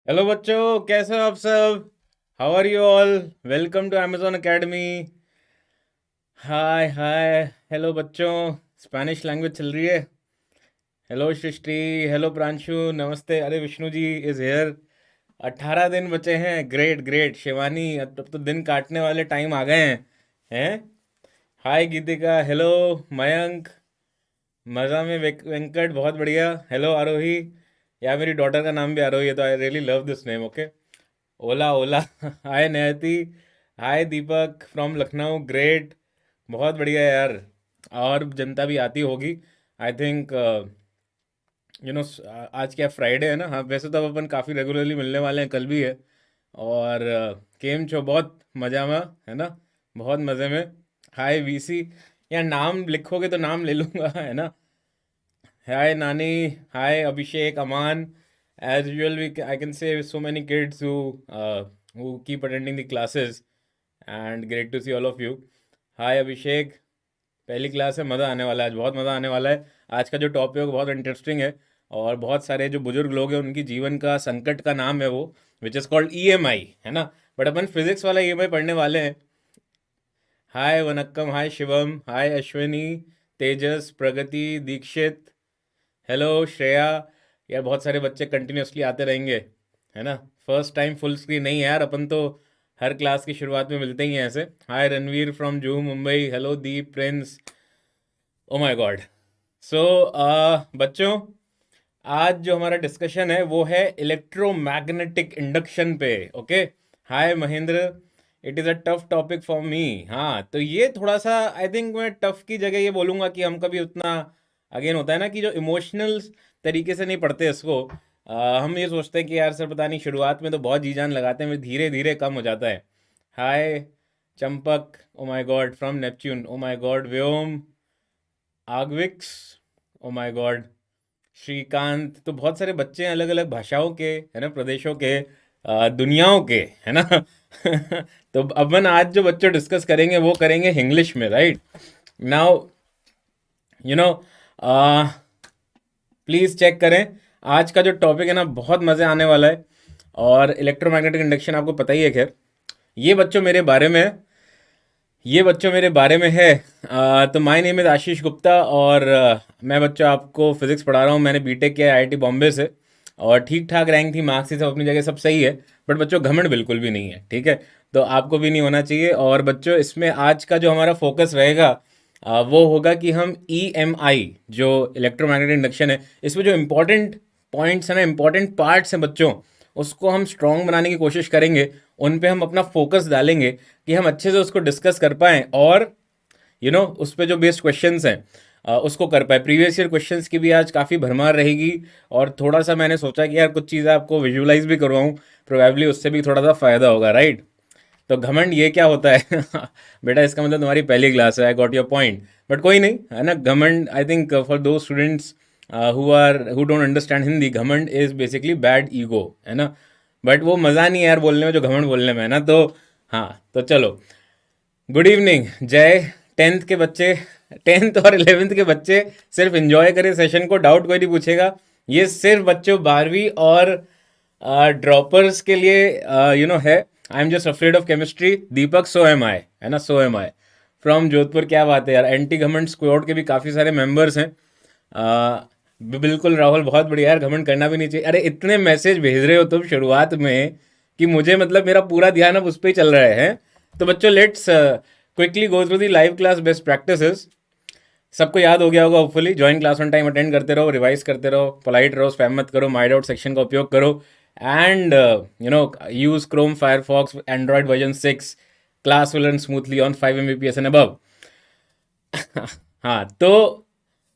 Hello बच्चों, कैसे हो आप सब? How are you all? Welcome to Amazon academy. Hi hi. Hello बच्चों, स्पेनिश लैंग्वेज चल रही है। हेलो सृष्टि, हेलो प्रांशु, नमस्ते। अरे विष्णु जी इज हेयर। 18 दिन बचे हैं। Great great. शिवानी, अब तो दिन काटने वाले टाइम आ गए हैं। हाय गीतिका, हेलो मयंक, मज़ा में वेंकट, बहुत बढ़िया। हेलो आरोही। यार मेरी डॉटर का नाम भी आरोही है, तो I really love this name. Okay. ओला ओला। Hi Nayati. Hi Deepak from Lucknow, great. बहुत बढ़िया यार। और जनता भी आती होगी, आई थिंक। आज क्या फ्राइडे है ना? हाँ, वैसे तो अब अपन काफ़ी रेगुलरली मिलने वाले हैं, कल भी है। और केम छो, बहुत मज़ा में, है ना? बहुत मज़े में। हाय वीसी। यार नाम लिखोगे तो नाम ले लूँगा, है ना? हाय नानी। हाय अभिषेक, अमान। As usual, I can say so many kids who keep attending the classes, and great to see all of you. Hi अभिषेक। पहली क्लास है, मज़ा आने वाला है आज, बहुत मज़ा आने वाला है। आज का जो टॉपिक है वो बहुत इंटरेस्टिंग है। और बहुत सारे जो बुजुर्ग लोग हैं उनकी जीवन का संकट का नाम है वो, विच इज़ कॉल्ड ईएमआई, है ना? बट अपन फिजिक्स वाला ईएमआई पढ़ने वाले हैं। हाय वनक्कम, हाय शिवम, हाय अश्विनी, तेजस, प्रगति, दीक्षित, हेलो श्रेया। यार बहुत सारे बच्चे कंटिन्यूअसली आते रहेंगे, है ना? फर्स्ट टाइम फुल स्क्रीन नहीं है यार, अपन तो हर क्लास की शुरुआत में मिलते ही हैं ऐसे। Hi Ranveer from Juhu Mumbai, hello Deep Prince. Oh my god. So बच्चों, आज जो हमारा डिस्कशन है वो है इलेक्ट्रोमैग्नेटिक इंडक्शन पे। Okay. Hi Mahendra. It is a tough topic for me. हाँ, तो ये थोड़ा सा आई थिंक मैं टफ की जगह ये बोलूँगा कि हम कभी उतना, अगेन होता है ना कि जो इमोशनल तरीके से नहीं पढ़ते इसको। हम ये सोचते हैं कि यार सर पता नहीं, शुरुआत में तो बहुत जी जान लगाते हैं, फिर धीरे धीरे कम हो जाता है। Hi Champak, oh my god, from Neptune, oh my god, Vyom, आग्विक्स, ओ माय गॉड, श्रीकांत। तो बहुत सारे बच्चे हैं अलग अलग भाषाओं के, है ना, प्रदेशों के, दुनियाओं के, है ना? तो अपन आज जो बच्चों डिस्कस करेंगे वो करेंगे इंग्लिश में, right? Now you know please check करें। आज का जो टॉपिक है ना, बहुत मज़े आने वाला है। और इलेक्ट्रोमैग्नेटिक इंडक्शन आपको पता ही है। खैर, ये बच्चों मेरे बारे में है। ये बच्चों मेरे बारे में है। तो my name is Ashish Gupta, और मैं बच्चों आपको फिज़िक्स पढ़ा रहा हूँ। मैंने बीटेक किया है आईआईटी बॉम्बे से। और ठीक ठाक रैंक थी, मार्क्स ही सब अपनी जगह सब सही है। बट बच्चों घमंड बिल्कुल भी नहीं है, ठीक है? तो आपको भी नहीं होना चाहिए। और बच्चों इसमें आज का जो हमारा फोकस रहेगा, वो होगा कि हम ईएमआई, जो इलेक्ट्रोमैग्नेटिक इंडक्शन है, इसमें जो इम्पोर्टेंट पॉइंट्स हैं ना, इम्पोर्टेंट पार्ट्स हैं बच्चों, उसको हम स्ट्रॉन्ग बनाने की कोशिश करेंगे। उन पे हम अपना फोकस डालेंगे कि हम अच्छे से उसको डिस्कस कर पाएँ। और उस पे जो बेस्ड क्वेश्चंस हैं, उसको कर पाए। प्रीवियस ईयर क्वेश्चंस की भी आज काफ़ी भरमार रहेगी। और थोड़ा सा मैंने सोचा कि यार कुछ चीज़ें आपको विजुअलाइज भी करवाऊँ, प्रोबेबली उससे भी थोड़ा सा फ़ायदा होगा, राइट? तो घमंड ये क्या होता है? बेटा इसका मतलब तुम्हारी पहली क्लास है, I got your point. But कोई नहीं, है ना? घमंड आई थिंक फॉर दो students who don't understand Hindi, घमंड इज बेसिकली बैड ईगो, है ना? बट वो मज़ा नहीं है यार बोलने में जो घमंड बोलने में, है ना? तो हाँ, तो चलो, गुड इवनिंग जय। टेंथ के बच्चे, टेंथ और इलेवेंथ के बच्चे सिर्फ एंजॉय करें सेशन को, डाउट कोई नहीं पूछेगा। ये सिर्फ बच्चों 12वीं और ड्रॉपर्स के लिए है। I am just afraid of chemistry. Deepak, so am I, है ना? So am I from Jodhpur. क्या बात है यार, एंटी घमंड स्क्वाड के भी काफ़ी सारे मेंबर्स हैं। बिल्कुल राहुल, बहुत बढ़िया यार, घमंड करना भी नहीं चाहिए। अरे इतने मैसेज भेज रहे हो तुम शुरुआत में कि मुझे मतलब मेरा पूरा ध्यान अब उस पर ही चल रहा है। तो बच्चों let's quickly go through the live class best practices. सबको याद हो गया होगा hopefully. Join class on time, attend करते रहो, रिवाइज करते रहो, पोलाइट रहो, स्पैम मत करो, माई डाउट सेक्शन का उपयोग करो। And use Chrome Firefox Android version 6। Class will run smoothly on 5 Mbps and above. हाँ, तो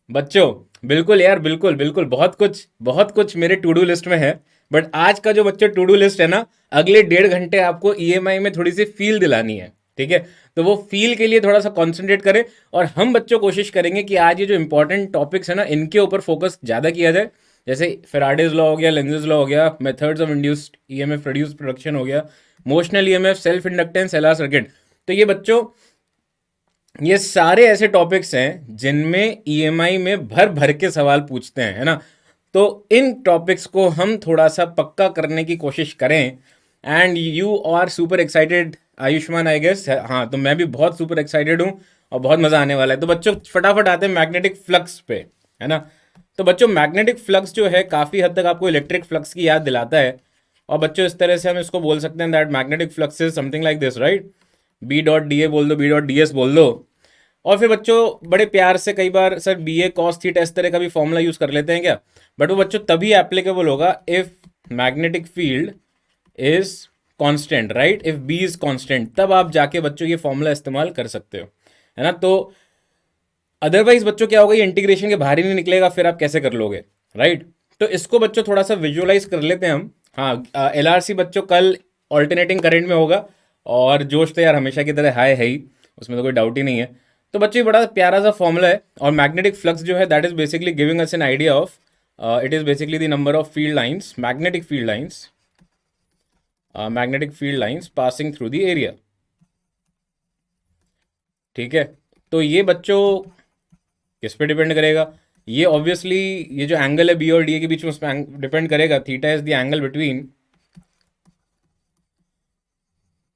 बच्चों बिल्कुल यार, बिल्कुल बिल्कुल, बहुत कुछ मेरे टू डू लिस्ट में है। बट आज का जो बच्चों टू डू लिस्ट है ना, अगले 1.5 घंटे आपको ईएमआई में थोड़ी सी फील दिलानी है, ठीक है? तो वो फील के लिए थोड़ा सा कॉन्सेंट्रेट करें। और हम बच्चों कोशिश करेंगे कि आज ये जो इंपॉर्टेंट टॉपिक्स है ना, इनके ऊपर फोकस ज़्यादा किया जाए। जैसे फेराडेज लॉ हो गया, लेंजेज लॉ हो गया, methods of induced EMF produce production हो गया, motional EMF, self inductance, LR circuit. तो ये बच्चों, ये सारे ऐसे टॉपिक्स हैं जिनमें ईएमआई में भर भर के सवाल पूछते हैं, है ना? तो इन टॉपिक्स को हम थोड़ा सा पक्का करने की कोशिश करें। And you are super excited Ayushman, I guess. हाँ, तो मैं भी बहुत सुपर एक्साइटेड हूँ और बहुत मज़ा आने वाला है। तो बच्चों फटाफट आते हैं मैग्नेटिक फ्लक्स पे, है ना। तो बच्चों मैग्नेटिक फ्लक्स जो है काफ़ी हद तक आपको इलेक्ट्रिक फ्लक्स की याद दिलाता है। और बच्चों इस तरह से हम इसको बोल सकते हैं that magnetic flux is something like this, right. B dot D A बोल दो, बी डॉट डी एस बोल दो। और फिर बच्चों बड़े प्यार से कई बार sir B A cos theta इस तरह का भी फॉर्मूला यूज़ कर लेते हैं क्या, बट वो बच्चों तभी एप्लीकेबल होगा if magnetic field is constant, right. If B is constant, तब आप जाके बच्चों ये फॉर्मूला इस्तेमाल कर सकते हो, है ना। तो अदरवाइज बच्चों क्या होगा, ये इंटीग्रेशन के बाहर ही नहीं निकलेगा, फिर आप कैसे कर लोगे, राइट। तो इसको बच्चों थोड़ा सा विजुअलाइज कर लेते हैं हम। हाँ, एलआरसी बच्चों कल ऑल्टरनेटिंग करंट में होगा, और जोश तो यार हमेशा की तरह हाई है ही, उसमें तो कोई डाउट ही नहीं है। तो बच्चों ये बड़ा प्यारा सा फॉर्मूला है, और मैग्नेटिक फ्लक्स जो है that is basically giving us an idea of it is basically the number of field lines, magnetic field lines passing through the area, ठीक है। तो ये बच्चों किस पे डिपेंड करेगा, ये ऑब्वियसली ये जो एंगल है बी और डी के बीच में उस पर डिपेंड करेगा। Theta is the angle between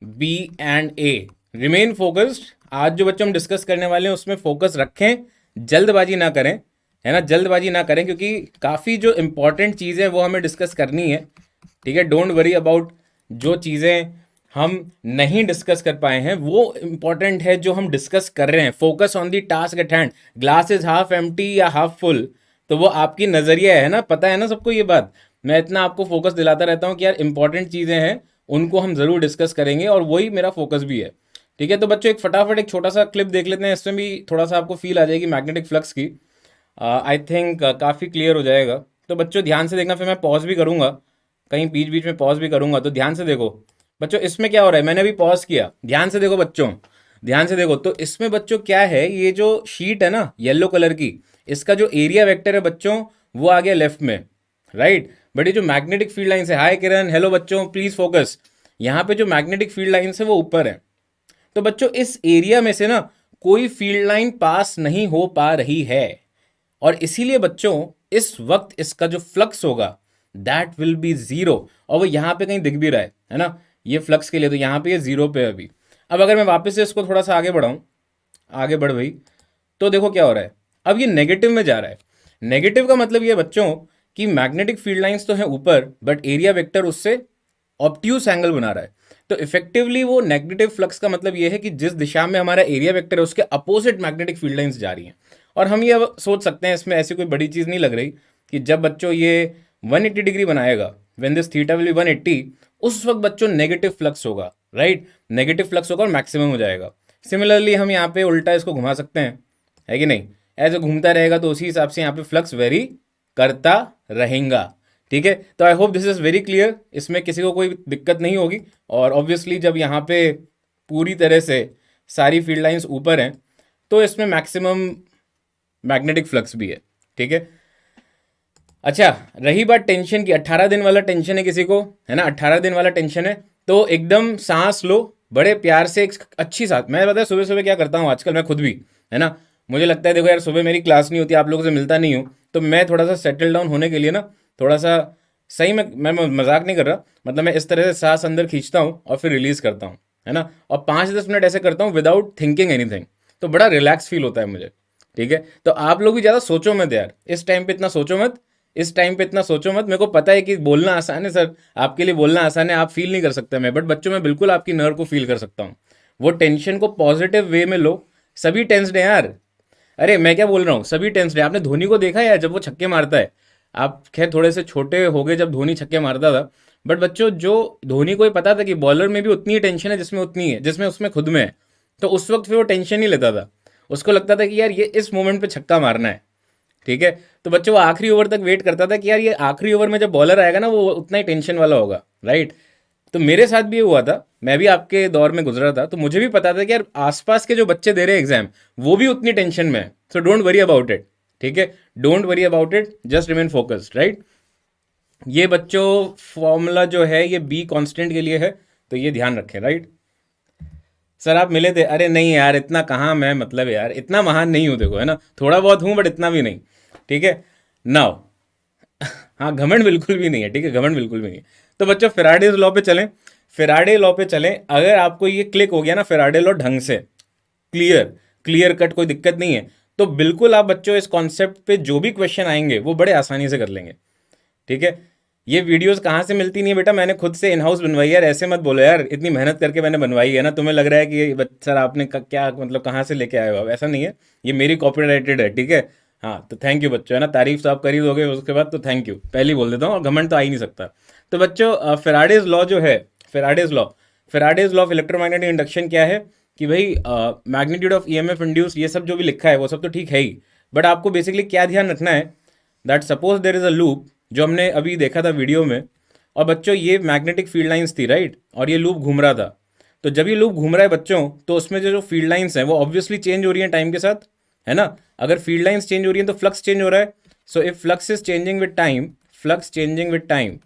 B and A. Remain focused, आज जो बच्चों हम डिस्कस करने वाले हैं उसमें फोकस रखें, जल्दबाजी ना करें, है ना, जल्दबाजी ना करें, क्योंकि काफ़ी जो इंपॉर्टेंट चीज़ें वो हमें डिस्कस करनी है, ठीक है। डोंट वरी अबाउट जो चीज़ें हम नहीं डिस्कस कर पाए हैं, वो इंपॉर्टेंट है जो हम डिस्कस कर रहे हैं। Focus on the task at hand. Glass is half empty या हाफ फुल, तो वो आपकी नज़रिया है ना, पता है ना सबको ये बात। मैं इतना आपको फोकस दिलाता रहता हूँ कि यार इंपॉर्टेंट चीज़ें हैं, उनको हम ज़रूर डिस्कस करेंगे, और वही मेरा फोकस भी है, ठीक है। तो बच्चों एक फटाफट एक छोटा सा क्लिप देख लेते हैं, इसमें भी थोड़ा सा आपको फील आ जाएगी मैग्नेटिक फ्लक्स की। आई थिंक काफ़ी क्लियर हो जाएगा। तो बच्चों ध्यान से देखना, फिर मैं पॉज भी करूँगा, कहीं बीच बीच में पॉज भी करूँगा, तो ध्यान से देखो बच्चों। इसमें क्या हो रहा है, मैंने अभी पॉज किया, ध्यान से देखो बच्चों, ध्यान से देखो। तो इसमें बच्चों क्या है, ये जो शीट है ना येलो कलर की, इसका जो एरिया वेक्टर है बच्चों वो आ गया लेफ्ट में, राइट। बट ये जो मैग्नेटिक फील्ड लाइन्स है, हाय किरण, हेलो बच्चों, प्लीज फोकस, यहाँ पे जो मैग्नेटिक फील्ड लाइन्स है वो ऊपर है। तो बच्चों इस एरिया में से ना कोई फील्ड लाइन पास नहीं हो पा रही है, और इसीलिए बच्चों इस वक्त इसका जो फ्लक्स होगा दैट विल बी जीरो। और वो यहाँ पे कहीं दिख भी रहा है ना, ये फ्लक्स के लिए, तो यहाँ पे ये जीरो पे है अभी। अब अगर मैं वापस से इसको थोड़ा सा आगे बढ़ाऊँ, आगे बढ़ भाई, तो देखो क्या हो रहा है, अब ये नेगेटिव में जा रहा है। नेगेटिव का मतलब ये बच्चों कि मैग्नेटिक फील्ड लाइंस तो है ऊपर, बट एरिया वेक्टर उससे ऑब्ट्यूस एंगल बना रहा है। तो इफेक्टिवली वो नेगेटिव फ्लक्स का मतलब ये है कि जिस दिशा में हमारा एरिया वेक्टर है उसके अपोजिट मैग्नेटिक फील्ड लाइंस जा रही हैं। और हम ये अब सोच सकते हैं, इसमें ऐसी कोई बड़ी चीज़ नहीं लग रही कि जब बच्चों ये 180 डिग्री बनाएगा, when this theta will be 180, उस वक्त बच्चों नेगेटिव फ्लक्स होगा, राइट। नेगेटिव फ्लक्स होगा और मैक्सिमम हो जाएगा। सिमिलरली हम यहाँ पे उल्टा इसको घुमा सकते हैं, है कि नहीं। ऐसे घूमता रहेगा तो उसी हिसाब से यहाँ पे फ्लक्स वेरी करता रहेगा, ठीक है। तो आई hope this is very clear, इसमें किसी को कोई दिक्कत नहीं होगी। और ऑब्वियसली जब यहाँ पे पूरी तरह से सारी फील्ड लाइंस ऊपर हैं तो इसमें मैक्सिमम मैग्नेटिक फ्लक्स भी है, ठीक है। अच्छा, रही बात टेंशन की, 18 दिन वाला टेंशन है किसी को, है ना, 18 दिन वाला टेंशन है, तो एकदम सांस लो बड़े प्यार से, एक अच्छी साथ। मैं बताया सुबह सुबह क्या करता हूँ आजकल, मैं खुद भी, है ना, मुझे लगता है देखो यार सुबह मेरी क्लास नहीं होती, आप लोगों से मिलता नहीं हूँ, तो मैं थोड़ा सा सेटल डाउन होने के लिए ना थोड़ा सा सही में, मैं मजाक नहीं कर रहा, मतलब मैं इस तरह से सांस अंदर खींचता हूँ और फिर रिलीज करता हूँ, है ना, और 5-10 मिनट ऐसे करता हूँ विदाउट थिंकिंग एनीथिंग, तो बड़ा रिलैक्स फील होता है मुझे, ठीक है। तो आप लोग भी ज़्यादा सोचो मत यार, इस टाइम पे इतना सोचो मत, इस टाइम पे इतना सोचो मत। मेरे को पता है कि बोलना आसान है सर, आपके लिए बोलना आसान है, आप फील नहीं कर सकते मैं, बट बच्चों मैं बिल्कुल आपकी नर्व को फील कर सकता हूँ। वो टेंशन को पॉजिटिव वे में लो, सभी टेंस्ड हैं यार। अरे मैं क्या बोल रहा हूँ, सभी टेंस्ड हैं। आपने धोनी को देखा है यार जब वो छक्के मारता है, आप खैर थोड़े से छोटे हो गए जब धोनी छक्के मारता था, बट बच्चों जो धोनी को ही पता था कि बॉलर में भी उतनी ही टेंशन है जिसमें उतनी है जिसमें उसमें खुद में है, तो उस वक्त फिर वो टेंशन नहीं लेता था, उसको लगता था कि यार ये इस मोमेंट पे छक्का मारना है, ठीक है। तो बच्चों वो आखिरी ओवर तक वेट करता था कि यार ये आखिरी ओवर में जब बॉलर आएगा ना वो उतना ही टेंशन वाला होगा, राइट। तो मेरे साथ भी ये हुआ था, मैं भी आपके दौर में गुजरा था, तो मुझे भी पता था कि यार आसपास के जो बच्चे दे रहे हैं एग्जाम वो भी उतनी टेंशन में है, so don't worry about it, ठीक है, don't worry about it, just remain focused, right. ये बच्चों फॉर्मूला जो है ये बी कांस्टेंट के लिए है, तो ये ध्यान रखें, राइट। सर आप मिले थे, अरे नहीं यार इतना कहाँ, मैं मतलब यार इतना महान नहीं हूँ देखो, है ना, थोड़ा बहुत हूँ बट इतना भी नहीं, ठीक है। नाउ हाँ, घमंड बिल्कुल भी नहीं है, ठीक है, घमंड बिल्कुल भी नहीं है। तो बच्चों फेराडेज लॉ पे चलें, फेराडे लॉ पे चलें। अगर आपको ये क्लिक हो गया ना फेराडे लॉ ढंग से, क्लियर क्लियर कट, कोई दिक्कत नहीं है, तो बिल्कुल आप बच्चों इस कॉन्सेप्ट पे जो भी क्वेश्चन आएंगे वो बड़े आसानी से कर लेंगे, ठीक है। ये वीडियोस कहाँ से मिलती नहीं है बेटा, मैंने खुद से इन हाउस बनवाई है यार, ऐसे मत बोलो यार, इतनी मेहनत करके मैंने बनवाई है ना, तुम्हें लग रहा है कि ये सर आपने क्या मतलब कहाँ से लेके आए हो आप, ऐसा नहीं है, ये मेरी कॉपीराइटेड है, ठीक है। हाँ, तो थैंक यू बच्चों, है ना, तारीफ तो आप कर ही दोगे उसके बाद, तो थैंक यू पहले ही बोल देता हूँ, और घमंड तो आ ही नहीं सकता। तो बच्चों फेराडेज लॉ जो है, Faraday's law, Faraday's law of electromagnetic induction क्या है कि भाई मैग्नीट्यूड ऑफ ईएमएफ इंड्यूस, ये सब जो भी लिखा है वो सब तो ठीक है ही, बट आपको बेसिकली क्या ध्यान रखना है, that suppose there is a loop, जो हमने अभी देखा था वीडियो में, और बच्चों ये मैग्नेटिक फील्ड लाइंस थी, राइट, और ये लूप घूम रहा था। तो जब ये लूप घूम रहा है बच्चों, तो उसमें जो फील्ड लाइंस हैं वो ऑब्वियसली चेंज हो रही हैं टाइम के साथ, है ना। अगर फील्ड लाइंस चेंज हो रही हैं तो फ्लक्स चेंज हो रहा है। So if flux is changing with time, flux changing with time,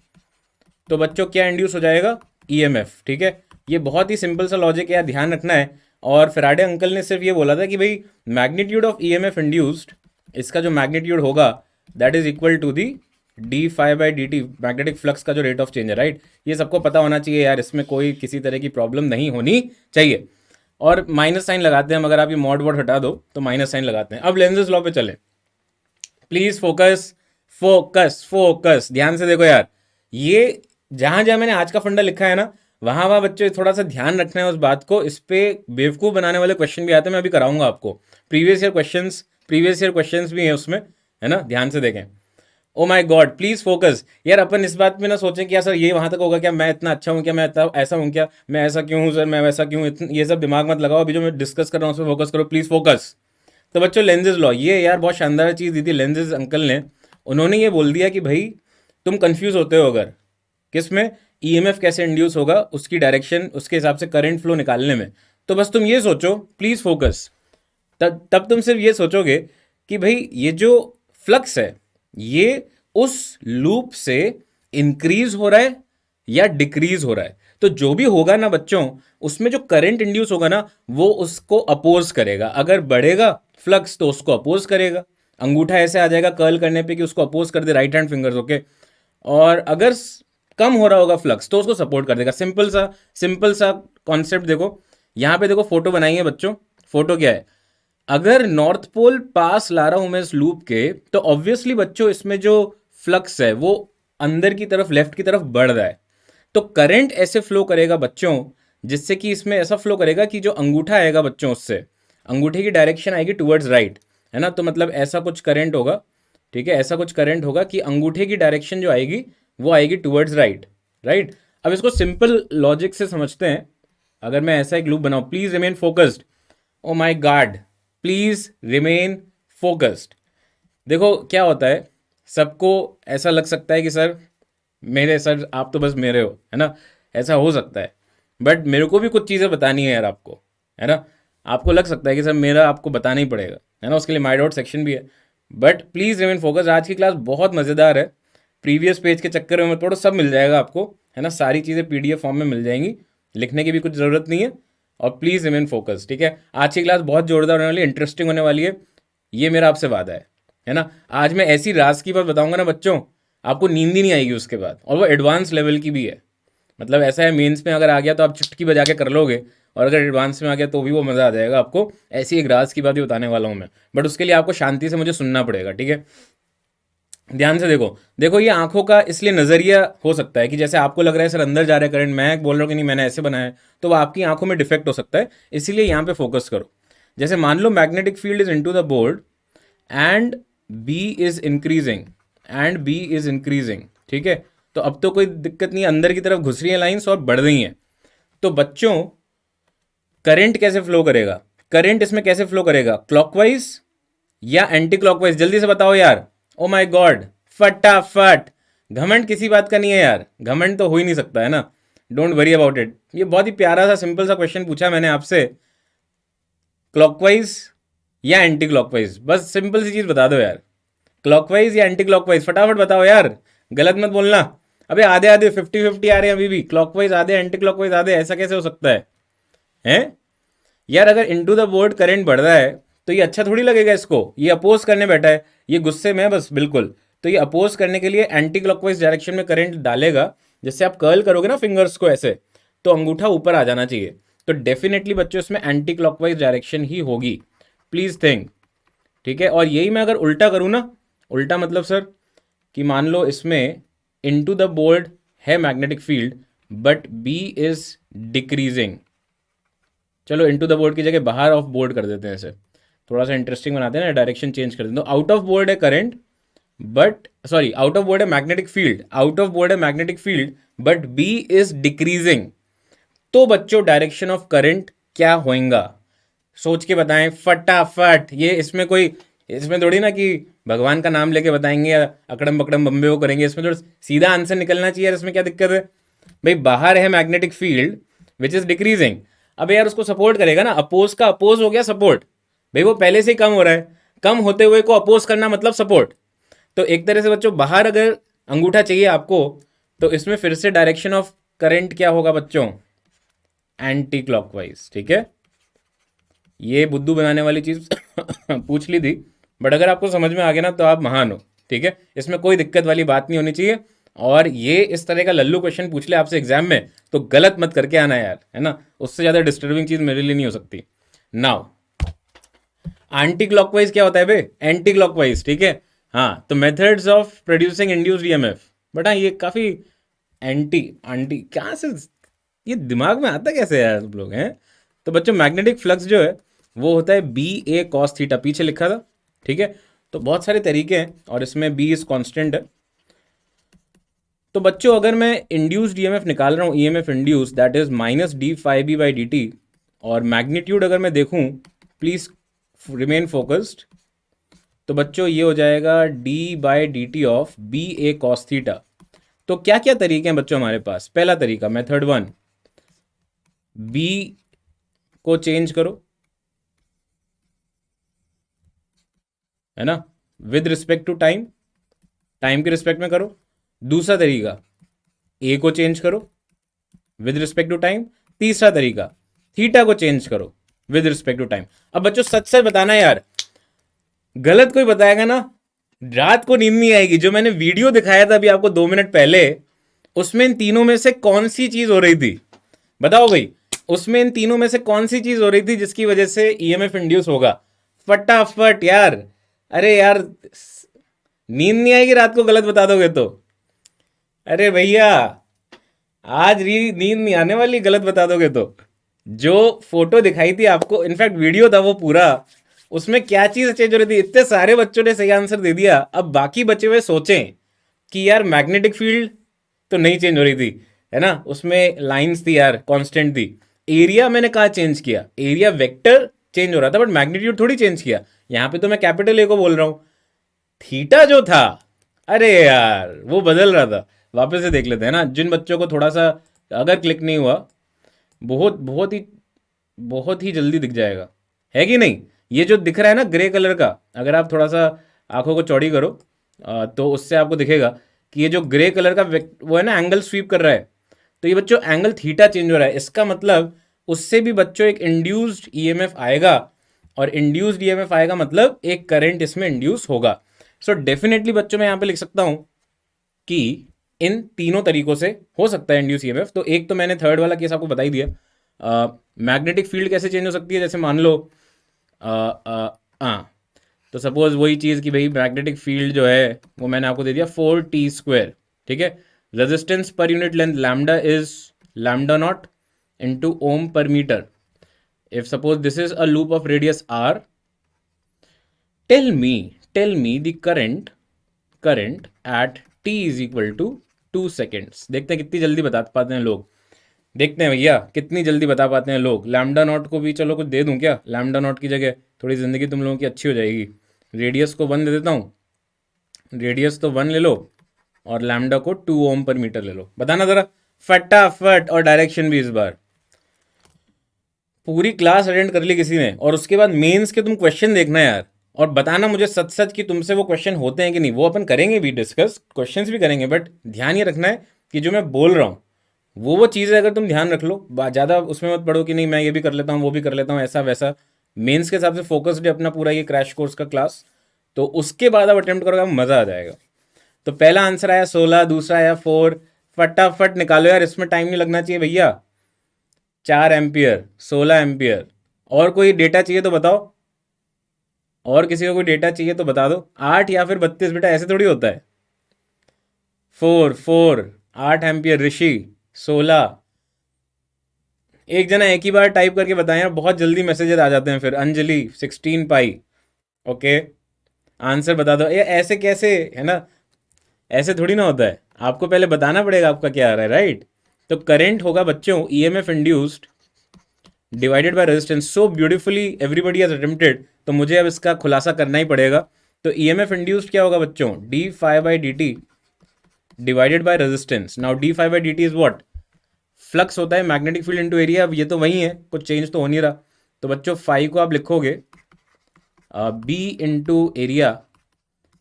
तो बच्चों क्या इंड्यूस हो जाएगा, ईएमएफ, ठीक है। ये बहुत ही सिंपल सा लॉजिक है, ध्यान रखना है। और फेराडे अंकल ने सिर्फ ये बोला था कि भाई मैग्नीट्यूड ऑफ ईएमएफ इंड्यूस्ड, इसका जो मैग्नीट्यूड होगा that is equal to the D phi by D T, magnetic flux का जो रेट ऑफ चेंज है, राइट। ये सबको पता होना चाहिए यार, इसमें कोई किसी तरह की प्रॉब्लम नहीं होनी चाहिए। और माइनस साइन लगाते हैं हम, अगर आप ये मॉड वर्ड हटा दो तो माइनस साइन लगाते हैं। अब लेंजेस लॉ पे चले, प्लीज फोकस फोकस फोकस, ध्यान से देखो यार, ये जहां जहां मैंने आज का फंडा लिखा है ना, वहां वहां बच्चों थोड़ा सा ध्यान रखना है उस बात को। इस पे बेवकूफ बनाने वाले क्वेश्चन भी आते हैं, मैं अभी कराऊंगा आपको, प्रीवियस ईयर क्वेश्चंस भी हैं उसमें, है ना, ध्यान से देखें। ओ माय गॉड, प्लीज फोकस यार, अपन इस बात में ना सोचें कि यार सर ये वहां तक होगा क्या, मैं इतना अच्छा हूँ क्या, मैं इतना ऐसा हूँ क्या, मैं ऐसा क्यों हूँ सर, मैं वैसा क्यों, ये सब दिमाग मत लगाओ, अभी जो मैं डिस्कस कर रहा हूँ उस पर फोकस करो, प्लीज फोकस। तो बच्चों लेंजेज लॉ, ये यार बहुत शानदार चीज़ दी थी लेंजेज अंकल ने। उन्होंने ये बोल दिया कि भाई तुम कंफ्यूज होते हो अगर किस में, ईएमएफ कैसे इंड्यूस होगा, उसकी डायरेक्शन, उसके हिसाब से करंट फ्लो निकालने में, तो बस तुम ये सोचो, प्लीज फोकस, तब तुम सिर्फ ये सोचोगे कि भाई ये जो फ्लक्स है ये उस लूप से इंक्रीज हो रहा है या डिक्रीज हो रहा है। तो जो भी होगा ना बच्चों, उसमें जो करंट इंड्यूस होगा ना वो उसको अपोज करेगा। अगर बढ़ेगा फ्लक्स तो उसको अपोज करेगा, अंगूठा ऐसे आ जाएगा कर्ल करने पे कि उसको अपोज कर दे, राइट हैंड फिंगर्स, ओके। और अगर कम हो रहा होगा फ्लक्स तो उसको सपोर्ट कर देगा। सिंपल सा कॉन्सेप्ट देखो, यहां पे देखो फोटो बनाई है बच्चों, फोटो क्या है, अगर नॉर्थ पोल पास ला रहा हूं मैं इस लूप के, तो ऑब्वियसली बच्चों इसमें जो फ्लक्स है वो अंदर की तरफ, लेफ्ट की तरफ बढ़ रहा है। तो करंट ऐसे फ्लो करेगा बच्चों, जिससे कि इसमें ऐसा फ्लो करेगा कि जो अंगूठा आएगा बच्चों, उससे अंगूठे की डायरेक्शन आएगी टुवर्ड्स राइट, है ना। तो मतलब ऐसा कुछ करंट होगा, ठीक है, ऐसा कुछ करंट होगा कि अंगूठे की डायरेक्शन जो आएगी वो आएगी टुवर्ड्स राइट, राइट। अब इसको सिंपल लॉजिक से समझते हैं। अगर मैं ऐसा एक लूप बनाऊं, please remain focused, O my God, please remain focused. देखो क्या होता है, सबको ऐसा लग सकता है कि सर मेरे सर आप तो बस मेरे हो, है ना, ऐसा हो सकता है, बट मेरे को भी कुछ चीज़ें बतानी है यार आपको, है ना। आपको लग सकता है कि सर मेरा आपको बताना ही पड़ेगा, है ना, उसके लिए माई डाउट सेक्शन भी है, बट प्लीज़ रिमेन फोकस। आज की क्लास बहुत मज़ेदार है, प्रीवियस पेज के चक्कर में थोड़ा सब मिल जाएगा आपको, है ना, सारी चीज़ें पीडीएफ फॉर्म में मिल जाएंगी, लिखने की भी कुछ ज़रूरत नहीं है। और प्लीज़ रिमेन फोकस, ठीक है। आज की क्लास बहुत जोरदार होने वाली है, इंटरेस्टिंग होने वाली है, ये मेरा आपसे वादा है ना। आज मैं ऐसी राज की बात बताऊंगा ना बच्चों, आपको नींद ही नहीं आएगी उसके बाद, और वो एडवांस लेवल की भी है। मतलब ऐसा है, मेंस में अगर आ गया तो आप चुटकी बजा के कर लोगे, और अगर एडवांस में आ गया तो भी वो मज़ा आ जाएगा आपको। ऐसी एक राज की बात ही बताने वाला हूँ मैं, बट उसके लिए आपको शांति से मुझे सुनना पड़ेगा, ठीक है। ध्यान से देखो, देखो ये आंखों का इसलिए नज़रिया हो सकता है कि जैसे आपको लग रहा है सर अंदर जा रहा है करंट, मैं बोल रहा हूँ कि नहीं मैंने ऐसे बनाया है, तो वो आपकी आंखों में डिफेक्ट हो सकता है, इसीलिए यहाँ पे फोकस करो। जैसे मान लो magnetic field is into the board and B is increasing, and B is increasing, ठीक है। तो अब तो कोई दिक्कत नहीं है, अंदर की तरफ घुस रही है लाइंस और बढ़ रही हैं। तो बच्चों करंट कैसे फ्लो करेगा, करंट इसमें कैसे फ्लो करेगा, क्लॉकवाइज या एंटी क्लॉकवाइज, जल्दी से बताओ यार। ओ माय गॉड, फटाफट, घमंड किसी बात का नहीं है यार, घमंड तो हो ही नहीं सकता, है ना। डोंट वरी अबाउट इट, ये बहुत ही प्यारा सा सिंपल सा क्वेश्चन पूछा मैंने आपसे, क्लॉकवाइज या एंटी क्लॉकवाइज, बस सिंपल सी चीज बता दो यार, क्लॉकवाइज या एंटी क्लॉकवाइज, फटाफट बताओ यार, गलत मत बोलना। अबे आधे आधे 50-50 आ रहे हैं अभी भी, क्लॉकवाइज आधे एंटी क्लॉकवाइज आधे, ऐसा कैसे हो सकता है हैं यार। अगर इनटू द बोर्ड करंट बढ़ रहा है तो ये अच्छा थोड़ी लगेगा इसको, ये अपोज करने बैठा है, ये गुस्से में है बस बिल्कुल। तो ये अपोज करने के लिए एंटी क्लॉकवाइज डायरेक्शन में करंट डालेगा। जैसे आप कर्ल करोगे ना फिंगर्स को ऐसे, तो अंगूठा ऊपर आ जाना चाहिए। तो डेफिनेटली बच्चों इसमें एंटी क्लॉकवाइज डायरेक्शन ही होगी, प्लीज थिंक। ठीक है, और यही मैं अगर उल्टा करूँ ना, उल्टा मतलब सर कि मान लो इसमें इनटू द बोर्ड है magnetic field but B is decreasing, चलो इनटू द बोर्ड की जगह बाहर ऑफ बोर्ड कर देते हैं, इसे थोड़ा सा इंटरेस्टिंग बनाते हैं ना, डायरेक्शन चेंज कर देते हैं। तो आउट ऑफ बोर्ड है current but sorry out of board है magnetic field, out of board है magnetic field but B is decreasing. तो बच्चों डायरेक्शन ऑफ करंट क्या होएगा, सोच के बताएं फटाफट। ये इसमें कोई, इसमें थोड़ी ना कि भगवान का नाम लेके बताएंगे या अकड़म बकड़म बम्बे वो करेंगे, इसमें थोड़ा सीधा आंसर निकलना चाहिए यार। इसमें क्या दिक्कत है भाई, बाहर है magnetic field which is decreasing. अब यार उसको सपोर्ट करेगा ना, अपोज का अपोज हो गया सपोर्ट, भाई वो पहले से ही कम हो रहा है, कम होते हुए को अपोज करना मतलब सपोर्ट। तो एक तरह से बच्चों बाहर अगर अंगूठा चाहिए आपको, तो इसमें फिर से डायरेक्शन ऑफ करंट क्या होगा बच्चों, एंटी क्लॉकवाइज। ठीक है, ये बुद्धू बनाने वाली चीज पूछ ली थी, बट अगर आपको समझ में आ गया ना तो आप महान हो। ठीक है, इसमें कोई दिक्कत वाली बात नहीं होनी चाहिए। और ये इस तरह का लल्लू क्वेश्चन पूछ ले आपसे एग्जाम में तो गलत मत करके आना यार, है ना। उससे ज्यादा डिस्टर्बिंग चीज मेरे लिए नहीं हो सकती। नाउ एंटी क्लॉकवाइज क्या होता है बे, एंटी क्लॉकवाइज। ठीक है, हाँ, तो methods of producing induced EMF. But हाँ, ये काफी एंटी एंटी कहाँ से ये दिमाग में आता कैसे यार तुम लोग हैं। तो बच्चों मैग्नेटिक फ्लक्स जो है वो होता है बी ए कॉस थीटा, पीछे लिखा था। ठीक है, तो बहुत सारे तरीके हैं और इसमें बी इज कांस्टेंट है। तो बच्चों अगर मैं इंड्यूस्ड ईएमएफ निकाल रहा हूँ, EMF induce that is minus D phi B by D T, और मैग्नीट्यूड अगर मैं देखूँ, प्लीज रिमेन फोकस्ड, तो बच्चों ये हो जाएगा D by D T of B A cos theta. तो क्या क्या तरीके हैं बच्चों हमारे पास। पहला तरीका मेथड वन, बी को चेंज करो, है ना, with respect to time, time के रिस्पेक्ट में करो। दूसरा तरीका ए को चेंज करो विद रिस्पेक्ट टू टाइम। तीसरा तरीका थीटा को चेंज करो विद रिस्पेक्ट टू टाइम। अब बच्चों सच सच बताना यार, गलत कोई बताएगा ना रात को नींद नहीं आएगी। जो मैंने वीडियो दिखाया था अभी आपको 2 मिनट पहले, उसमें इन तीनों में से कौन सी चीज हो रही थी बताओ भाई, उसमें इन तीनों में से कौन सी चीज हो रही थी जिसकी वजह से ईएमएफ इंड्यूस होगा, फटाफट यार। अरे यार नींद नहीं आएगी रात को गलत बता दोगे तो। अरे भैया आज नींद नहीं आने वाली गलत बता दोगे तो। जो फोटो दिखाई थी आपको, इनफैक्ट वीडियो था वो पूरा, उसमें क्या चीज चेंज हो रही थी। इतने सारे बच्चों ने सही आंसर दे दिया, अब बाकी बचे हुए सोचें कि यार मैग्नेटिक फील्ड तो नहीं चेंज हो रही थी, है ना, उसमें लाइंस थी यार, कांस्टेंट थी। एरिया मैंने कहा चेंज किया, एरिया वेक्टर चेंज हो रहा था बट मैग्नीट्यूड थोड़ी चेंज किया। यहां पे तो मैं कैपिटल ए को बोल रहा हूं, थीटा जो था अरे यार वो बदल रहा था। वापस से देख लेते हैं ना, जिन बच्चों को थोड़ा सा अगर क्लिक नहीं हुआ, बहुत बहुत ही जल्दी दिख जाएगा, है कि नहीं। ये जो दिख रहा है ना ग्रे कलर का, अगर आप थोड़ा सा आंखों को चौड़ी करो तो उससे आपको दिखेगा कि ये जो ग्रे कलर का वो है ना, एंगल स्वीप कर रहा है। तो ये बच्चों एंगल थीटा चेंज हो रहा है, इसका मतलब उससे भी बच्चों एक इंड्यूस्ड ईएमएफ आएगा, और इंड्यूस्ड ईएमएफ आएगा मतलब एक करंट इसमें इंड्यूस होगा। सो डेफिनेटली बच्चों मैं यहाँ पे लिख सकता हूँ कि इन तीनों तरीकों से हो सकता है इंड्यूस ईएमएफ। तो एक तो मैंने थर्ड वाला केस आपको बता ही दिया। मैग्नेटिक फील्ड कैसे चेंज हो सकती है, जैसे मान लो हाँ, तो सपोज वही चीज़ कि भाई मैग्नेटिक फील्ड जो है वो मैंने आपको दे दिया 4t²। ठीक है, resistance per unit length lambda is lambda naught into ohm per metre. If suppose this is a loop of radius r, tell me the current at t is equal to 2 seconds. देखते हैं कितनी जल्दी बता पाते हैं लोग, देखते हैं भैया कितनी जल्दी बता पाते हैं लोग। लैम्डा नॉट को भी चलो कुछ दे दूं क्या, लैम्डा नॉट की जगह थोड़ी ज़िंदगी तुम लोगों की अच्छी हो जाएगी। रेडियस को 1 दे देता हूँ, रेडियस तो 1 ले लो और लैम्डा को 2 ओम पर मीटर ले लो। बताना ज़रा फटाफट, और डायरेक्शन भी इस बार। पूरी क्लास अटेंड कर ली किसी ने, और उसके बाद मेंस के तुम क्वेश्चन देखना यार, और बताना मुझे सच सच कि तुमसे वो क्वेश्चन होते हैं कि नहीं। वो अपन करेंगे भी डिस्कस, क्वेश्चंस भी करेंगे, बट ध्यान ये रखना है कि जो मैं बोल रहा हूँ वो चीज़ें अगर तुम ध्यान रख लो, ज़्यादा उसमें मत पढ़ो कि नहीं मैं ये भी कर लेता हूँ वो भी कर लेता हूँ ऐसा वैसा। मेंस के हिसाब से फोकस्ड है अपना पूरा ये क्रैश कोर्स का क्लास, तो उसके बाद आप अटेम्प्ट करोगे मज़ा आ जाएगा। तो पहला आंसर आया 16, दूसरा आया 4। फटाफट निकालो यार, इसमें टाइम नहीं लगना चाहिए भैया। 4 एम्पियर, 16 एम्पियर। और कोई डेटा चाहिए तो बताओ, और किसी को कोई डेटा चाहिए तो बता दो। 8 या फिर 32 बेटा, ऐसे थोड़ी होता है। 4 8 एम्पियर ऋषि, 16। एक जना एक ही बार टाइप करके बताएं यार, बहुत जल्दी मैसेजेस आ जाते हैं फिर। अंजलि 16 पाई। ओके, आंसर बता दो। ये ऐसे कैसे है ना, ऐसे थोड़ी ना होता है, आपको पहले बताना पड़ेगा आपका क्या आ रहा है, राइट। तो करंट होगा बच्चों EMF induced divided by resistance. So beautifully everybody has attempted, तो मुझे अब इसका खुलासा करना ही पड़ेगा। तो ईएमएफ इंड्यूस्ड क्या होगा बच्चों, D five by D T divided by resistance. Now D five by D T is what, flux होता है मैग्नेटिक फील्ड इनटू एरिया। अब ये तो वही है, कुछ चेंज तो हो नहीं रहा। तो बच्चों फाइव को आप लिखोगे B into area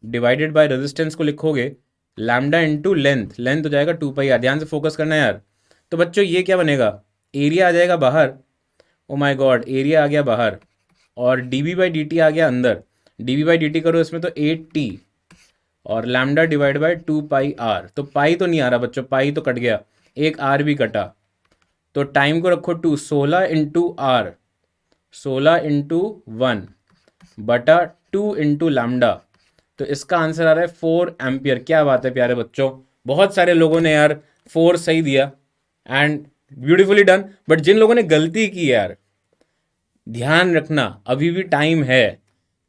divided by resistance को लिखोगे लैम्डा इंटू लेंथ। लेंथ हो जाएगा 2 पाई आर। ध्यान से फोकस करना है यार। तो बच्चों ये क्या बनेगा, एरिया आ जाएगा बाहर। ओ माय गॉड, एरिया आ गया बाहर और डी बाई डी टी आ गया अंदर। डी बाई डी टी करो इसमें तो 8t और lambda divide by 2 pi R. तो पाई तो नहीं आ रहा बच्चों, पाई तो कट गया, एक आर भी कटा। तो टाइम को रखो 2, 16 इंटू आर, 16 × 1 बटा 2 इंटू लैम्डा। तो इसका आंसर आ रहा है 4 एम्पियर। क्या बात है प्यारे बच्चों, बहुत सारे लोगों ने यार 4 सही दिया एंड ब्यूटीफुली डन। बट जिन लोगों ने गलती की यार, ध्यान रखना अभी भी टाइम है,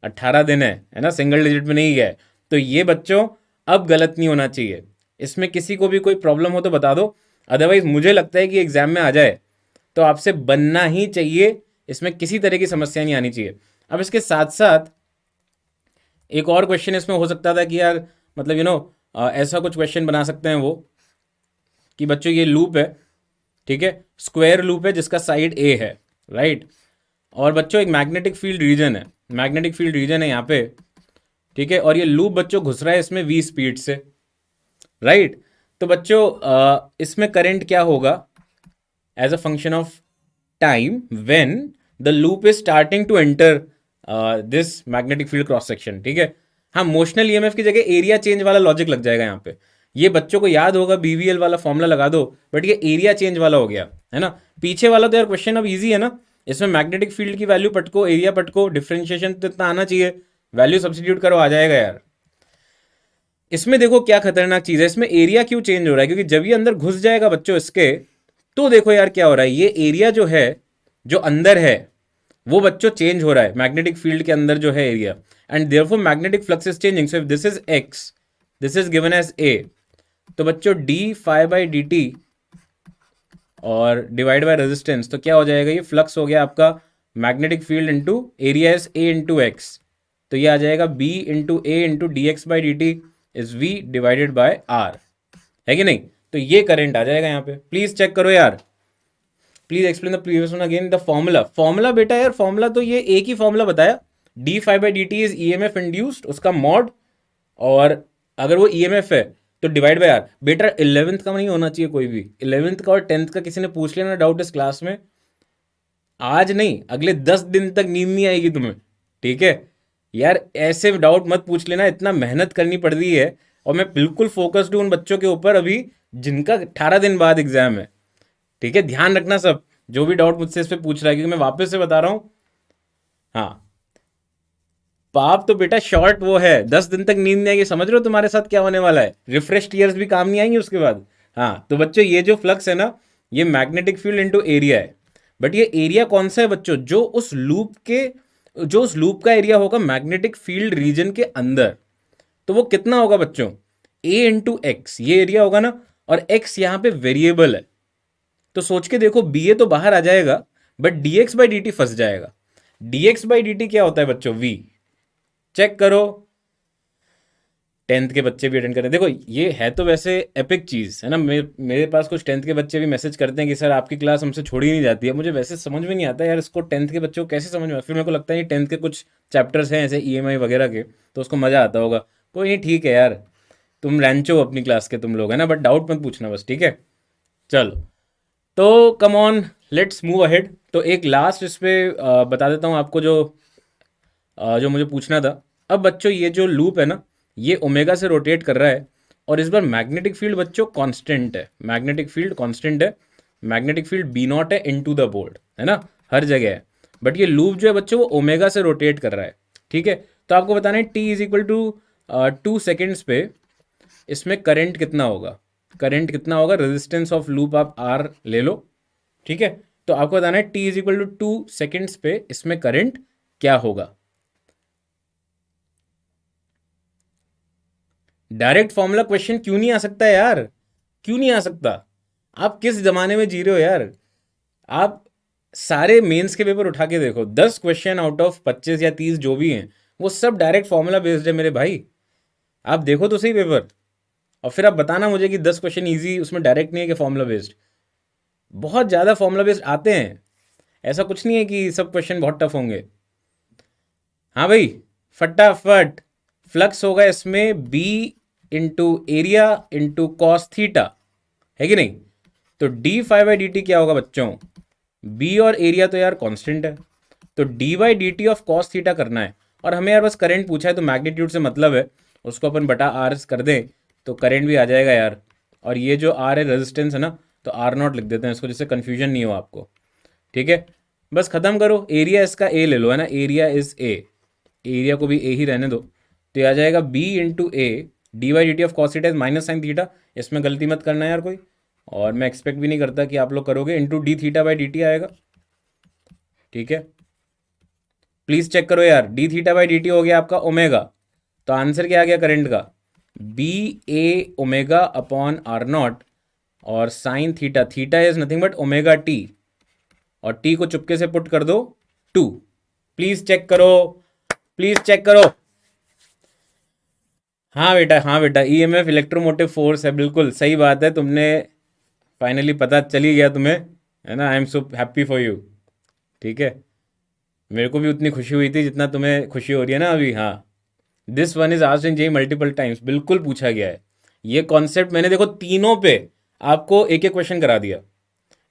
18 दिन है ना, सिंगल डिजिट में नहीं गया है। तो ये बच्चों अब गलत नहीं होना चाहिए। इसमें किसी को भी कोई प्रॉब्लम हो तो बता दो, अदरवाइज मुझे लगता है कि एग्जाम में आ जाए तो आपसे बनना ही चाहिए, इसमें किसी तरह की समस्या नहीं आनी चाहिए। अब इसके साथ साथ एक और क्वेश्चन इसमें हो सकता था कि यार मतलब ऐसा कुछ क्वेश्चन बना सकते हैं वो कि बच्चों ये लूप है, ठीक है, स्क्वायर लूप है जिसका साइड ए है, राइट। और बच्चों एक मैग्नेटिक फील्ड रीजन है, मैग्नेटिक फील्ड रीजन है यहाँ पे, ठीक है। और ये लूप बच्चों घुस रहा है इसमें v स्पीड से, राइट। तो बच्चों इसमें करंट क्या होगा as a function of time when the loop is starting to enter this magnetic field cross section, ठीक है। हाँ, मोशनल ईएमएफ की जगह एरिया चेंज वाला लॉजिक लग जाएगा यहाँ पे। ये बच्चों को याद होगा, बीवीएल वाला फॉर्मूला लगा दो, बट ये एरिया चेंज वाला हो गया है ना। पीछे वाला तो यार क्वेश्चन अब इजी है ना, इसमें मैग्नेटिक फील्ड की वैल्यू पटको, एरिया पटको, डिफरेंशिएशन तो इतना आना चाहिए, वैल्यू सब्स्टिट्यूट करो, आ जाएगा यार। इसमें देखो क्या खतरनाक चीज है, इसमें एरिया क्यों चेंज हो रहा है, क्योंकि जब ये अंदर घुस जाएगा बच्चों इसके, तो देखो यार क्या हो रहा है, ये एरिया जो है जो अंदर है वो बच्चों चेंज हो रहा है मैग्नेटिक फील्ड के अंदर जो है area, and therefore magnetic flux is changing. So if this is X, this is given as A, तो बच्चों D five by D T और डिवाइड बाय रेजिस्टेंस, तो क्या हो जाएगा, ये फ्लक्स हो गया आपका magnetic field into area is A into X. तो ये आ जाएगा B into A into D X by D T is V divided by R, है कि नहीं। तो ये करंट आ जाएगा यहाँ पे। प्लीज चेक करो यार, please explain the previous one again. The formula, formula बेटा यार फॉर्मूला तो ये एक ही फॉर्मूला बताया, D five by D T is E M F induced, उसका मॉड, और अगर वो ई एम एफ है तो डिवाइड बाय आर। बेटा 11th का नहीं होना चाहिए कोई भी, 11th का और 10th का किसी ने पूछ लिया ना डाउट इस क्लास में, आज नहीं अगले 10 दिन तक नींद नहीं आएगी तुम्हें, ठीक है यार। ऐसे डाउट मत पूछ लेना, इतना मेहनत करनी पड़ रही है और मैं बिल्कुल फोकस्ड हूँ उन बच्चों के ऊपर अभी जिनका 18 दिन बाद एग्जाम है, ठीक है। ध्यान रखना सब, जो भी डाउट मुझसे इस पे पूछ रहा है, क्योंकि मैं वापस से बता रहा हूँ। हाँ, पाप तो बेटा शॉर्ट वो है, 10 दिन तक नींद नहीं आएगी, समझ रहे हो तुम्हारे साथ क्या होने वाला है, रिफ्रेश ईयर्स भी काम नहीं आएंगे उसके बाद। हाँ, तो बच्चों ये जो फ्लक्स है ना, ये मैग्नेटिक फील्ड इनटू एरिया है, बट ये एरिया कौन सा है बच्चों, जो उस लूप का एरिया होगा मैग्नेटिक फील्ड रीजन के अंदर। तो वो कितना होगा बच्चों, ए इंटू एक्स, ये एरिया होगा ना, और एक्स यहाँ पे वेरिएबल है। तो सोच के देखो, बी ए तो बाहर आ जाएगा but D X by D T फंस जाएगा। D X by D T क्या होता है बच्चों, वी। चेक करो, 10th के बच्चे भी अटेंड करें। देखो ये है तो वैसे एपिक चीज़ है ना, मेरे पास कुछ 10th के बच्चे भी मैसेज करते हैं कि सर आपकी क्लास हमसे छोड़ी नहीं जाती है। मुझे वैसे समझ में नहीं आता यार, इसको 10th के बच्चों को कैसे समझ में, फिर मेरे को लगता है ये 10th के कुछ चैप्टर्स हैं ऐसे ईएमआई वगैरह के, तो उसको मज़ा आता होगा। कोई नहीं, ठीक है यार, तुम रैंचो अपनी क्लास के तुम लोग है ना, बट डाउट मत पूछना बस, ठीक है। चलो तो come on, let's move ahead. तो एक लास्ट इस पे बता देता हूँ आपको जो मुझे पूछना था। अब बच्चों ये जो लूप है ना, ये ओमेगा से रोटेट कर रहा है, और इस बार मैग्नेटिक फील्ड बच्चों कांस्टेंट है, मैग्नेटिक फील्ड कांस्टेंट है, मैग्नेटिक फील्ड बी नॉट है इनटू द बोर्ड, है ना, हर जगह है। बट ये लूप जो है बच्चों वो ओमेगा से रोटेट कर रहा है, ठीक है। तो आपको बताना है T is equal to 2 seconds पे इसमें करंट कितना होगा, करंट कितना होगा, रेजिस्टेंस ऑफ लूप आप आर ले लो, ठीक है। तो आपको बताना है T is equal to 2 seconds पे इसमें करंट क्या होगा। डायरेक्ट फॉर्मूला क्वेश्चन क्यों नहीं आ सकता यार, क्यों नहीं आ सकता? आप किस जमाने में जी रहे हो यार? आप सारे मेंस के पेपर उठा के देखो, 10 क्वेश्चन आउट ऑफ 25 या 30 जो भी हैं वो सब डायरेक्ट फॉर्मूला बेस्ड है मेरे भाई। आप देखो तो सही पेपर, और फिर आप बताना मुझे कि 10 क्वेश्चन ईजी उसमें डायरेक्ट नहीं है कि फॉर्मूला बेस्ड। बहुत ज़्यादा फॉर्मूला बेस्ड आते हैं, ऐसा कुछ नहीं है कि सब क्वेश्चन बहुत टफ होंगे। हाँ भाई, फटाफट फ्लक्स होगा इसमें B into area into cos theta, है कि नहीं? तो D five by D T क्या होगा बच्चों? बी और एरिया तो यार कांस्टेंट है, तो D by D T of cos theta करना है। और हमें यार बस करंट पूछा है तो मैग्नीट्यूड से मतलब है, उसको अपन बटा आर कर दें तो करंट भी आ जाएगा यार। और ये जो आर है रेजिस्टेंस है ना, तो आर नॉट लिख देते हैं इसको, जिससे कन्फ्यूजन नहीं हो आपको, ठीक है। बस ख़त्म करो, एरिया इसका ए ले लो, है ना, एरिया इज ए, एरिया को भी ए ही रहने दो। तो ये आ जाएगा B into A D Y D T of cos theta is minus sine theta. इसमें गलती मत करना यार कोई, और मैं एक्सपेक्ट भी नहीं करता कि आप लोग करोगे। Into D theta by D T आएगा, ठीक है। प्लीज़ चेक करो यार, D theta by D T हो गया आपका ओमेगा, तो आंसर क्या आ गया करंट का? B A omega upon R naught, और sine theta, theta is nothing but omega T, और टी को चुपके से पुट कर दो 2। प्लीज़ चेक करो, प्लीज़ चेक करो। हाँ बेटा, हाँ बेटा, ईएमएफ इलेक्ट्रोमोटिव फोर्स है, बिल्कुल सही बात है। तुमने फाइनली पता चल ही गया तुम्हें, है ना। I am so happy for you, ठीक है। मेरे को भी उतनी खुशी हुई थी जितना तुम्हें खुशी हो रही है ना अभी। हाँ, this one is asked in JEE multiple times, बिल्कुल पूछा गया है ये कॉन्सेप्ट। मैंने देखो तीनों पे आपको एक एक क्वेश्चन करा दिया,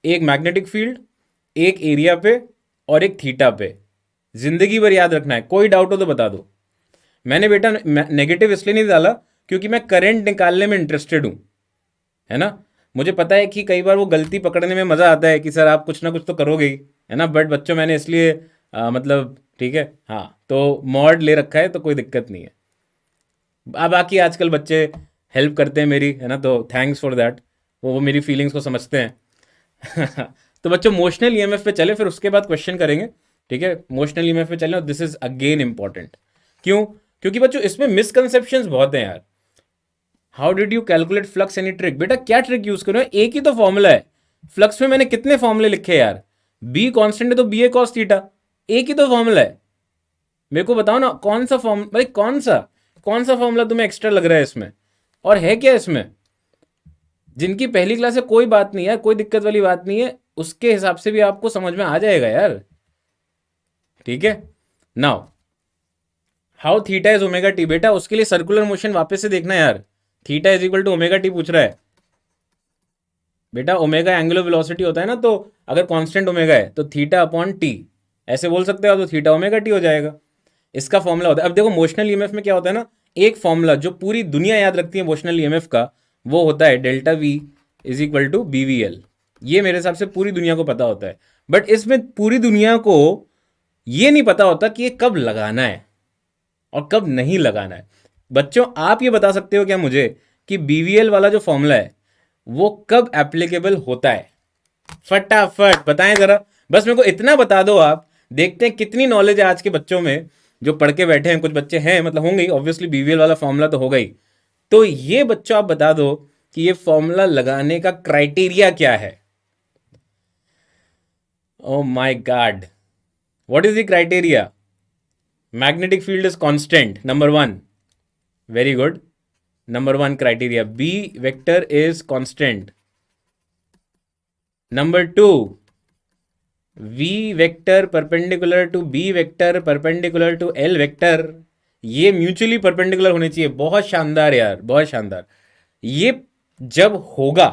एक मैग्नेटिक फील्ड, एक एरिया पे, और एक थीटा पे। जिंदगी भर याद रखना है, कोई डाउट हो तो बता दो। मैंने बेटा नेगेटिव इसलिए नहीं डाला क्योंकि मैं करंट निकालने में इंटरेस्टेड हूँ, है ना। मुझे पता है कि कई बार वो गलती पकड़ने में मज़ा आता है कि सर आप कुछ ना कुछ तो करोगे ही, है ना। बट बच्चों मैंने इसलिए मतलब ठीक है, हाँ, तो मॉड ले रखा है तो कोई दिक्कत नहीं है। अब बाकी आजकल बच्चे हेल्प करते हैं मेरी, है ना, तो थैंक्स फॉर दैट, वो मेरी फीलिंग्स को समझते हैं। तो बच्चों मोशनल ईएमएफ पे चले, फिर उसके बाद क्वेश्चन करेंगे, ठीक है। मोशनल ईएमएफ पे चले, और दिस इज अगेन इंपॉर्टेंट। क्यों? क्योंकि बच्चों इसमें मिसकंसेप्शंस बहुत हैं यार। How did you calculate flux, any trick? बेटा क्या ट्रिक यूज करो, एक ही तो फॉर्मूला है। फ्लक्स में मैंने कितने फॉर्मूले लिखे यार? बी कांस्टेंट है तो बी ए कॉस थीटा, एक ही तो फॉर्मूला है। मेरे को बताओ ना कौन सा फॉर्म, भाई कौन सा फॉर्मूला तुम्हें एक्स्ट्रा लग रहा है इसमें, और है क्या इसमें? जिनकी पहली क्लास है कोई बात नहीं है, कोई दिक्कत वाली बात नहीं है, उसके हिसाब से भी आपको समझ में आ जाएगा यार, ठीक है। Now how theta is omega T, बेटा उसके लिए सर्कुलर मोशन वापस से देखना यार। Theta is equal to omega T पूछ रहा है बेटा, ओमेगा एंगुलर वेलोसिटी होता है ना, तो अगर कांस्टेंट ओमेगा है तो थीटा अपॉन टी ऐसे बोल सकते हो, तो थीटा ओमेगा टी हो जाएगा। इसका फॉर्मूला होता है, अब देखो मोशनल ईएमएफ में क्या होता है ना, एक फॉर्मूला जो पूरी दुनिया याद रखती है मोशनल ईएमएफ का, वो होता है delta V is equal to B V L. ये मेरे हिसाब से पूरी दुनिया को पता होता है, बट इसमें पूरी दुनिया को ये नहीं पता होता कि ये कब लगाना है और कब नहीं लगाना है। बच्चों आप ये बता सकते हो क्या मुझे कि बीवीएल वाला जो फॉर्मूला है वो कब एप्लीकेबल होता है? फटाफट बताएं जरा, बस मेरे को इतना बता दो आप। देखते हैं कितनी नॉलेज है आज के बच्चों में जो पढ़ के बैठे हैं। कुछ बच्चे हैं, मतलब होंगे ही ऑब्वियसली, बीवीएल वाला फॉर्मूला तो होगा ही। तो ये बच्चों आप बता दो कि ये फॉर्मूला लगाने का क्राइटेरिया क्या है? ओ my God, what is the criteria? Magnetic field is constant, number one, very good, number one criteria. B vector is constant. Number two, V vector perpendicular to B vector perpendicular to L vector, ये mutually perpendicular होने चाहिए। बहुत शानदार यार, बहुत शानदार। ये जब होगा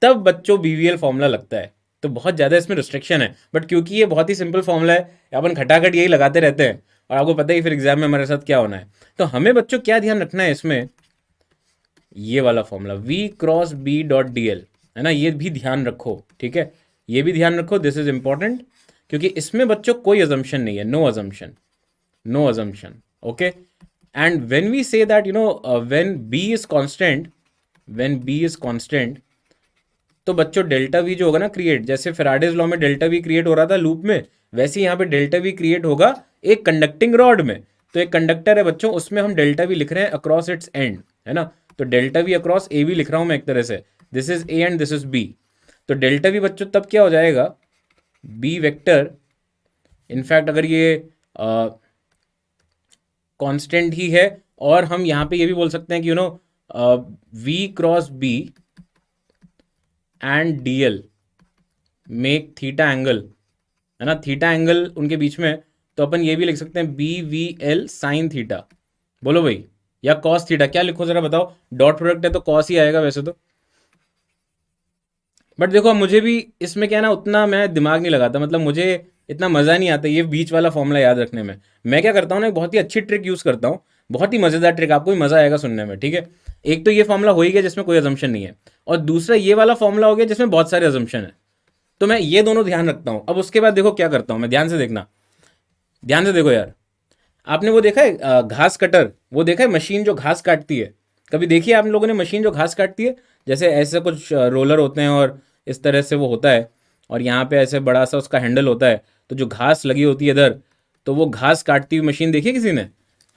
तब बच्चों बीवीएल फॉर्मूला लगता है, तो बहुत ज़्यादा इसमें रिस्ट्रिक्शन है। बट क्योंकि ये बहुत ही सिंपल फॉर्मूला है, अपन खटाखट यही लगाते रहते हैं, और आपको पता ही फिर एग्जाम में हमारे साथ क्या होना है। तो हमें बच्चों क्या ध्यान रखना है इसमें ये वाला formula V cross B dot D L, है ना, ये भी ध्यान रखो, ठीक है, ये भी ध्यान रखो, दिस इज इंपॉर्टेंट, क्योंकि इसमें बच्चों कोई अजम्पशन नहीं है, no assumption, no assumption, okay. And when we say that when B is constant, when B is constant, तो बच्चों डेल्टा वी जो होगा ना क्रिएट, जैसे फेराडेज लॉ में डेल्टा वी क्रिएट हो रहा था लूप में, वैसे यहाँ पे डेल्टा वी क्रिएट होगा एक कंडक्टिंग रॉड में। तो एक कंडक्टर है बच्चों, उसमें हम डेल्टा वी लिख रहे हैं अक्रॉस इट्स एंड, है ना, तो delta V across A V लिख रहा हूं मैं एक तरह से, this is A and this is B. तो डेल्टा वी बच्चों तब क्या हो जाएगा, बी वेक्टर, इनफैक्ट अगर ये कांस्टेंट ही है, और हम यहाँ पे ये भी बोल सकते हैं कि V cross B and D L make theta angle, है ना, थीटा एंगल उनके बीच में, तो अपन ये भी लिख सकते हैं B V L sine theta, बोलो भाई, या कॉस थीटा, क्या लिखो जरा बताओ, डॉट प्रोडक्ट है तो कॉस ही आएगा वैसे तो, बट देखो मुझे भी इसमें क्या है ना, उतना मैं दिमाग नहीं लगाता, मतलब मुझे इतना मज़ा नहीं आता ये बीच वाला फॉर्मूला याद रखने में। मैं क्या करता हूँ ना, एक बहुत ही अच्छी ट्रिक यूज़ करता हूँ, बहुत ही मज़ेदार ट्रिक, आपको भी मज़ा आएगा सुनने में, ठीक है। एक तो ये फॉर्मूला हो ही गया जिसमें कोई अजम्पशन नहीं है, और दूसरा ये वाला फॉर्मूला हो गया जिसमें बहुत सारे अजम्पशन है, तो मैं ये दोनों ध्यान रखता हूँ। अब उसके बाद देखो क्या करता हूँ मैं, ध्यान से देखना, ध्यान से देखो यार, आपने वो देखा है घास कटर, वो देखा है मशीन जो घास काटती है, कभी देखिए आप लोगों ने मशीन जो घास काटती है, जैसे ऐसे कुछ रोलर होते हैं और इस तरह से वो होता है, और यहाँ पे ऐसे बड़ा सा उसका हैंडल होता है, तो जो घास लगी होती है इधर, तो वो घास काटती हुई मशीन देखी किसी ने,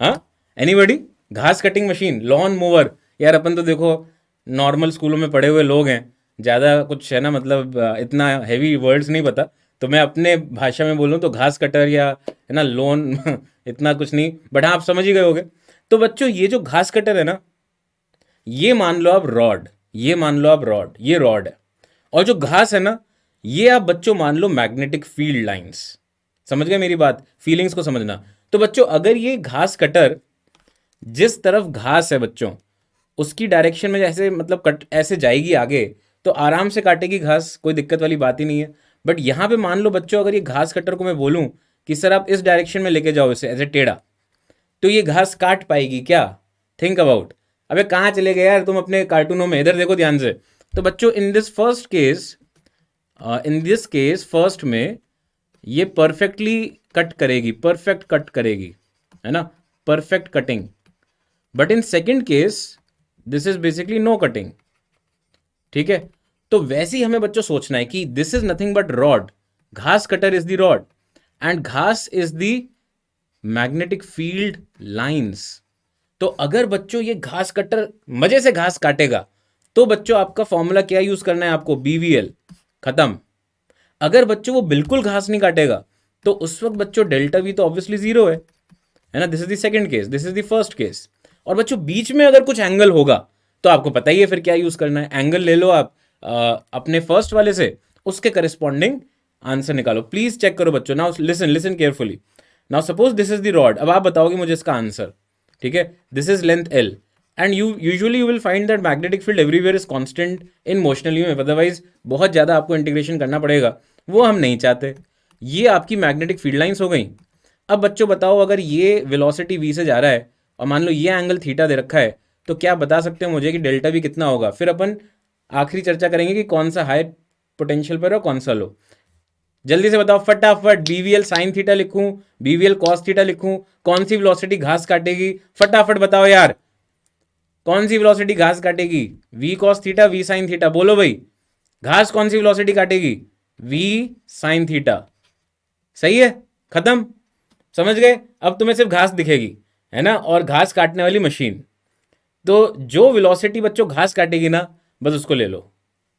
हाँ, एनीबडी, घास कटिंग मशीन, लॉन मूवर। यार अपन तो देखो नॉर्मल स्कूलों में पढ़े हुए लोग हैं, ज़्यादा कुछ है ना, मतलब इतना हैवी वर्ड्स नहीं पता, तो मैं अपने भाषा में बोलूँ तो घास कटर या है ना लोन इतना कुछ नहीं, बट हाँ आप समझ ही गए होगे। तो बच्चों ये जो घास कटर है ना, ये मान लो आप रॉड, ये मान लो आप रॉड, ये रॉड है, और जो घास है ना, ये आप बच्चों मान लो मैग्नेटिक फील्ड लाइंस। समझ गए मेरी बात, फीलिंग्स को समझना। तो बच्चों अगर ये घास कटर जिस तरफ घास है बच्चों, उसकी डायरेक्शन में जैसे मतलब कट ऐसे जाएगी आगे, तो आराम से काटेगी घास, कोई दिक्कत वाली बात ही नहीं है। बट यहाँ पे मान लो बच्चों, अगर ये घास कटर को मैं बोलूँ कि सर आप इस डायरेक्शन में लेके जाओ इसे ऐसे टेढ़ा, तो ये घास काट पाएगी क्या? Think about. अबे कहाँ चले गए यार तुम अपने कार्टूनों में, इधर देखो ध्यान से। तो बच्चों इन दिस केस फर्स्ट में ये परफेक्टली कट करेगी, परफेक्ट कट करेगी, है ना, perfect cutting. But in second case this is basically no cutting, ठीक है। तो वैसे ही हमें बच्चों सोचना है कि this is nothing but rod, घास cutter is the rod and घास is the magnetic field lines. तो अगर बच्चों ये घास कटर मजे से घास काटेगा, तो बच्चों आपका फॉर्मूला क्या यूज करना है आपको, बीवीएल, खत्म। अगर बच्चों वो बिल्कुल घास नहीं काटेगा, तो उस वक्त बच्चों डेल्टा वी तो ऑब्वियसली जीरो है ना, this is the second case, this is the first case. और बच्चों बीच में अगर कुछ एंगल होगा, तो आपको पता ही है फिर क्या यूज करना है, एंगल ले लो आप अपने फर्स्ट वाले से, उसके करस्पॉन्डिंग आंसर निकालो। प्लीज चेक करो बच्चों, now listen listen carefully. Now suppose this is the rod, अब आप बताओगे मुझे इसका आंसर, ठीक है। This is length L and you will find that magnetic field everywhere is constant in motional unit, otherwise बहुत ज़्यादा आपको इंटीग्रेशन करना पड़ेगा, वो हम नहीं चाहते। ये आपकी मैग्नेटिक फील्ड लाइंस हो गई। अब बच्चों बताओ, अगर ये वेलोसिटी v से जा रहा है और मान लो ये एंगल थीटा दे रखा है, तो क्या बता सकते हो मुझे कि डेल्टा v कितना होगा? फिर अपन आखिरी चर्चा करेंगे कि कौन सा हाई पोटेंशियल पर और कौन सा लो। जल्दी से बताओ फटाफट, बीवीएल साइन थीटा लिखूं, बीवीएल कॉस थीटा लिखूं, कौन सी वेलोसिटी घास काटेगी? फटाफट बताओ यार, कौन सी वेलोसिटी घास काटेगी? V cos theta, V sine theta, बोलो भाई, घास कौन सी वेलोसिटी काटेगी? वी साइन थीटा, सही है, खत्म, समझ गए। अब तुम्हें सिर्फ घास दिखेगी, है ना, और घास काटने वाली मशीन। तो जो वेलोसिटी बच्चों घास काटेगी ना, बस उसको ले लो,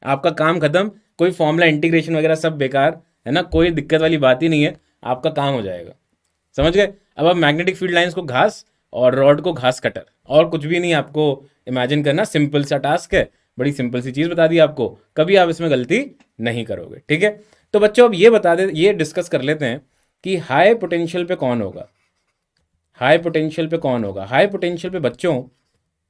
आपका काम खत्म। कोई फॉर्मूला इंटीग्रेशन वगैरह सब बेकार, है ना, कोई दिक्कत वाली बात ही नहीं है, आपका काम हो जाएगा, समझ गए। अब आप मैग्नेटिक फील्ड लाइंस को घास और रॉड को घास कटर, और कुछ भी नहीं आपको इमेजिन करना, सिंपल सा टास्क है, बड़ी सिंपल सी चीज़ बता दी आपको, कभी आप इसमें गलती नहीं करोगे, ठीक है। तो बच्चों अब ये बता दे, ये डिस्कस कर लेते हैं कि हाई पोटेंशियल पे कौन होगा, हाई पोटेंशियल पे कौन होगा। हाई पोटेंशियल पे बच्चों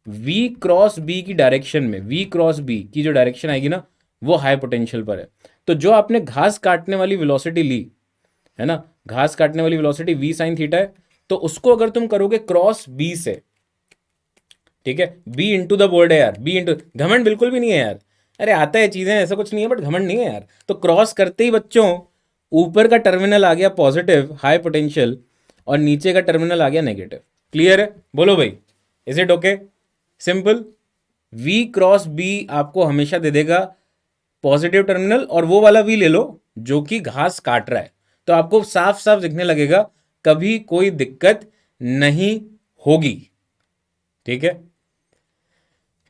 V क्रॉस बी की डायरेक्शन में, V क्रॉस बी की जो डायरेक्शन आएगी ना, वो हाई पोटेंशियल पर है। तो जो आपने घास काटने वाली वेलोसिटी ली है ना, घास काटने वाली वेलोसिटी V साइन थीटा है, तो उसको अगर तुम करोगे क्रॉस B से, ठीक है, बी इंटू द बोर्ड है यार, बी इंटू, घमंड बिल्कुल भी नहीं है यार, अरे आता है चीज़ें, ऐसा कुछ नहीं है, बट घमंड नहीं है यार। तो क्रॉस करते ही बच्चों ऊपर का टर्मिनल आ गया पॉजिटिव हाई पोटेंशियल, और नीचे का टर्मिनल आ गया नेगेटिव। क्लियर है, बोलो भाई, is it okay? Simple. V cross B आपको हमेशा दे देगा पॉजिटिव टर्मिनल, और वो वाला वी ले लो जो कि घास काट रहा है, तो आपको साफ साफ दिखने लगेगा, कभी कोई दिक्कत नहीं होगी। ठीक है,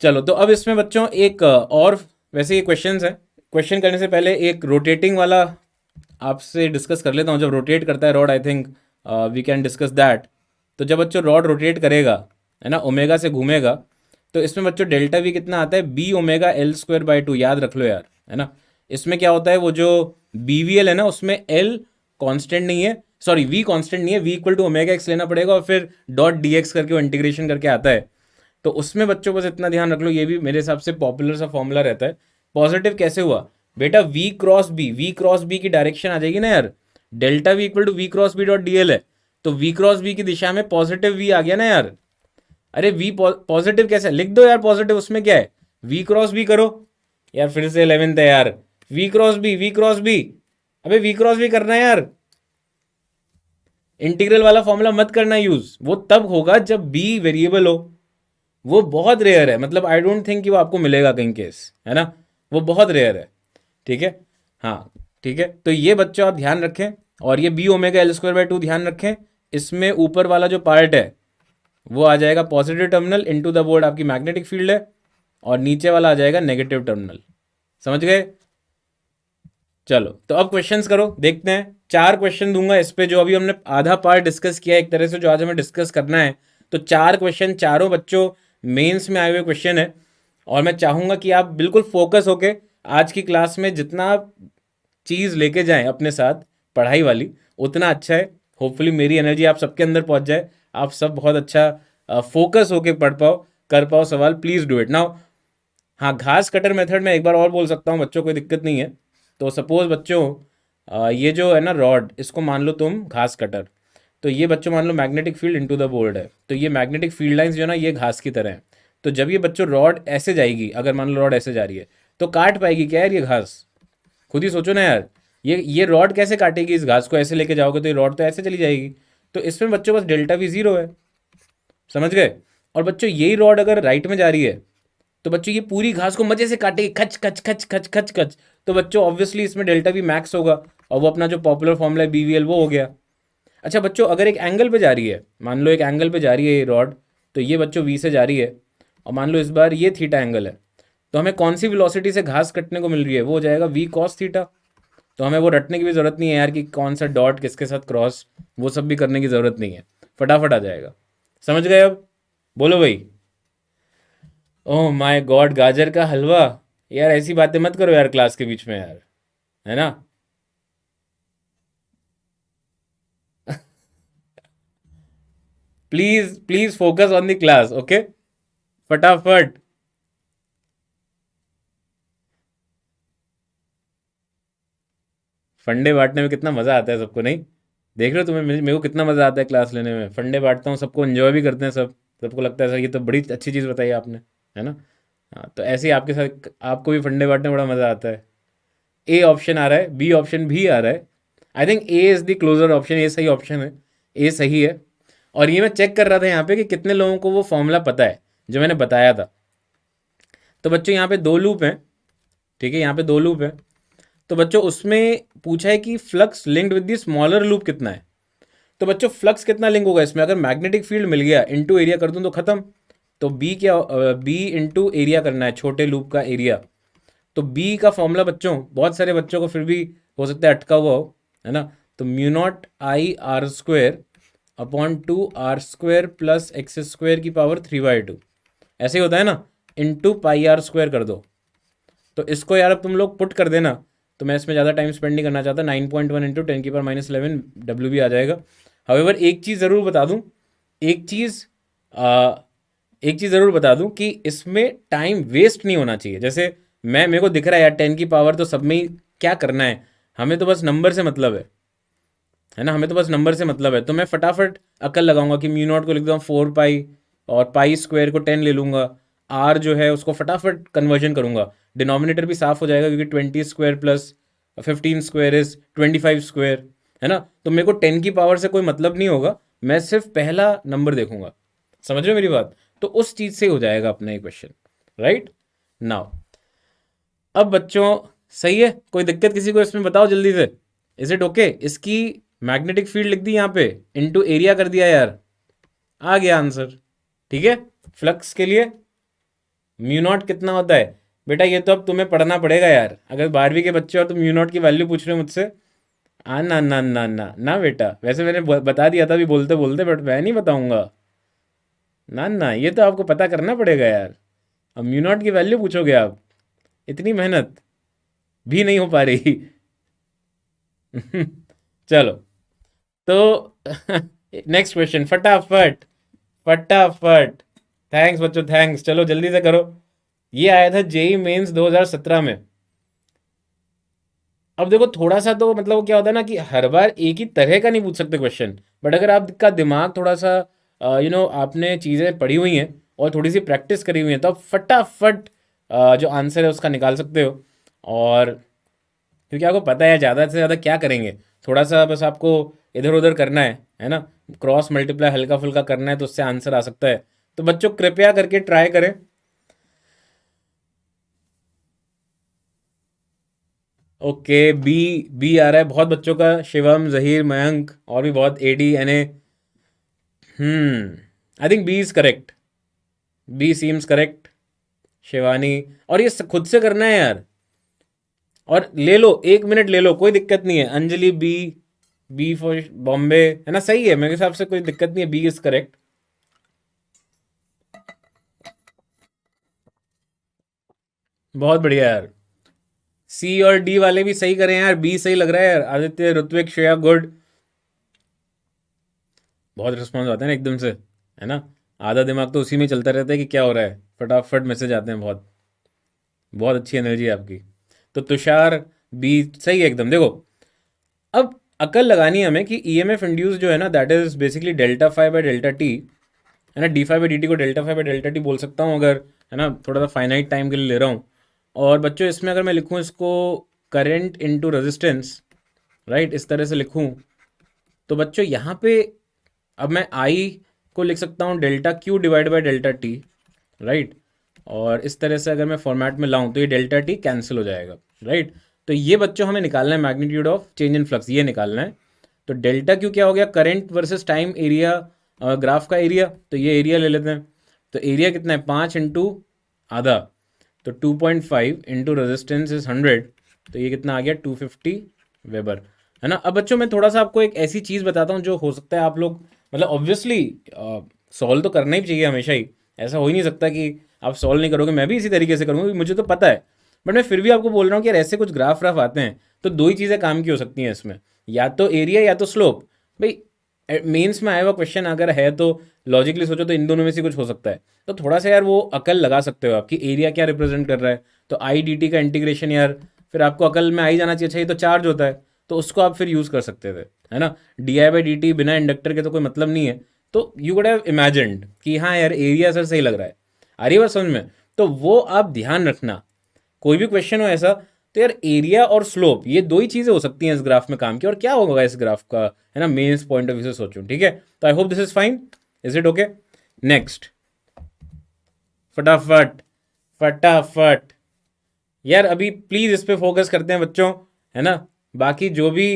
चलो तो अब इसमें बच्चों एक और, वैसे ये क्वेश्चंस है, क्वेश्चन करने से पहले एक रोटेटिंग वाला आपसे डिस्कस कर लेता हूँ। जब रोटेट करता है rod, I think we can discuss that. तो जब बच्चों रॉड रोटेट करेगा, है ना, ओमेगा से घूमेगा, तो इसमें बच्चों डेल्टा वी कितना आता है, B omega L square by two, याद रख लो यार, है ना। इसमें क्या होता है, वो जो बी वी एल है ना, उसमें एल कांस्टेंट नहीं है, सॉरी वी कांस्टेंट नहीं है, V equal to omega X लेना पड़ेगा, और फिर डॉट डी एक्स करके वो इंटीग्रेशन करके आता है। तो उसमें बच्चों बस इतना ध्यान रख लो, ये भी मेरे हिसाब से पॉपुलर सा फॉर्मूला रहता है। पॉजिटिव कैसे हुआ बेटा, V cross B, V cross B की डायरेक्शन आ जाएगी ना यार, delta V equal to V cross B dot D L है, तो वी क्रॉस बी की दिशा में पॉजिटिव वी आ गया ना यार। अरे वी पॉजिटिव कैसे लिख दो यार, पॉजिटिव, उसमें क्या है, वी क्रॉस बी करो यार, फिर से 11th है यार, V cross B, V cross B, अबे वी क्रॉस बी करना है यार। इंटीग्रल वाला फॉर्मूला मत करना यूज, वो तब होगा जब बी वेरिएबल हो, वो बहुत रेयर है, मतलब आई डोंट थिंक कि वो आपको मिलेगा कहीं केस, है ना, वो बहुत रेयर है। ठीक है, हाँ ठीक है, तो ये बच्चों आप ध्यान रखें, और ये B omega L square by two ध्यान रखें, इसमें ऊपर वाला जो पार्ट है वो आ जाएगा positive terminal, into the board आपकी मैग्नेटिक फील्ड है, और नीचे वाला आ जाएगा नेगेटिव टर्मिनल। समझ गए? चलो तो अब क्वेश्चंस करो, देखते हैं। 4 क्वेश्चन दूंगा इस पे, जो अभी हमने आधा पार्ट डिस्कस किया एक तरह से, जो आज हमें डिस्कस करना है। तो 4 क्वेश्चन, चारों बच्चों मेंस में आए हुए क्वेश्चन है, और मैं चाहूंगा कि आप बिल्कुल फोकस होके आज की क्लास में जितना चीज़ लेके जाएं अपने साथ पढ़ाई वाली, उतना अच्छा है। होपफुली मेरी एनर्जी आप सबके अंदर पहुंच जाए, आप सब बहुत अच्छा फोकस होके पढ़ पाओ, कर पाओ सवाल। Please do it now. हाँ, घास कटर मेथड में एक बार और बोल सकता हूँ बच्चों, कोई दिक्कत नहीं है। तो सपोज बच्चों ये जो है ना रॉड, इसको मान लो तुम घास कटर, तो ये बच्चों मान लो magnetic field into the board है, तो ये मैग्नेटिक फील्ड लाइंस जो है ना, ये घास की तरह है। तो जब ये बच्चों रॉड ऐसे जाएगी, अगर मान लो रॉड ऐसे जा रही है, तो काट पाएगी क्या यार ये घास? खुद ही सोचो ना यार, ये रॉड कैसे काटेगी इस घास को? ऐसे लेके जाओगे तो ये रॉड तो ऐसे चली जाएगी। तो इसमें बच्चों बस डेल्टा वी जीरो है, समझ गए? और बच्चों यही रॉड अगर राइट में जा रही है, तो बच्चों ये पूरी घास को मजे से काटेगी, खच खच खच खच खच खच। तो बच्चों ऑब्वियसली इसमें डेल्टा वी मैक्स होगा, और वो अपना जो पॉपुलर फॉर्मूला है बीवीएल, वो हो गया। अच्छा बच्चों, अगर एक एंगल पे जा रही है, मान लो एक एंगल पे जा रही है ये रॉड, तो ये बच्चों वी से जा रही है, और मान लो इस बार ये थीटा एंगल है, तो हमें कौन सी वेलोसिटी से घास कटने को मिल रही है, वो हो जाएगा वी कॉस थीटा। तो हमें वो रटने की भी ज़रूरत नहीं है यार कि कौन सा डॉट किसके साथ क्रॉस, वो सब भी करने की ज़रूरत नहीं है, फटाफट आ जाएगा। समझ गए अब? बोलो भाई। ओह माय गॉड, गाजर का हलवा, यार ऐसी बातें मत करो यार क्लास के बीच में यार, है ना। Please please focus on the class, okay, फटाफट। फंडे बांटने में कितना मज़ा आता है सबको, नहीं? देख रहे हो तुम्हें, मेरे को कितना मज़ा आता है क्लास लेने में, फंडे बांटता हूँ, सबको एंजॉय भी करते हैं सब, सबको लगता है सर ये तो बड़ी अच्छी चीज़ बताई आपने, है ना। हाँ, तो ऐसे ही आपके साथ आपको भी फंडे बांटने में बड़ा मज़ा आता है। ए ऑप्शन आ रहा है, बी ऑप्शन भी आ रहा है। I think A is the closer option, ये सही ऑप्शन है, ए सही है। और ये मैं चेक कर रहा था यहाँ पे कि कितने लोगों को वो फॉर्मूला पता है जो मैंने बताया था। तो बच्चों यहाँ पे 2 लूप हैं, ठीक है, यहाँ पे 2 लूप है। तो बच्चों उसमें पूछा है कि flux linked with the smaller loop कितना है। तो बच्चों फ्लक्स कितना लिंक होगा इसमें, अगर मैग्नेटिक फील्ड मिल गया इनटू एरिया कर दूं तो खत्म। तो बी क्या, बी इंटू एरिया करना है, छोटे लूप का एरिया। तो बी का फॉर्मूला बच्चों बहुत सारे बच्चों को फिर भी हो सकता है अटका हुआ हो, है ना। तो mu naught I R square upon 2 R square plus X square की पावर 3/2, ऐसे ही होता है ना, इंटू पाई आर स्क्वेयर कर दो। तो इसको यार अब तुम लोग पुट कर देना, तो मैं इसमें ज़्यादा टाइम स्पेंड नहीं करना चाहता। 9.1 इंटू 10⁻11 डब्ल्यू भी आ जाएगा। हाउएवर एक चीज़ ज़रूर बता दूँ, एक चीज़ एक चीज़ ज़रूर बता दूँ कि इसमें टाइम वेस्ट नहीं होना चाहिए। जैसे मेरे को दिख रहा है यार 10 की पावर तो सब में ही क्या करना है, हमें तो बस नंबर से मतलब है ना, हमें तो बस नंबर से मतलब है। तो मैं फटाफट अकल लगाऊंगा कि म्यू नॉट को लिख दूँ 4 पाई और पाई स्क्वायर को 10 ले लूँगा, आर जो है उसको फटाफट कन्वर्जन करूँगा, डिनोमिनेटर भी साफ हो जाएगा क्योंकि 20 square plus 15 square is 25 square, है ना। तो मेरे को 10 की पावर से कोई मतलब नहीं होगा, मैं सिर्फ पहला नंबर देखूंगा। समझ रहे हो मेरी बात? तो उस चीज़ से हो जाएगा अपना ये क्वेश्चन, राइट नाउ। अब बच्चों सही है, कोई दिक्कत किसी को इसमें बताओ जल्दी से। Is it okay? इसकी मैग्नेटिक फील्ड लिख दी यहाँ पे, इनटू एरिया कर दिया यार, आ गया आंसर। ठीक है, फ्लक्स के लिए म्यू नॉट कितना होता है बेटा, ये तो अब तुम्हें पढ़ना पड़ेगा यार। अगर 12वीं के बच्चे हो तो म्यू नॉट की वैल्यू पूछ रहे हो मुझसे? ना ना ना ना ना बेटा, वैसे मैंने बता दिया था अभी बोलते बोलते, बट मैं नहीं बताऊंगा। ना ना, ये तो आपको पता करना पड़ेगा यार। अब म्यू नॉट की वैल्यू पूछोगे आप? इतनी मेहनत भी नहीं हो पा रही। चलो, तो नेक्स्ट क्वेश्चन फटाफट, फटाफट। थैंक्स बच्चों, थैंक्स। चलो जल्दी से करो। ये आया था जेई मेंस 2017 में। अब देखो थोड़ा सा तो मतलब वो क्या होता है ना कि हर बार एक ही तरह का नहीं पूछ सकते क्वेश्चन, बट अगर आपका दिमाग थोड़ा सा आपने चीज़ें पढ़ी हुई हैं और थोड़ी सी प्रैक्टिस करी हुई है तो आप फटाफट जो आंसर है उसका निकाल सकते हो। और क्योंकि आपको पता है ज़्यादा से ज़्यादा क्या करेंगे, थोड़ा सा बस आपको इधर उधर करना है ना, क्रॉस मल्टीप्लाई हल्का फुल्का करना है तो उससे आंसर आ सकता है। तो बच्चों कृपया करके ट्राई करें। ओके, बी, बी आ रहा है बहुत बच्चों का, शिवम, जहीर, मयंक और भी बहुत, एडी, N A. I think B is correct, B seems correct. Shivani, और ये खुद से करना है यार, और ले लो 1 मिनट ले लो, कोई दिक्कत नहीं है। Anjali, B, B for Bombay, है ना, सही है मेरे हिसाब से, कोई दिक्कत नहीं है, बी इज करेक्ट। बहुत बढ़िया यार। सी और डी वाले भी सही करें यार, बी सही लग रहा है यार। आदित्य, ऋत्विक, श्रेया, गुड। बहुत रिस्पॉन्स आते हैं ना एकदम से, है ना। आधा दिमाग तो उसी में चलता रहता है कि क्या हो रहा है, फटाफट मैसेज आते हैं बहुत। बहुत अच्छी एनर्जी है आपकी। तो तुषार, बी सही है एकदम। देखो अब अकल लगानी है हमें कि ईएमएफ इंड्यूस जो है ना, that is basically delta phi by delta T, है ना। D five by D T को delta phi by delta T बोल सकता हूँ अगर, है ना, थोड़ा सा फाइनाइट टाइम के लिए ले रहा हूँ। और बच्चों इसमें अगर मैं लिखूँ इसको करंट इनटू रेजिस्टेंस, राइट, इस तरह से लिखूँ, तो बच्चों यहाँ पे अब मैं आई को लिख सकता हूँ delta Q divide by delta T, right. और इस तरह से अगर मैं फॉर्मेट में लाऊं तो ये डेल्टा टी कैंसिल हो जाएगा, राइट। तो ये बच्चों हमें निकालना है magnitude of change in flux, ये निकालना है। तो डेल्टा क्यू क्या हो गया, current versus time area, graph का एरिया, तो ये एरिया ले लेते हैं। तो एरिया कितना है, 5 इंटू आधा, तो 2.5 इंटू रेजिस्टेंस इज 100, तो ये कितना आ गया 250 वेबर, है ना। अब बच्चों मैं थोड़ा सा आपको एक ऐसी चीज़ बताता हूँ जो हो सकता है आप लोग, मतलब ऑब्वियसली सॉल्व तो करना ही चाहिए हमेशा ही, ऐसा हो ही नहीं सकता कि आप सॉल्व नहीं करोगे। मैं भी इसी तरीके से करूँगा, मुझे तो पता है। बट मैं फिर भी आपको बोल रहा हूँ कि यार ऐसे कुछ ग्राफ व्राफ आते हैं तो दो ही चीज़ें काम की हो सकती हैं इसमें, या तो एरिया या तो स्लोप। भाई मेंस में आया हुआ क्वेश्चन अगर है तो लॉजिकली सोचो तो इन दोनों में से कुछ हो सकता है। तो थोड़ा सा यार वो अकल लगा सकते हो आप कि एरिया क्या रिप्रेजेंट कर रहा है, तो आई डी टी का इंटीग्रेशन यार, फिर आपको अकल में आई जाना चाहिए। अच्छा ये तो चार्ज होता है, तो उसको आप फिर यूज़ कर सकते थे, है ना। D I by D T बिना इंडक्टर के तो कोई मतलब नहीं है। तो यू वुड हैव इमेजिन्ड कि हाँ यार एरिया सर सही लग रहा है, आ रही है बात समझ में। तो वो आप ध्यान रखना, कोई भी क्वेश्चन हो ऐसा, तो यार एरिया और स्लोप ये दो ही चीज़ें हो सकती हैं इस ग्राफ में काम की, और क्या होगा इस ग्राफ का, है ना, मेन्स पॉइंट ऑफ व्यू से सोचूं। ठीक है, तो आई hope this is fine, is it okay. Next, फटाफट, फटाफट यार, अभी प्लीज़ इस पे फोकस करते हैं बच्चों, है ना। बाकी जो भी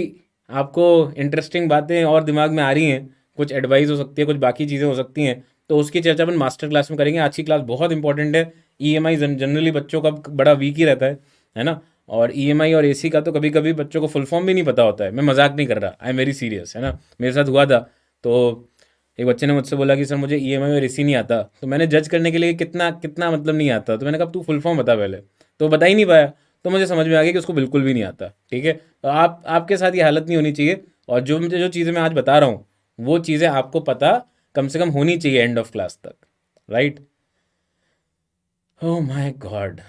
आपको इंटरेस्टिंग बातें और दिमाग में आ रही हैं, कुछ एडवाइस हो सकती है, कुछ बाकी चीज़ें हो सकती हैं, तो उसकी चर्चा अपन मास्टर क्लास में करेंगे। आज की क्लास बहुत इंपॉर्टेंट है। ईएमआई जनरली बच्चों का बड़ा वीक ही रहता है ना। और ईएमआई और एसी का तो कभी कभी बच्चों को फुल फॉर्म भी नहीं पता होता है, मैं मजाक नहीं कर रहा, आई एम वेरी सीरियस, है ना। मेरे साथ हुआ था। तो एक बच्चे ने मुझसे बोला कि सर मुझे ईएमआई और एसी नहीं आता, तो मैंने जज करने के लिए कितना कितना मतलब नहीं आता, तो मैंने कहा तू फुल फॉर्म बता पहले, तो बता ही नहीं पाया। तो मुझे समझ में आ गया कि उसको बिल्कुल भी नहीं आता। ठीक है, तो आपके साथ ये हालत नहीं होनी चाहिए। और जो मुझे जो चीज़ें मैं आज बता रहा हूँ वो चीज़ें आपको पता कम से कम होनी चाहिए एंड ऑफ क्लास तक, राइट। Oh my God.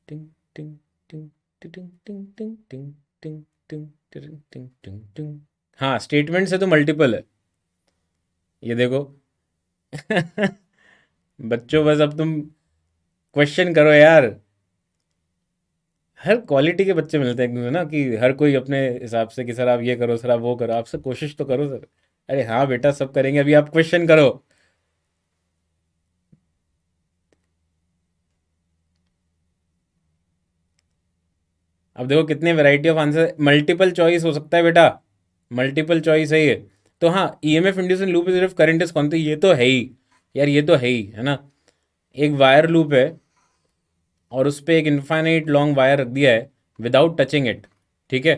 टिंग टिंग टिंग टिंग टिंग टिंग टिंग टिंग टिंग टिंग टिंग टिंग टिंग। हाँ, स्टेटमेंट से तो मल्टीपल है। ये देखो। बच्चों बस अब तुम क्वेश्चन करो यार। हर क्वालिटी के बच्चे मिलते हैं एक दूसरे ना, कि हर कोई अपने हिसाब से कि सर आप ये करो, सर आप वो करो, आपसे कोशिश तो करो सर। अरे हाँ बेटा सब करेंगे, अभी आप क्वेश्चन करो। अब देखो कितने variety of answer, multiple choice हो सकता है बेटा, मल्टीपल चॉइस है ये। तो हाँ, EMF induced loop is if current is कौन, तो ये तो है ही यार, ये तो है ना। एक वायर लूप है और उस पर एक इनफाइनाइट लॉन्ग वायर रख दिया है विदाउट टचिंग इट, ठीक है।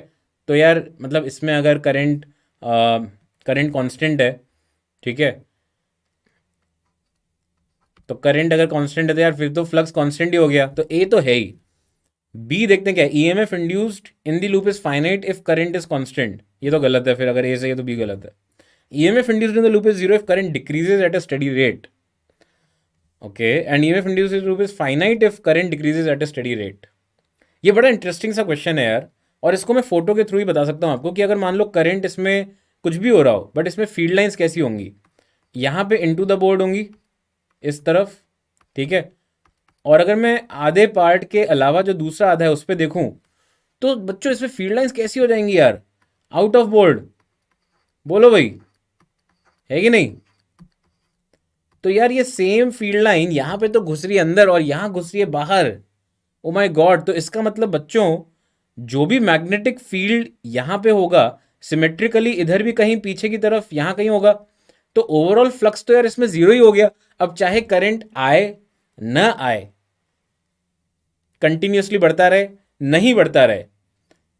तो यार मतलब इसमें अगर करंट करंट कांस्टेंट है, ठीक है, तो करंट अगर कांस्टेंट है तो यार फिर तो फ्लक्स कांस्टेंट ही हो गया, तो ए तो है ही। बी देखते हैं क्या, EMF induced in the loop is finite if current is constant, ये तो गलत है, फिर अगर ए सही है तो बी गलत है। EMF induced in the loop is zero if current decreases at a study rate, okay, and EMF induced in loop is finite if current decreases at a study rate. ये बड़ा इंटरेस्टिंग सा question है यार, और इसको मैं photo के through ही बता सकता हूँ आपको, कि अगर मान लो करंट इसमें कुछ भी हो रहा हो, बट इसमें फील्ड लाइंस कैसी होंगी, यहाँ पे इनटू द बोर्ड होंगी इस तरफ, ठीक है। और अगर मैं आधे पार्ट के अलावा जो दूसरा आधा है उस पर देखूं, तो बच्चों इसमें फील्ड लाइंस कैसी हो जाएंगी यार, आउट ऑफ बोर्ड। बोलो भाई, है कि नहीं। तो यार ये सेम फील्ड लाइन यहाँ पे तो घुस रही है अंदर और यहाँ घुस रही है बाहर। ओ माय गॉड, तो इसका मतलब बच्चों जो भी मैग्नेटिक फील्ड यहाँ पे होगा, सिमेट्रिकली इधर भी कहीं पीछे की तरफ यहाँ कहीं होगा, तो ओवरऑल फ्लक्स तो यार इसमें जीरो ही हो गया। अब चाहे करंट आए न आए, कंटिन्यूसली बढ़ता रहे नहीं बढ़ता रहे,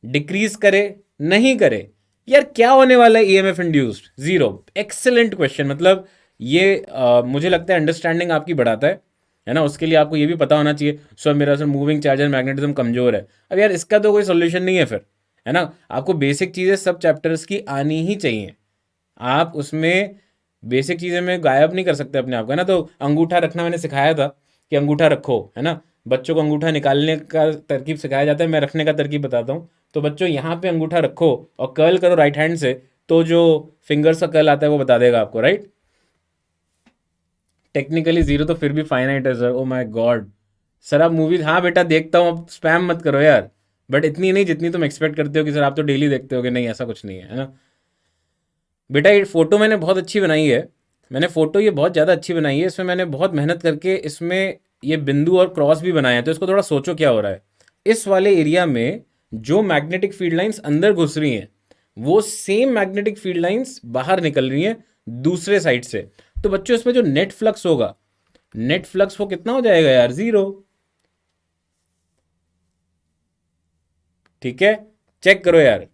डिक्रीज करे नहीं करे, यार क्या होने वाला है EMF induced, zero. Excellent question, मतलब ये मुझे लगता है अंडरस्टैंडिंग आपकी बढ़ाता है ना। उसके लिए आपको ये भी पता होना चाहिए सर मेरा sir moving charge and magnetism कमजोर है। अब यार इसका तो कोई सोल्यूशन नहीं है फिर, है ना। आपको बेसिक चीज़ें सब चैप्टर्स की आनी ही चाहिए। आप उसमें बेसिक चीज़ें में गायब नहीं कर सकते अपने आप को, है ना। तो अंगूठा रखना मैंने सिखाया था कि अंगूठा रखो, है ना। बच्चों को अंगूठा निकालने का तरकीब सिखाया जाता है, मैं रखने का तरकीब बताता हूँ। तो बच्चों यहाँ पे अंगूठा रखो और कर्ल करो राइट हैंड से, तो जो फिंगर्स का कर्ल आता है वो बता देगा आपको, राइट। टेक्निकली जीरो तो फिर भी फाइनाइट है sir, O my God. Sir आप मूवीज, हाँ बेटा देखता हूँ, अब स्पैम मत करो यार, बट इतनी नहीं जितनी तुम एक्सपेक्ट करते हो कि सर आप तो डेली देखते हो, कि नहीं ऐसा कुछ नहीं है ना। बेटा ये फ़ोटो मैंने बहुत अच्छी बनाई है, मैंने फ़ोटो ये बहुत ज़्यादा अच्छी बनाई है, इसमें मैंने बहुत मेहनत करके इसमें ये बिंदु और क्रॉस भी बनाया है, तो इसको थोड़ा सोचो क्या हो रहा है। इस वाले एरिया में जो मैग्नेटिक फील्ड लाइंस अंदर घुस रही हैं, वो सेम मैग्नेटिक फील्ड लाइंस बाहर निकल रही हैं दूसरे साइड से। तो बच्चों इसमें जो नेट फ्लक्स होगा, नेट फ्लक्स वो कितना हो जाएगा यार, जीरो। ठीक है, चेक करो यार।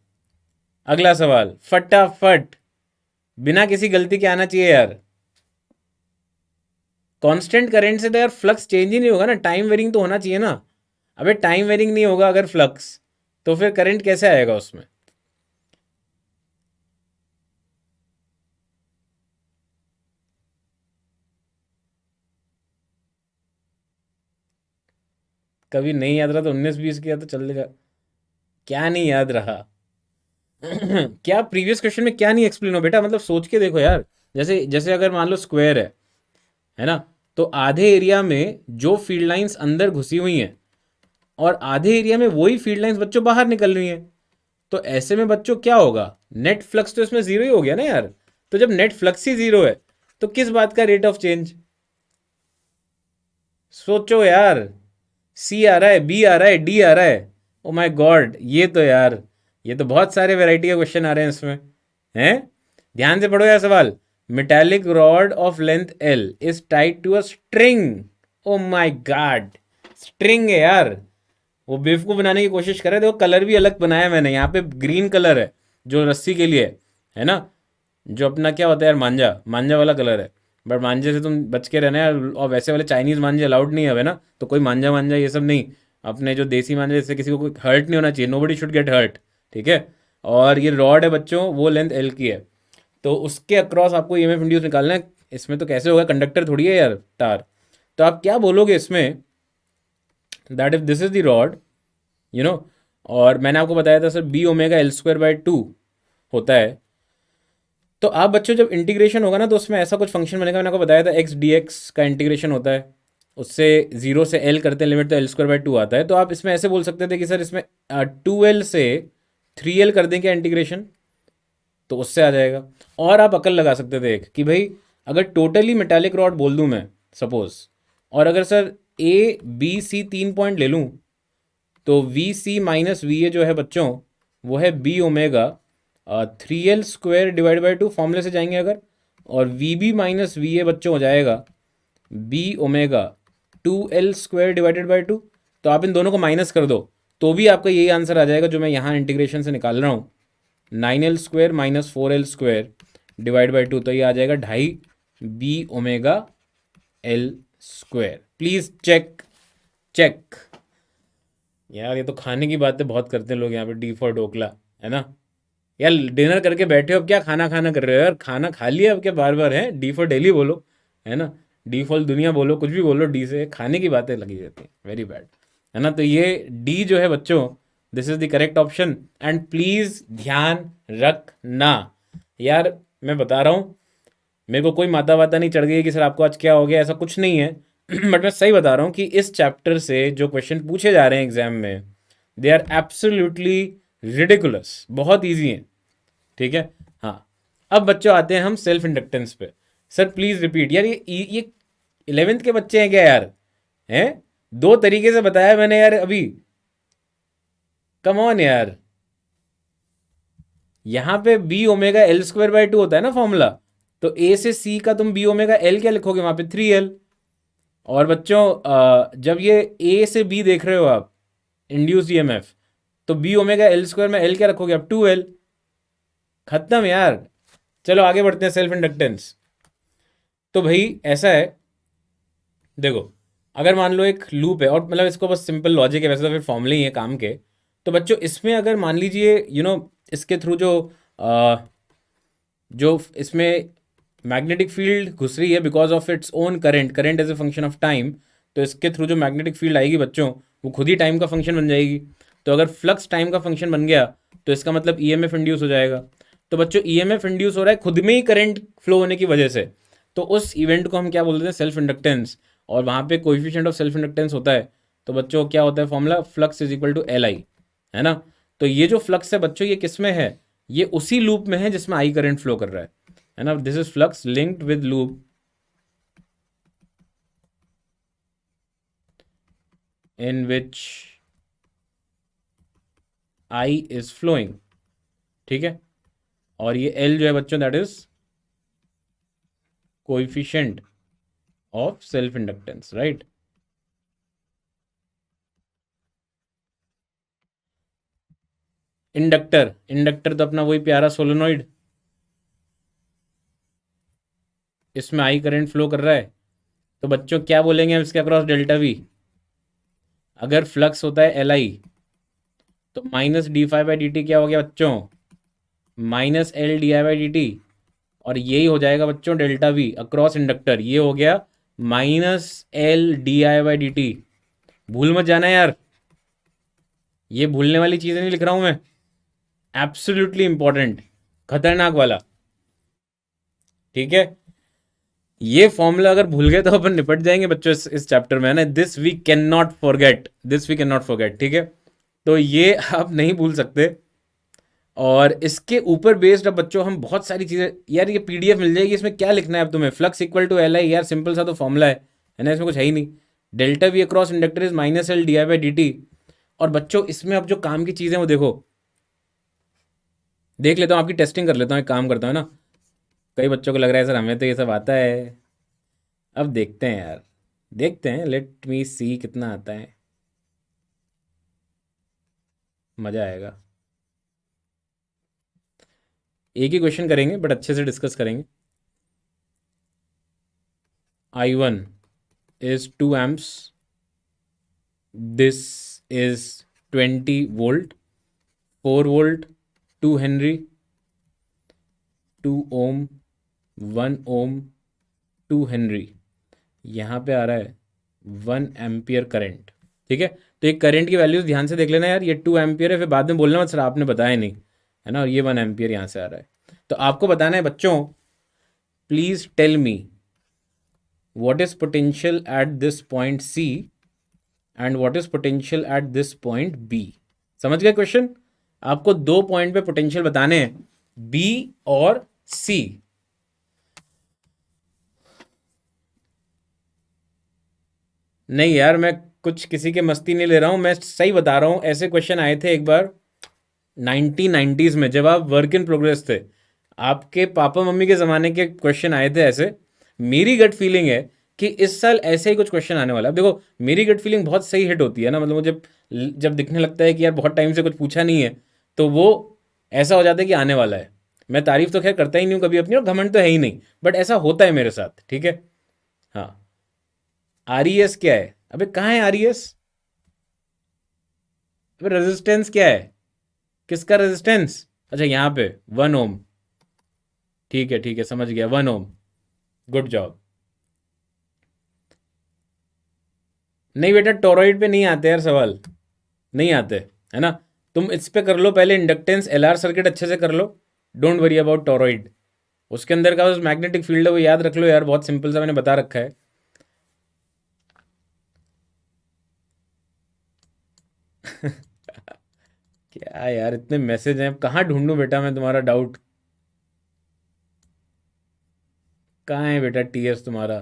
अगला सवाल फटाफट, बिना किसी गलती के आना चाहिए यार। कांस्टेंट करंट से तो यार फ्लक्स चेंज ही नहीं होगा ना, टाइम वेरिंग तो होना चाहिए ना। अबे टाइम वेरिंग नहीं होगा अगर फ्लक्स, तो फिर करंट कैसे आएगा उसमें। कभी नहीं याद रहा तो 19-20 किया तो चलेगा। क्या नहीं याद रहा। क्या प्रीवियस क्वेश्चन में क्या नहीं एक्सप्लेन हो बेटा, मतलब सोच के देखो यार। जैसे जैसे अगर मान लो स्क्वायर है ना, तो आधे एरिया में जो फील्ड लाइंस अंदर घुसी हुई हैं और आधे एरिया में वही फील्ड लाइंस बच्चों बाहर निकल रही हैं, तो ऐसे में बच्चों क्या होगा, नेट फ्लक्स तो इसमें जीरो ही हो गया ना यार। तो जब नेट फ्लक्स ही जीरो है, तो किस बात का रेट ऑफ चेंज। सोचो यार। सी आ रहा है, बी आ रहा है, डी आ रहा है। ओ माय गॉड, ये तो यार, ये तो बहुत सारे वैरायटी के क्वेश्चन आ रहे हैं इसमें, हैं। ध्यान से पढ़ो यार सवाल। Metallic rod of length L is tied to a string. Oh my god, string है यार। वो बेवकूफ़ बनाने की कोशिश कर रहे थे, वो कलर भी अलग बनाया मैंने, यहाँ पे ग्रीन कलर है जो रस्सी के लिए है ना, जो अपना क्या होता है यार, मांझा, मांझा वाला कलर है। बट मांझे से तुम बच के रहना यार, और वैसे वाले चाइनीज़ मांझे अलाउड नहीं है ना, तो कोई मांझा मांझा ये सब नहीं। अपने जो देसी मांझे, इससे किसी को कोई हर्ट नहीं होना चाहिए, नोबडी शुड गेट हर्ट, ठीक है। और ये रॉड है बच्चों, वो लेंथ एल की है, तो उसके अक्रॉस आपको ईएमएफ इंड्यूस निकालना है। इसमें तो कैसे होगा, कंडक्टर थोड़ी है यार, तार। तो आप क्या बोलोगे इसमें, that if this is the rod, you know, और मैंने आपको बताया था sir B omega L square by two होता है, तो आप बच्चों जब इंटीग्रेशन होगा ना तो उसमें ऐसा कुछ फंक्शन बनेगा, मैंने आपको बताया था एक्स डी एक्स का इंटीग्रेशन होता है, उससे 0 से एल करते हैं लिमिट, तो L² बाई 2 आता है। तो आप इसमें ऐसे बोल सकते थे कि सर इसमें 2L से 3L कर दें क्या इंटीग्रेशन, तो उससे आ जाएगा। और आप अकल लगा सकते थे एक कि भाई अगर टोटली मेटालिक रॉड बोल दूं मैं सपोज, और अगर sir A B C 3 point ले लूं, तो VC - VA जो है बच्चों वो है B ω 3L² / 2 फॉर्मूले से जाएंगे अगर, और VB - VA बच्चों हो जाएगा B ω 2L² / 2। तो आप इन दोनों को माइनस कर दो तो भी आपका यही आंसर आ जाएगा जो मैं यहाँ इंटीग्रेशन से निकाल रहा हूँ, 9L² - 4L² / 2। तो ये आ जाएगा 2.5 BωL²। Please check check. यार ये तो खाने की बातें बहुत करते हैं लोग यहाँ पे, डी फॉर ढोकला, है ना। यार डिनर करके बैठे हो, अब क्या खाना खाना कर रहे हो यार, खाना खा लिया, अब क्या बार बार है, डी फॉर डेली बोलो, है ना, डी फॉर दुनिया बोलो, कुछ भी बोलो, डी से खाने की बातें लगी रहती हैं, वेरी बैड, है ना। तो ये डी जो है बच्चों, this is the correct option. And please ध्यान रखना यार, मैं बता रहा हूँ, मेरे को कोई माता वाता नहीं चढ़ गई है कि सर आपको आज क्या हो गया, ऐसा कुछ नहीं है। बट मैं सही बता रहा हूँ कि इस चैप्टर से जो क्वेश्चन पूछे जा रहे हैं एग्जाम में, दे आर एब्सोल्युटली रिडिकुलस, बहुत ईजी हैं, ठीक है। हाँ, अब बच्चों आते हैं हम सेल्फ इंडक्टेंस पे। Sir please repeat. यार ये 11th के बच्चे हैं क्या यार, हैं, दो तरीके से बताया मैंने यार अभी, कम ऑन यार। यहां पे B ω L² / 2 होता है ना फॉर्मूला, तो A से C का तुम B ω L क्या लिखोगे वहां पे, 3L। और बच्चों जब ये A से B देख रहे हो आप इंड्यूस EMF, तो B ω L² में L क्या रखोगे आप, 2L। खत्म यार। चलो आगे बढ़ते हैं, सेल्फ इंडक्टेंस। तो भाई ऐसा है, देखो, अगर मान लो एक लूप है, और मतलब इसको बस सिंपल लॉजिक है, वैसे तो फिर फॉर्मूले ही है काम के। तो बच्चों इसमें अगर मान लीजिए इसके थ्रू अ, जो इसमें मैग्नेटिक फील्ड घुस रही है because of its own current, current as a function of time, तो इसके थ्रू जो मैग्नेटिक फील्ड आएगी बच्चों, वो खुद ही टाइम का फंक्शन बन जाएगी। तो अगर फ्लक्स टाइम का फंक्शन बन गया तो इसका मतलब ईएमएफ इंड्यूस हो जाएगा। तो बच्चों ईएमएफ इंड्यूस हो रहा है खुद में ही करंट फ्लो होने की वजह से, तो उस इवेंट को हम क्या बोलते हैं, सेल्फ इंडक्टेंस। और वहाँ पे कोएफिशिएंट ऑफ सेल्फ इंडक्टेंस होता है। तो बच्चों क्या होता है formula, flux is equal to LI, है ना। तो ये जो फ्लक्स है बच्चों, ये किस में है, ये उसी लूप में है जिसमें आई करंट फ्लो कर रहा है ना। This is flux linked with loop in which I is flowing, ठीक है। और ये L जो है बच्चों, that is coefficient of self inductance, right. Inductor, inductor तो अपना वही प्यारा सोलेनोइड, इसमें आई करंट फ्लो कर रहा है। तो बच्चों क्या बोलेंगे हम इसके अक्रॉस, डेल्टा वी। अगर फ्लक्स होता है LI, तो -dφ/dt क्या हो गया बच्चों, -LdI/dt। और यही हो जाएगा बच्चों डेल्टा वी अक्रॉस इंडक्टर, ये हो गया -LdI/dt। भूल मत जाना यार, ये भूलने वाली चीज़ें नहीं लिख रहा हूं मैं, एब्सोल्युटली इंपॉर्टेंट, खतरनाक वाला, ठीक है। ये फॉर्मूला अगर भूल गए तो अपन निपट जाएंगे बच्चों इस चैप्टर में, है ना। This we can not forget, this we can not forget, ठीक है। तो ये आप नहीं भूल सकते। और इसके ऊपर बेस्ड अब बच्चों हम बहुत सारी चीज़ें, यार ये PDF मिल जाएगी, इसमें क्या लिखना है अब तुम्हें, फ्लक्स इक्वल टू LI, यार सिंपल सा तो फॉर्मूला है ना, इसमें कुछ है ही नहीं। Delta V across inductor is -LdI/dt। और बच्चों इसमें अब जो काम की चीज़ें वो देखो, देख लेता हूँ, आपकी टेस्टिंग कर लेता हूँ, एक काम करता हूँ ना। कई बच्चों को लग रहा है सर हमें तो ये सब आता है, अब देखते हैं यार, देखते हैं, लेट मी सी कितना आता है, मज़ा आएगा। एक ही क्वेश्चन करेंगे बट अच्छे से डिस्कस करेंगे। I1 is 2 amps, this is 20 volt, 4 volt, 2 Henry, 2 ohm, 1 ohm, 2 Henry। यहाँ पे आ रहा है 1 एम्पियर करंट, ठीक है। तो एक करंट की वैल्यूज ध्यान से देख लेना यार, ये 2 एम्पियर है, फिर बाद में बोलना मत सर आपने बताया नहीं, है ना। और ये 1 एम्पियर यहाँ से आ रहा है। तो आपको बताना है बच्चों, please tell me what is potential at this point C and what is potential at this point B. समझ गए क्वेश्चन? आपको 2 पॉइंट पे पोटेंशियल बताने हैं, बी और सी। नहीं यार, मैं कुछ किसी के मस्ती नहीं ले रहा हूं, मैं सही बता रहा हूं। ऐसे क्वेश्चन आए थे एक बार 1990s में, जब आप वर्क इन प्रोग्रेस थे। आपके पापा मम्मी के ज़माने के क्वेश्चन आए थे ऐसे। मेरी गट फीलिंग है कि इस साल ऐसे ही कुछ क्वेश्चन आने वाला है। अब देखो, मेरी गट फीलिंग बहुत सही हिट होती है ना, मतलब मुझे जब दिखने लगता है कि यार बहुत टाइम से कुछ पूछा नहीं है, तो वो ऐसा हो जाता है कि आने वाला है। मैं तारीफ तो खैर करता ही नहीं हूँ कभी अपनी, और घमंड तो है ही नहीं, बट ऐसा होता है मेरे साथ, ठीक है। हाँ, आर ई एस क्या है? अबे कहाँ है आर ई एस? अबे रेजिस्टेंस क्या है? किसका रेजिस्टेंस? अच्छा यहाँ पे 1 ओम। ठीक है ठीक है, समझ गया, 1 ओम। Good job. नहीं बेटा, टोरॉइड पे नहीं आते यार सवाल, नहीं आते, है ना। तुम इस पे कर लो पहले, इंडक्टेंस एल आर सर्किट अच्छे से कर लो। Don't worry about toroid. उसके अंदर का उस मैग्नेटिक फील्ड है वो याद रख लो यार, बहुत सिंपल सा मैंने बता रखा है। क्या यार, इतने मैसेज हैं, कहाँ ढूंढूं बेटा मैं तुम्हारा डाउट? कहाँ है बेटा टीएस तुम्हारा?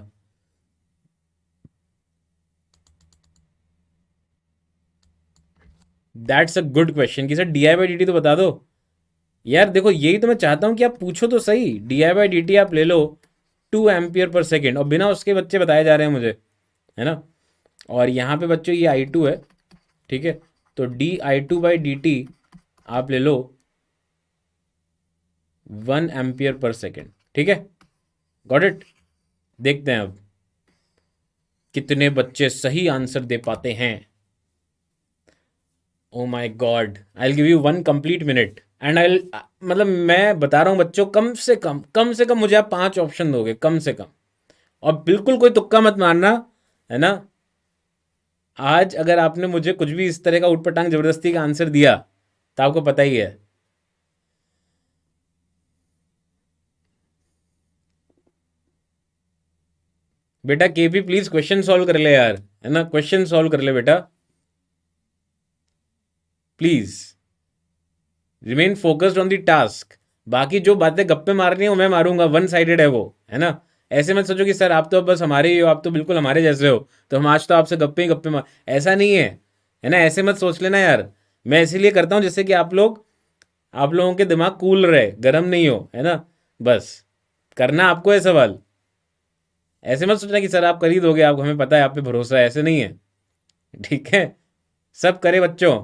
दैट्स अ गुड क्वेश्चन कि sir D I by D T तो बता दो। यार देखो, यही तो मैं चाहता हूँ कि आप पूछो तो सही। D I by D T आप ले लो 2 एम्पियर पर सेकेंड, और बिना उसके बच्चे बताए जा रहे हैं मुझे, है ना। और यहाँ पे बच्चों ये आई टू है, ठीक है। तो D I two by D T आप ले लो 1 एम्पियर पर सेकेंड, ठीक है। Got it. देखते हैं अब कितने बच्चे सही आंसर दे पाते हैं। Oh my god, I will give you 1 complete minute and I, मतलब मैं बता रहा हूँ बच्चों, कम से कम मुझे आप 5 ऑप्शन दोगे, कम से कम। और बिल्कुल कोई तुक्का मत मारना, है ना। आज अगर आपने मुझे कुछ भी इस तरह का उटपटांग जबरदस्ती का आंसर दिया, तो आपको पता ही है। बेटा केपी प्लीज क्वेश्चन सॉल्व कर ले यार, है ना, क्वेश्चन सॉल्व कर ले बेटा, please remain focused on the task. बाकी जो बातें गप्पे मारनी है वो मैं मारूंगा, वन साइडेड है वो, है ना। ऐसे मत सोचो कि सर आप तो बस हमारे ही हो, आप तो बिल्कुल हमारे जैसे हो, तो हम आज तो आपसे गप्पे ही गप्पे मार, ऐसा नहीं है ना। ऐसे मत सोच लेना यार। मैं इसीलिए करता हूँ जिससे कि आप लोगों के दिमाग कूल रहे, गर्म नहीं हो, है ना। बस करना आपको है सवाल। ऐसे मत सोचना कि सर आप कर ही दोगे, आप, हमें पता है आप पे भरोसा है, ऐसे नहीं है, ठीक है। सब करे बच्चों।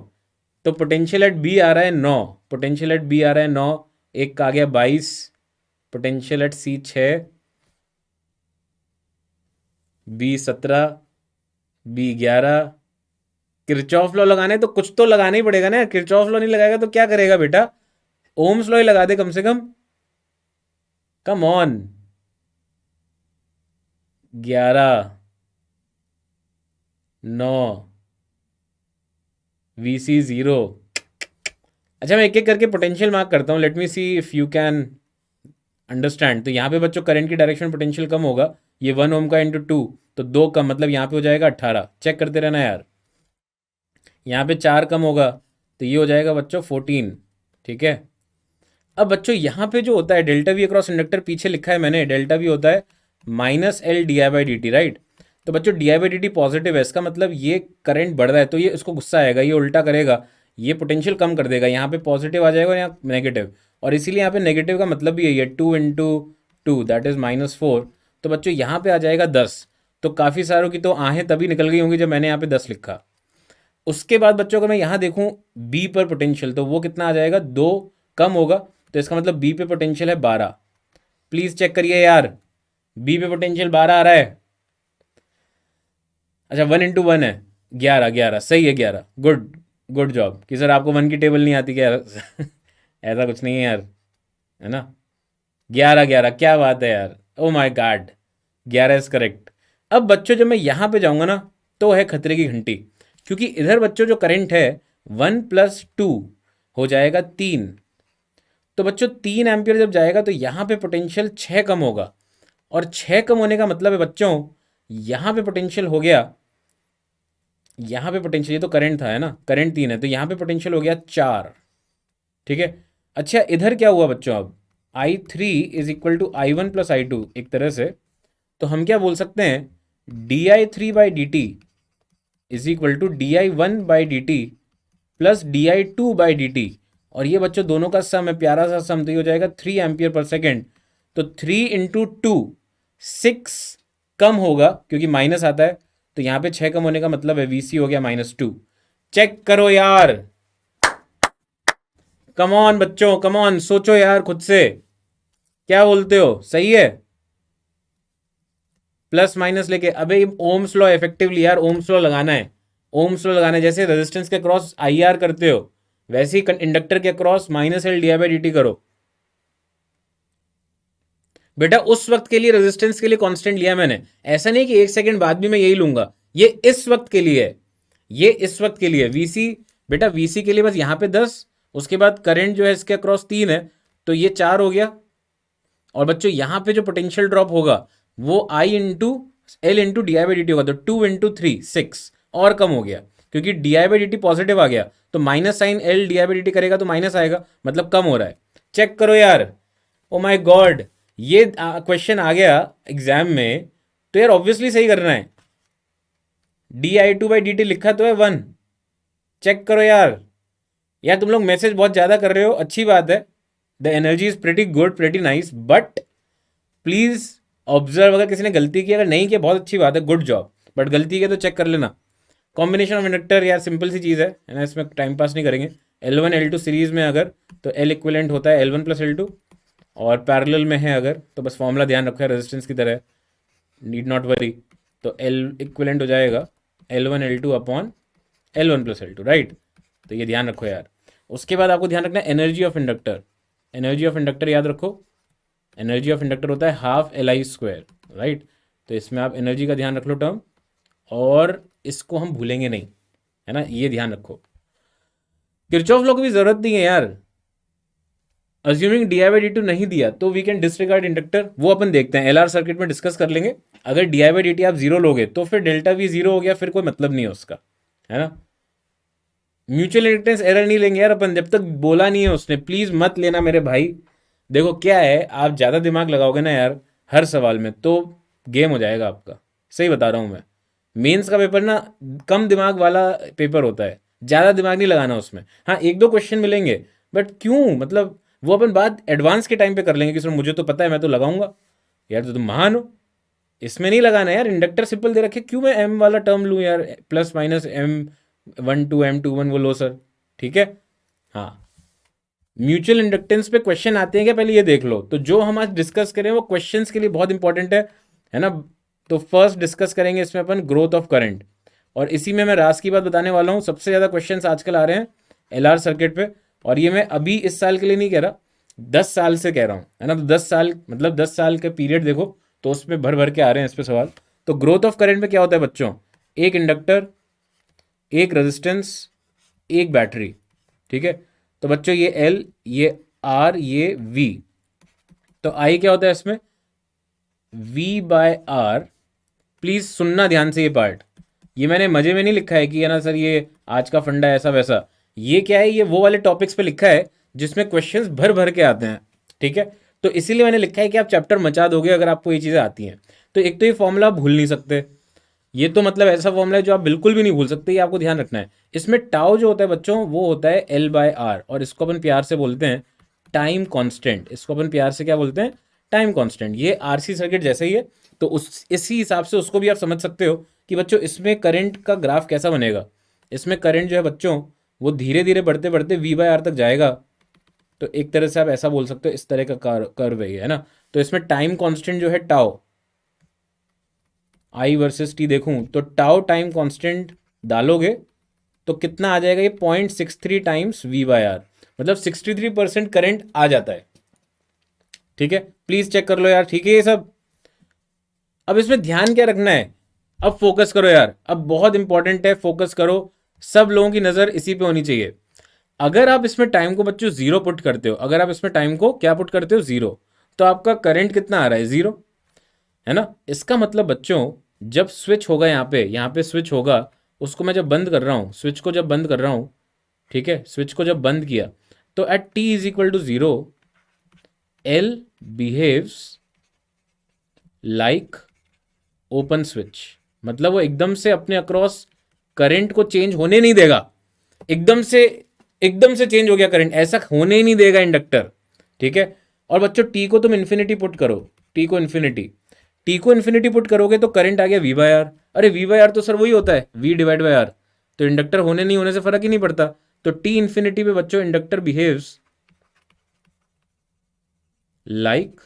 तो पोटेंशियल एट बी आ रहा है 9, पोटेंशियल एट बी आ रहा है 9, एक का आ गया 22, potential at C 6, B 17, B 11। Kirchhoff law लगाने तो कुछ तो लगाना ही पड़ेगा ना, किरचॉफ लॉ नहीं लगाएगा तो क्या करेगा बेटा? ओम्स लॉ ही लगा दे कम से कम, कम ऑन। 11, 9, वी सी 0। अच्छा मैं एक एक करके पोटेंशियल मार्क करता हूँ, let me see if you can understand. तो यहाँ पे बच्चों करंट की डायरेक्शन पोटेंशियल कम होगा, ये 1 ओम का इंटू 2, तो 2 कम, मतलब यहाँ पे हो जाएगा 18। चेक करते रहना यार। यहाँ पे 4 कम होगा, तो ये हो जाएगा बच्चों 14, ठीक है। अब बच्चों यहाँ पे जो होता है डेल्टा वी अक्रॉस इंडक्टर, पीछे लिखा है मैंने, डेल्टा वी होता है minus L D I by D T, right. तो बच्चों D I by D T positive है, इसका मतलब ये करंट बढ़ रहा है, तो ये इसको गुस्सा आएगा, ये उल्टा करेगा, ये पोटेंशियल कम कर देगा, यहाँ पे पॉजिटिव आ जाएगा और यहाँ नेगेटिव। और इसीलिए यहाँ पे नेगेटिव का मतलब भी यही है, 2 × 2 दैट इज -4। तो बच्चों यहाँ पे आ जाएगा 10। तो काफ़ी सारों की तो आहें तभी निकल गई होंगी जब मैंने यहाँ पे 10 लिखा। उसके बाद बच्चों अगर मैं यहाँ देखूँ बी पर पोटेंशियल, तो वो कितना आ जाएगा, 2 कम होगा, तो इसका मतलब बी पे पोटेंशियल है 12। प्लीज़ चेक करिए यार, बी पे पोटेंशियल 12 आ रहा है। अच्छा 1 × 1 है, 11, 11 सही है, 11। Good, good job. कि सर आपको 1 की टेबल नहीं आती क्या? ऐसा कुछ नहीं है यार, है ना। 11, 11 क्या बात है यार, ओ माई गॉड, 11 इज करेक्ट। अब बच्चों जब मैं यहाँ पे जाऊँगा ना, तो है खतरे की घंटी, क्योंकि इधर बच्चों जो करंट है 1 + 2 हो जाएगा 3, तो बच्चों 3 एम्पियर जब जाएगा तो यहाँ पे पोटेंशियल 6 कम होगा, और 6 कम होने का मतलब है बच्चों यहाँ पे पोटेंशियल हो गया, यहाँ पे पोटेंशियल, ये तो करंट था है ना, करंट 3 है तो यहाँ पे पोटेंशियल हो गया 4। ठीक है। अच्छा इधर क्या हुआ बच्चों, अब I3 is equal to I1 plus I2 एक तरह से, तो हम क्या बोल सकते हैं di3 by D T is equal to di1 by D T plus di2 by D T, और ये बच्चों दोनों का सम है, प्यारा सा सम, तो ये हो जाएगा 3 एम्पियर पर सेकेंड। तो 3 इंटू 2 6 कम होगा क्योंकि माइनस आता है, तो यहाँ पे 6 कम होने का मतलब है VC हो गया -2। चेक करो यार, कम ऑन बच्चों, कम ऑन, सोचो यार खुद से, क्या बोलते हो, सही है? प्लस माइनस लेके, अबे ओम्स लॉ इफेक्टिवली यार, ओम्स लॉ लगाना है, ओम्स लॉ लगाना है। जैसे रेजिस्टेंस के क्रॉस IR करते हो वैसे ही इंडक्टर के क्रॉस -L di/dt करो। बेटा उस वक्त के लिए रेजिस्टेंस के लिए कांस्टेंट लिया मैंने, ऐसा नहीं कि 1 सेकंड बाद भी मैं यही लूंगा, ये इस वक्त के लिए है, ये इस वक्त के लिए VC, बेटा VC के लिए बस यहाँ पे 10, उसके बाद करंट जो है इसके अक्रॉस 3 है तो ये 4 हो गया, और बच्चों यहाँ पे जो पोटेंशियल ड्रॉप होगा वो I into L into di/dt होगा, तो 2 इंटू 3 6 और कम हो गया क्योंकि di/dt पॉजिटिव आ गया, तो माइनस साइन L di/dt करेगा तो माइनस आएगा, मतलब कम हो रहा है। चेक करो यार, ओ माय गॉड, ये क्वेश्चन आ गया एग्जाम में तो यार ऑब्वियसली सही करना है। di2/dt लिखा तो है 1, चेक करो यार। यार तुम लोग मैसेज बहुत ज़्यादा कर रहे हो, अच्छी बात है, the energy is pretty good, pretty nice, but please observe, अगर किसी ने गलती की, अगर नहीं किया बहुत अच्छी बात है, गुड जॉब, बट गलती की तो चेक कर लेना। कॉम्बिनेशन ऑफ इंडक्टर यार सिंपल सी चीज़ है ना, इसमें टाइम पास नहीं करेंगे। L1 L2 सीरीज में अगर तो L इक्विवेलेंट होता है L1 प्लस L2, और पैरेलल में है अगर तो बस फॉर्मूला ध्यान रखो है रेजिस्टेंस की तरह, नीड नॉट वरी, तो L इक्विवेलेंट हो जाएगा L1 L2 upon L1 plus L2, right, तो ये ध्यान रखो यार। उसके बाद आपको ध्यान रखना है energy of inductor, energy of inductor याद रखो, एनर्जी ऑफ इंडक्टर होता है ½ Li², राइट, तो इसमें आप एनर्जी का ध्यान रख लो टर्म, और इसको हम भूलेंगे नहीं, है ना, ये ध्यान रखो। किरचॉफ लॉ की भी जरूरत नहीं है यार, अज्यूमिंग di/dt नहीं दिया तो वी कैन डिसरिगार्ड इंडक्टर, वो अपन देखते हैं LR सर्किट में डिस्कस कर लेंगे। अगर di/dt आप 0 लोगे तो फिर डेल्टा V 0 हो गया, फिर कोई मतलब नहीं है उसका, है ना। म्यूचुअल इंडक्टेंस एरर नहीं लेंगे यार अपन, जब तक बोला नहीं है उसने, प्लीज मत लेना मेरे भाई। देखो क्या है, आप ज़्यादा दिमाग लगाओगे ना यार हर सवाल में तो गेम हो जाएगा आपका, सही बता रहा हूँ मैं। मेंस का पेपर ना कम दिमाग वाला पेपर होता है, ज़्यादा दिमाग नहीं लगाना उसमें। हाँ 1-2 क्वेश्चन मिलेंगे, बट क्यों, मतलब वो अपन बात एडवांस के टाइम पे कर लेंगे कि सर मुझे तो पता है मैं तो लगाऊंगा, यार तो तुम महान हो, इसमें नहीं लगाना यार। इंडक्टर सिंपल दे रखे, क्यों मैं M वाला टर्म लूँ यार, प्लस माइनस M12 M21 वो लो सर, ठीक है। हाँ म्यूचुअल इंडक्टेंस पे क्वेश्चन आते हैं क्या, पहले ये देख लो। तो जो हम आज डिस्कस करें वो क्वेश्चंस के लिए बहुत इंपॉर्टेंट है ना। तो फर्स्ट डिस्कस करेंगे इसमें अपन ग्रोथ ऑफ करंट, और इसी में मैं रास की बात बताने वाला हूँ। सबसे ज़्यादा क्वेश्चंस आजकल आ रहे हैं LR सर्किट पे, और ये मैं अभी इस साल के लिए नहीं कह रहा, 10 साल से कह रहा हूँ, है ना। तो 10 साल मतलब 10 साल के पीरियड देखो तो उसमें भर भर के आ रहे हैं इस पे सवाल। तो ग्रोथ ऑफ करंट में क्या होता है बच्चों, एक इंडक्टर, एक रेजिस्टेंस, एक बैटरी, ठीक है। तो बच्चों ये L, ये R, ये V, तो I क्या होता है इसमें, V/R। प्लीज सुनना ध्यान से ये पार्ट, ये मैंने मजे में नहीं लिखा है कि है ना सर ये आज का फंडा ऐसा वैसा, ये क्या है, ये वो वाले टॉपिक्स पे लिखा है जिसमें क्वेश्चंस भर भर के आते हैं, ठीक है। तो इसीलिए मैंने लिखा है कि आप चैप्टर मचा दोगे अगर आपको ये चीज़ें आती हैं। तो एक तो ये फॉर्मूला भूल नहीं सकते, ये तो मतलब ऐसा फॉर्मूला है जो आप बिल्कुल भी नहीं भूल सकते, ये आपको ध्यान रखना है। इसमें टाउ जो होता है बच्चों वो होता है L/R, और इसको अपन प्यार से बोलते हैं टाइम कांस्टेंट, इसको अपन प्यार से क्या बोलते हैं, टाइम कांस्टेंट। ये RC सर्किट जैसे ही है, तो इसी हिसाब से उसको भी आप समझ सकते हो कि बच्चों इसमें करंट का ग्राफ कैसा बनेगा। इसमें करंट जो है बच्चों वो धीरे धीरे बढ़ते बढ़ते V/R तक जाएगा, तो एक तरह से आप ऐसा बोल सकते हो, इस तरह का कर्व है ना। तो इसमें टाइम कांस्टेंट जो है टाउ, I वर्सेस T देखूं तो टाउ टाइम कांस्टेंट डालोगे तो कितना आ जाएगा, ये 0.63 टाइम्स V/R, मतलब 63% करंट आ जाता है, ठीक है। प्लीज चेक कर लो यार, ठीक है ये सब। अब इसमें ध्यान क्या रखना है, अब फोकस करो यार, अब बहुत इंपॉर्टेंट है, फोकस करो, सब लोगों की नजर इसी पे होनी चाहिए। अगर आप इसमें टाइम को बच्चों जीरो पुट करते हो, अगर आप इसमें टाइम को क्या पुट करते हो, जीरो, तो आपका करंट कितना आ रहा है, जीरो, है ना। इसका मतलब बच्चों जब स्विच होगा यहाँ पे स्विच होगा, उसको मैं जब बंद कर रहा हूँ, स्विच को जब बंद कर रहा हूँ, ठीक है, स्विच को जब बंद किया, तो at T is equal to zero L behaves like open switch. मतलब वो एकदम से अपने अक्रॉस करंट को चेंज होने नहीं देगा, एकदम से, एकदम से चेंज हो गया करंट, ऐसा होने ही नहीं देगा इंडक्टर, ठीक है। और बच्चों टी को तुम इन्फिनिटी पुट करो, टी को इन्फिनिटी, टी को इन्फिनिटी पुट करोगे तो करंट आ गया वी बाय आर। अरे वी बाय आर तो सर वही होता है वी डिवाइड बाय आर, तो इंडक्टर होने नहीं होने से फर्क ही नहीं पड़ता। तो टी इन्फिनिटी पे बच्चों inductor behaves like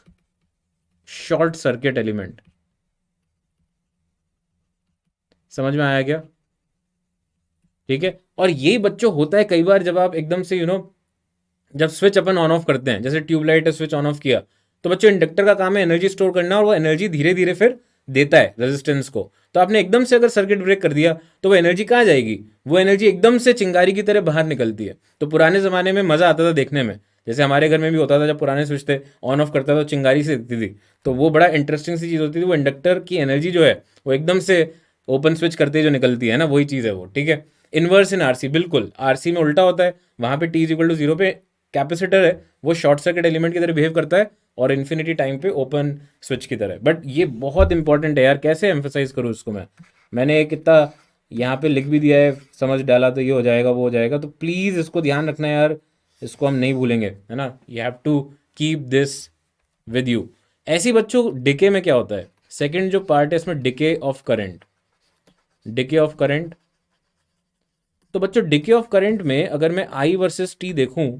short circuit element. समझ में आया क्या, ठीक है। और ये बच्चों होता है कई बार जब आप एकदम से जब स्विच अपन ऑन ऑफ करते हैं, जैसे ट्यूबलाइट है, स्विच ऑन ऑफ किया, तो बच्चों इंडक्टर का काम है एनर्जी स्टोर करना, और वो एनर्जी धीरे धीरे फिर देता है रेजिस्टेंस को। तो आपने एकदम से अगर सर्किट ब्रेक कर दिया तो वो एनर्जी कहाँ जाएगी, वो एनर्जी एकदम से चिंगारी की तरह बाहर निकलती है। तो पुराने ज़माने में मज़ा आता था देखने में, जैसे हमारे घर में भी होता था, जब पुराने स्विच थे ऑन ऑफ करता था तो चिंगारी से दिखती थी, तो वो बड़ा इंटरेस्टिंग सी चीज़ होती थी। वो इंडक्टर की एनर्जी जो है वो एकदम से ओपन स्विच करते जो निकलती है ना, वही चीज़ है वो, ठीक है। इनवर्स इन आरसी, बिल्कुल आरसी में उल्टा होता है, वहाँ पे T is equal to zero पे कैपेसिटर है वो शॉर्ट सर्किट एलिमेंट की तरह बिहेव करता है, और इन्फिनिटी टाइम पे ओपन स्विच की तरह। बट ये बहुत इंपॉर्टेंट है यार, कैसे एम्फोसाइज करूँ इसको मैंने कितना यहाँ पे लिख भी दिया है, समझ डाला तो ये हो जाएगा वो हो जाएगा, तो प्लीज़ इसको ध्यान रखना यार, इसको हम नहीं भूलेंगे, है ना। You have to keep this with you. ऐसी बच्चों डिके में क्या होता है, सेकेंड जो पार्ट है इसमें, decay of current, decay of current. तो बच्चों डिके ऑफ करंट में अगर मैं आई वर्सेस टी देखूं,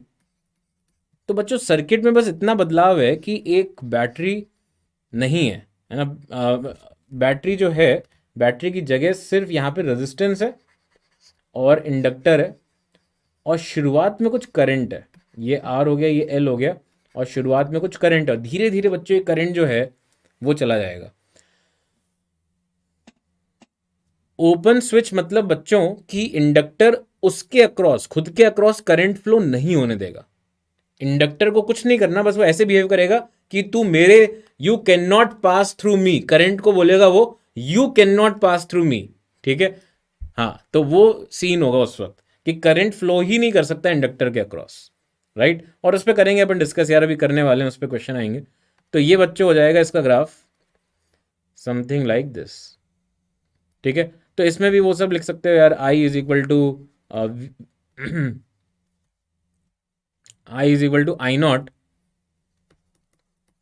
तो बच्चों सर्किट में बस इतना बदलाव है कि एक बैटरी नहीं है ना, बैटरी जो है, बैटरी की जगह सिर्फ यहाँ पे रेजिस्टेंस है और इंडक्टर है, और शुरुआत में कुछ करंट है, ये आर हो गया, ये एल हो गया, और शुरुआत में कुछ करंट है, धीरे धीरे बच्चों ये करंट जो है वो चला जाएगा। ओपन स्विच मतलब बच्चों कि इंडक्टर उसके अक्रॉस, खुद के अक्रॉस करंट फ्लो नहीं होने देगा। इंडक्टर को कुछ नहीं करना, बस वो ऐसे बिहेव करेगा कि तू मेरे, you can not pass through me, current को बोलेगा वो you can not pass through me, ठीक है। हाँ, तो वो सीन होगा उस वक्त कि करंट फ्लो ही नहीं कर सकता इंडक्टर के अक्रॉस, राइट। और उस पर करेंगे अपन डिस्कस यार, अभी करने वाले हैं, उस पर क्वेश्चन आएंगे। तो ये बच्चों हो जाएगा इसका ग्राफ समथिंग लाइक दिस, ठीक है। तो इसमें भी वो सब लिख सकते हो यार, I is equal to I is equal to I naught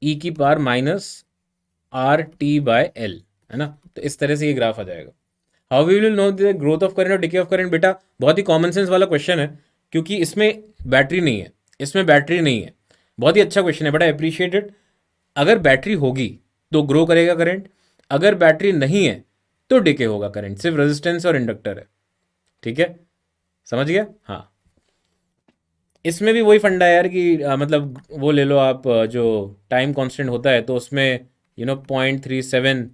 e की power minus R T by L, है ना। तो इस तरह से ये ग्राफ आ जाएगा। How we will know the growth of current और डिके ऑफ करंट, बेटा बहुत ही कॉमन सेंस वाला क्वेश्चन है, क्योंकि इसमें बैटरी नहीं है, इसमें बैटरी नहीं है। बहुत ही अच्छा क्वेश्चन है बेटा, अप्रिशिएटेड। अगर बैटरी होगी तो ग्रो करेगा करंट, अगर बैटरी नहीं है तो डिके होगा करंट, सिर्फ रेजिस्टेंस और इंडक्टर है, ठीक है। समझ गया, हाँ। इसमें भी वही फंडा है यार कि मतलब वो ले लो आप, जो टाइम कांस्टेंट होता है तो उसमें 0.37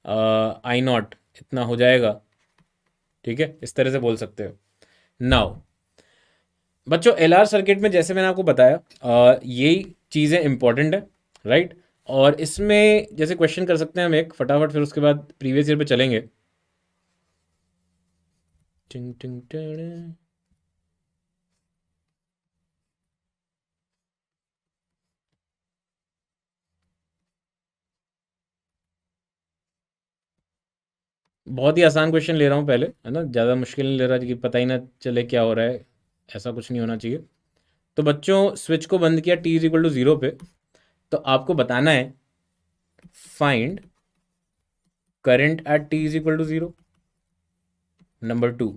आई नॉट इतना हो जाएगा, ठीक है, इस तरह से बोल सकते हो। नाउ बच्चों एलआर सर्किट में जैसे मैंने आपको बताया, यही चीज़ें इंपॉर्टेंट है, राइट। और इसमें जैसे क्वेश्चन कर सकते हैं हम एक फटाफट, फिर उसके बाद प्रीवियस ईयर पे चलेंगे। टिंग टिंग टिंग। बहुत ही आसान क्वेश्चन ले रहा हूँ पहले, है ना, ज़्यादा मुश्किल नहीं ले रहा कि पता ही ना चले क्या हो रहा है, ऐसा कुछ नहीं होना चाहिए। तो बच्चों स्विच को बंद किया T is equal to zero पे, तो आपको बताना है find current at T is equal to zero. Number two,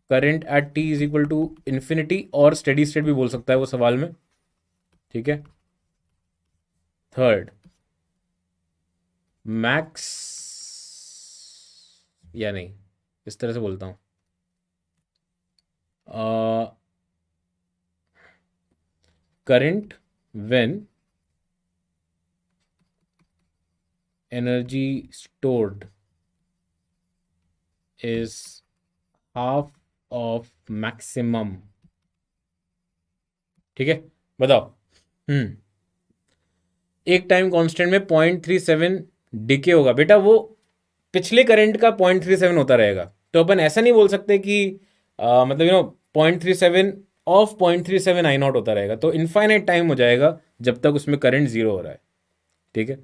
current at T is equal to infinity और स्टेडी स्टेट भी बोल सकता है वो सवाल में, ठीक है। थर्ड, मैक्स, या नहीं, इस तरह से बोलता हूँ, current when energy stored is half of maximum ठीक है, बताओ। एक टाइम कांस्टेंट में 0.37 डिके होगा बेटा, वो पिछले करंट का 0.37 होता रहेगा। तो अपन ऐसा नहीं बोल सकते कि मतलब 0.37 ऑफ 0.37 आई नॉट होता रहेगा, तो इनफाइनाइट टाइम हो जाएगा जब तक उसमें करंट जीरो हो रहा है। ठीक है,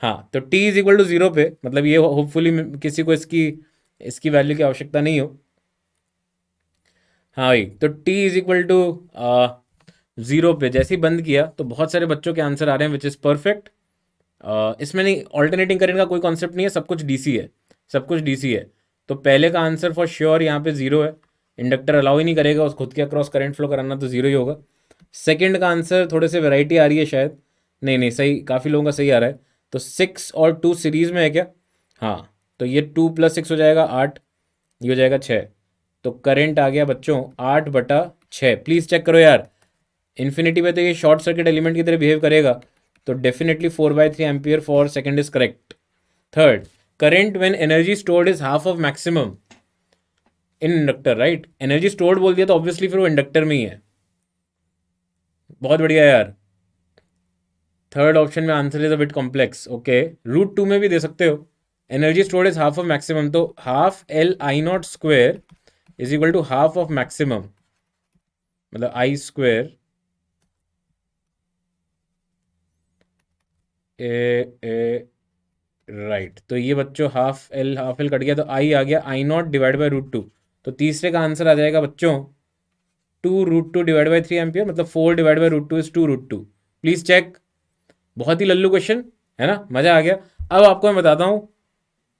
हाँ, तो T is equal to zero पे, मतलब ये होपफुली किसी को इसकी इसकी वैल्यू की आवश्यकता नहीं हो। हाँ भाई, तो T is equal to zero पे जैसे ही बंद किया तो बहुत सारे बच्चों के आंसर आ रहे हैं, विच इज़ परफेक्ट। इसमें नहीं, ऑल्टरनेटिंग करंट का कोई कॉन्सेप्ट नहीं है, सब कुछ डीसी है, सब कुछ डीसी है। तो पहले का आंसर फॉर श्योर यहाँ पे जीरो है, इंडक्टर अलाउ ही नहीं करेगा उस खुद के अक्रॉस करंट फ्लो कराना, तो जीरो ही होगा। सेकंड का आंसर थोड़े से वैरायटी आ रही है शायद, नहीं नहीं सही, काफ़ी लोगों का सही आ रहा है। तो 6 और 2 सीरीज में है क्या? हाँ, तो ये 2 + 6 हो जाएगा 8, ये हो जाएगा 6। तो करंट आ गया बच्चों 8/6। प्लीज़ चेक करो यार, इन्फिनिटी में तो ये शॉर्ट सर्किट एलिमेंट की तरह बिहेव करेगा, तो definitely 4/3 ampere for second is correct. Third, current when energy stored is half of maximum in inductor, right. Energy stored बोल दिया तो ऑब्वियसली फिर वो इंडक्टर में ही है। बहुत बढ़िया यार, थर्ड ऑप्शन में answer is a bit complex. Okay, √2 में भी दे सकते हो। Energy stored is half of maximum, तो half L I naught square is equal to half of maximum, मतलब आई स्क्वेयर ए राइट। तो ये बच्चों हाफ एल कट गया, तो आई आ गया आई नॉट डिवाइड बाई √2। तो तीसरे का आंसर आ जाएगा बच्चों 2√2 डिवाइड बाई 3 एम्पियर, मतलब 4/√2 इज 2√2। प्लीज चेक, बहुत ही लल्लू क्वेश्चन है ना, मजा आ गया। अब आपको मैं बताता हूँ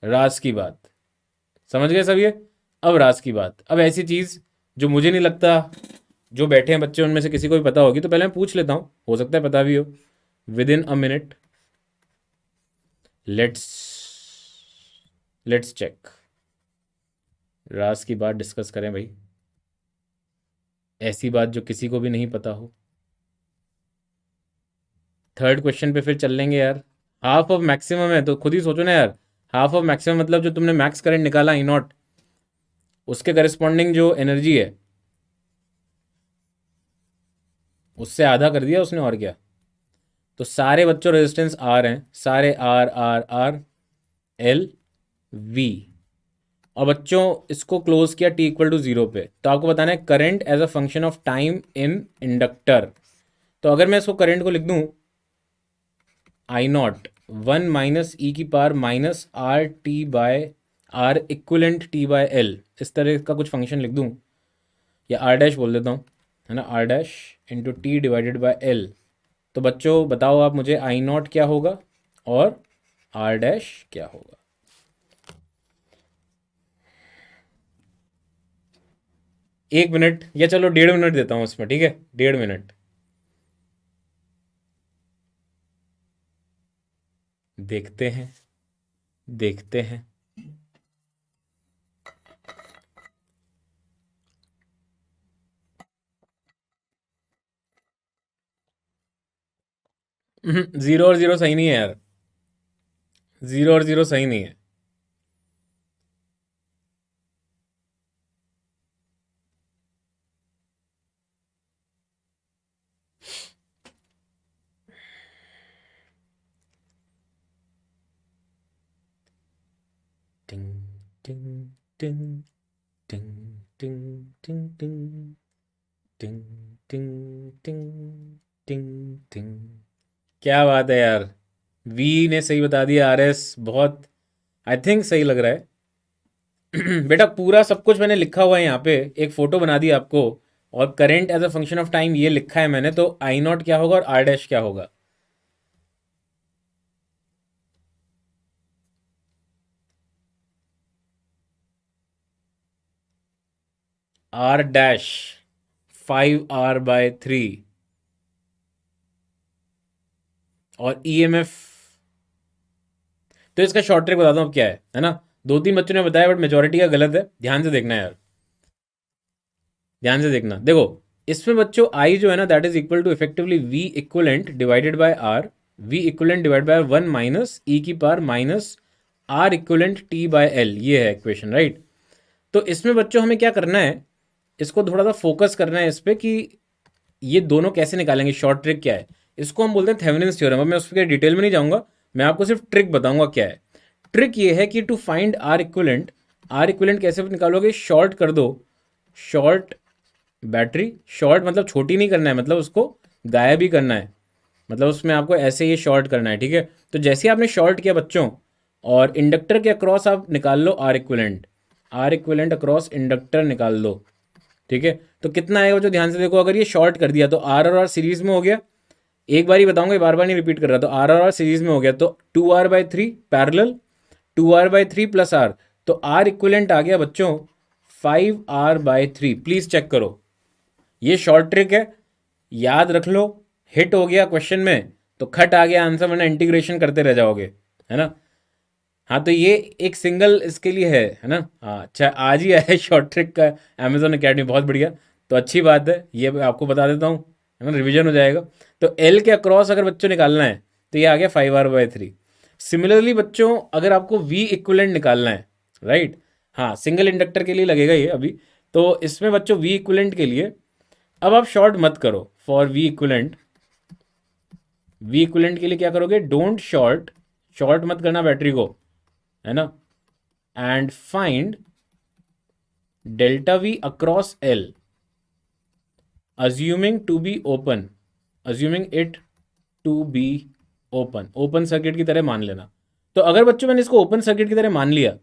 राज की बात, समझ गए सब ये? अब राज की बात, अब ऐसी चीज जो मुझे नहीं लगता जो बैठे हैं बच्चे उनमें से किसी को भी पता होगी, तो पहले मैं पूछ लेता हूँ, हो सकता है पता भी हो। Within a minute, let's let's check, राज की बात डिस्कस करें भाई, ऐसी बात जो किसी को भी नहीं पता हो। थर्ड क्वेश्चन पे फिर चल लेंगे यार। हाफ ऑफ मैक्सिमम है तो खुद ही सोचो ना यार, हाफ ऑफ मैक्सिमम मतलब जो तुमने मैक्स करंट निकाला आई नॉट, उसके करस्पॉन्डिंग जो एनर्जी है उससे आधा कर दिया उसने, और क्या। तो सारे बच्चों रेजिस्टेंस आर हैं, सारे R R R L V. और बच्चों इसको क्लोज किया टी इक्वल टू जीरो पे, तो आपको बताना है current as a function of time in inductor. तो अगर मैं इसको करंट को लिख दूं आई नॉट 1 - e⁻−RT/R इक्वलेंट T/L, इस तरह का कुछ फंक्शन लिख दूं, या आर डैश बोल देता हूँ, है ना, R dash into T divided by L. तो बच्चों बताओ आप मुझे आई नॉट क्या होगा और आर डैश क्या होगा? 1 मिनट, या चलो 1.5 मिनट देता हूँ उसमें, ठीक है, 1.5 मिनट। देखते हैं, देखते हैं। 0 और 0 सही नहीं है यार, 0 और 0 सही नहीं है। टिंग टिंग टिंग टिंग टिंग टिंग टिंग टिंग टिंग टिंग टिंग टिंग। क्या बात है यार, वी ने सही बता दिया, आर एस बहुत आई थिंक सही लग रहा है। बेटा पूरा सब कुछ मैंने लिखा हुआ है यहाँ पे, एक फोटो बना दी आपको, और current as a function of time ये लिखा है मैंने, तो आई नॉट क्या होगा और आर डैश क्या होगा? आर डैश 5R/3, और ईएमएफ, तो इसका शॉर्ट ट्रिक बताता हूँ अब क्या है ना। 2-3 बच्चों ने बताया बट मेजोरिटी का गलत है, ध्यान से देखना यार, ध्यान से देखना। देखो इसमें बच्चों आई जो है ना, that is equal to effectively V equivalent divided by R, V equivalent divide by 1 - e⁻R equivalent T/L, ये है इक्वेशन, राइट। तो इसमें बच्चों हमें क्या करना है, इसको थोड़ा सा फोकस करना है इस पर कि ये दोनों कैसे निकालेंगे, शॉर्ट ट्रिक क्या है, इसको हम बोलते हैं थेवेनिन्स थ्योरम। अब मैं उसके डिटेल में नहीं जाऊंगा, मैं आपको सिर्फ ट्रिक बताऊंगा क्या है। ट्रिक ये है कि टू फाइंड आर इक्विलेंट कैसे निकालोगे, शॉर्ट कर दो, शॉर्ट बैटरी, शॉर्ट मतलब छोटी नहीं करना है, मतलब उसको गायब ही करना है, मतलब उसमें आपको ऐसे ही शॉर्ट करना है, ठीक है। तो जैसे ही आपने शॉर्ट किया बच्चों, और इंडक्टर के अक्रॉस आप निकाल लो आर इक्विलेंट अक्रॉस इंडक्टर निकाल लो, ठीक है। तो कितना आएगा जो, ध्यान से देखो, अगर ये शॉर्ट कर दिया तो आर और आर सीरीज में हो गया, एक बार ही बताऊंगा, बार बार नहीं रिपीट कर रहा, तो आर और आर सीरीज में हो गया, तो 2r/3 parallel, 2r/3 plus R, तो आर इक्विलेंट आ गया बच्चों 5r/3। प्लीज चेक करो, ये शॉर्ट ट्रिक है, याद रख लो, हिट हो गया क्वेश्चन में तो खट आ गया आंसर, वरना इंटीग्रेशन करते रह जाओगे, है ना। हाँ, तो ये एक सिंगल इसके लिए है ना। हाँ अच्छा, आज ही आया है शॉर्ट ट्रिक का अमेजोन अकेडमी, बहुत बढ़िया। तो अच्छी बात है, ये आपको बता देता हूँ, है ना, रिवीजन हो जाएगा। तो एल के अक्रॉस अगर बच्चों निकालना है तो ये आ गया 5r/3। सिमिलरली बच्चों, अगर आपको वी इक्विलेंट निकालना है, राइट, हाँ सिंगल इंडक्टर के लिए लगेगा ये अभी, तो इसमें बच्चों वी इक्विलेंट के लिए अब आप शॉर्ट मत करो, for V equivalent, V equivalent के लिए क्या करोगे, डोंट शॉर्ट, शॉर्ट मत करना बैटरी को, है ना, and find delta V across L, assuming to be open, assuming it to be open, open circuit की तरह मान लेना। तो अगर बच्चों मैंने इसको ओपन सर्किट की तरह मान लिया,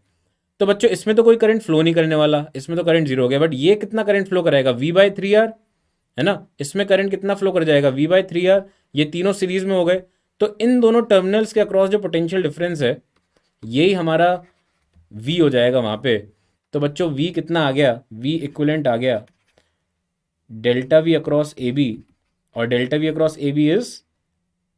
तो बच्चों इसमें तो कोई करंट फ्लो नहीं करने वाला, इसमें तो करंट जीरो हो गया, बट ये कितना करंट फ्लो कराएगा, V/3R, है ना, इसमें करंट कितना फ्लो कर जाएगा, V/3R, ये तीनों सीरीज में हो गए, तो इन दोनों टर्मिनल्स के अक्रॉस जो पोटेंशियल डिफरेंस है, यही हमारा V हो जाएगा वहां पे। तो बच्चों V कितना आ गया, V इक्विलेंट आ गया delta V across A B, और delta V across A B is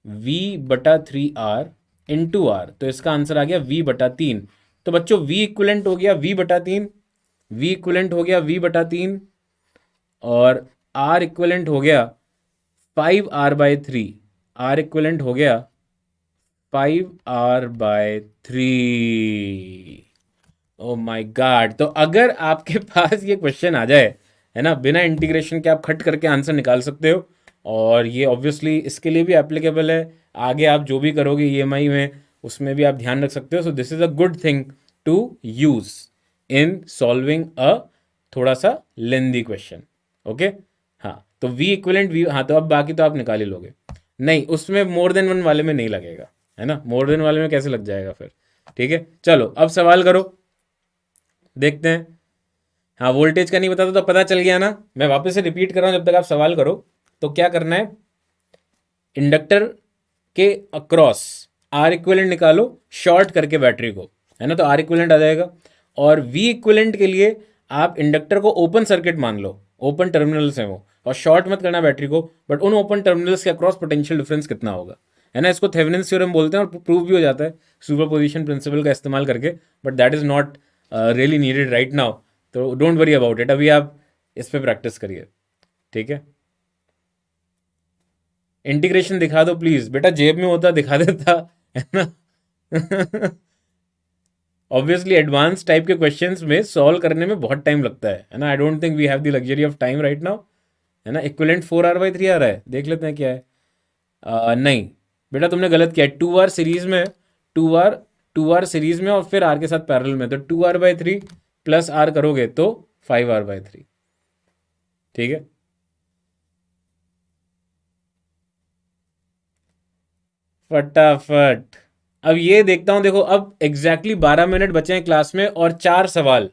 V/3R into R, तो इसका आंसर आ गया V/3। तो बच्चों V इक्विलेंट हो गया V/3, V इक्विलेंट हो गया V/3, और R इक्विलेंट हो गया 5r/3, R इक्विलेंट हो गया 5r/3। O my God. तो अगर आपके पास ये क्वेश्चन आ जाए, है ना, बिना इंटीग्रेशन के आप खट करके आंसर निकाल सकते हो, और ये ऑब्वियसली इसके लिए भी एप्लीकेबल है, आगे आप जो भी करोगे ईएमआई में उसमें भी आप ध्यान रख सकते हो। So this is a good thing to use in solving a थोड़ा सा लेंदी क्वेश्चन, ओके। हाँ, तो वी इक्विलेंट वी, हाँ तो अब बाकी तो आप निकाल ही लोगे, नहीं उसमें मोर देन वन वाले में नहीं लगेगा, है ना, मोर देन वाले में कैसे लग जाएगा फिर, ठीक है। चलो अब सवाल करो, देखते हैं। हाँ, वोल्टेज का नहीं पता था तो पता चल गया ना, मैं वापस से रिपीट कर रहा हूँ, जब तक आप सवाल करो। तो क्या करना है, इंडक्टर के अक्रॉस आर इक्विलेंट निकालो, शॉर्ट करके बैटरी को, है ना, तो आर इक्विलेंट आ जाएगा। और वी इक्विलेंट के लिए आप इंडक्टर को ओपन सर्किट मान लो, ओपन टर्मिनल्स हैं वो, और शॉर्ट मत करना बैटरी को, बट उन ओपन टर्मिनल्स के अक्रॉस पोटेंशियल डिफरेंस कितना होगा, है ना। इसको थेवेनिन्स थ्योरम बोलते हैं, और प्रूव भी हो जाता है सुपरपोजिशन प्रिंसिपल का इस्तेमाल करके, but that is not really needed right now, तो डोंट वरी अबाउट इट, अभी आप इस पर प्रैक्टिस करिए, ठीक है। इंटीग्रेशन दिखा दो प्लीज, बेटा जेब में होता दिखा देता, है ना। ऑब्वियसली एडवांस टाइप के क्वेश्चंस में सॉल्व करने में बहुत टाइम लगता है ना, I don't think we have the luxury of time right now, है ना। इक्विवेलेंट 4r/3 आ रहा है, देख लेते हैं क्या है। नहीं बेटा तुमने गलत किया, 2r सीरीज में, 2r 2r सीरीज में और फिर r के साथ पैरेलल में, तो 2r/3 प्लस r करोगे तो 5r/3, ठीक है। फटाफट, अब ये देखता हूं, देखो अब एग्जैक्टली 12 मिनट बचे हैं क्लास में, और 4 सवाल,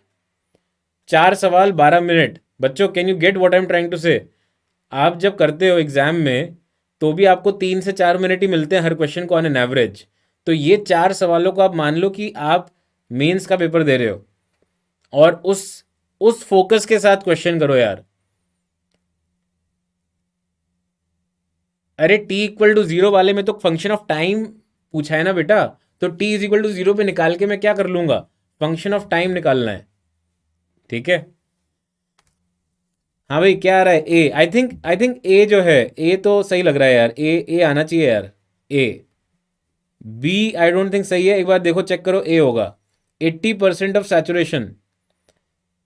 4 सवाल 12 मिनट। बच्चों can you get what I am trying to say, आप जब करते हो एग्जाम में तो भी आपको 3 से 4 मिनट ही मिलते हैं हर क्वेश्चन को ऑन एन एवरेज, तो ये 4 सवालों को आप मान लो कि आप मेंस का पेपर दे रहे हो, और उस फोकस के साथ क्वेश्चन करो यार। अरे T=0 वाले में तो फंक्शन ऑफ टाइम पूछा है ना बेटा, तो T=0 पे निकाल के मैं क्या कर लूंगा, फंक्शन ऑफ टाइम निकालना है, ठीक है। हाँ भाई क्या आ रहा है, ए, आई थिंक ए जो है, ए तो सही लग रहा है यार, ए आना चाहिए यार, ए। बी आई डोंट थिंक सही है, एक बार देखो चेक करो, ए होगा 80% ऑफ सैचुरेशन,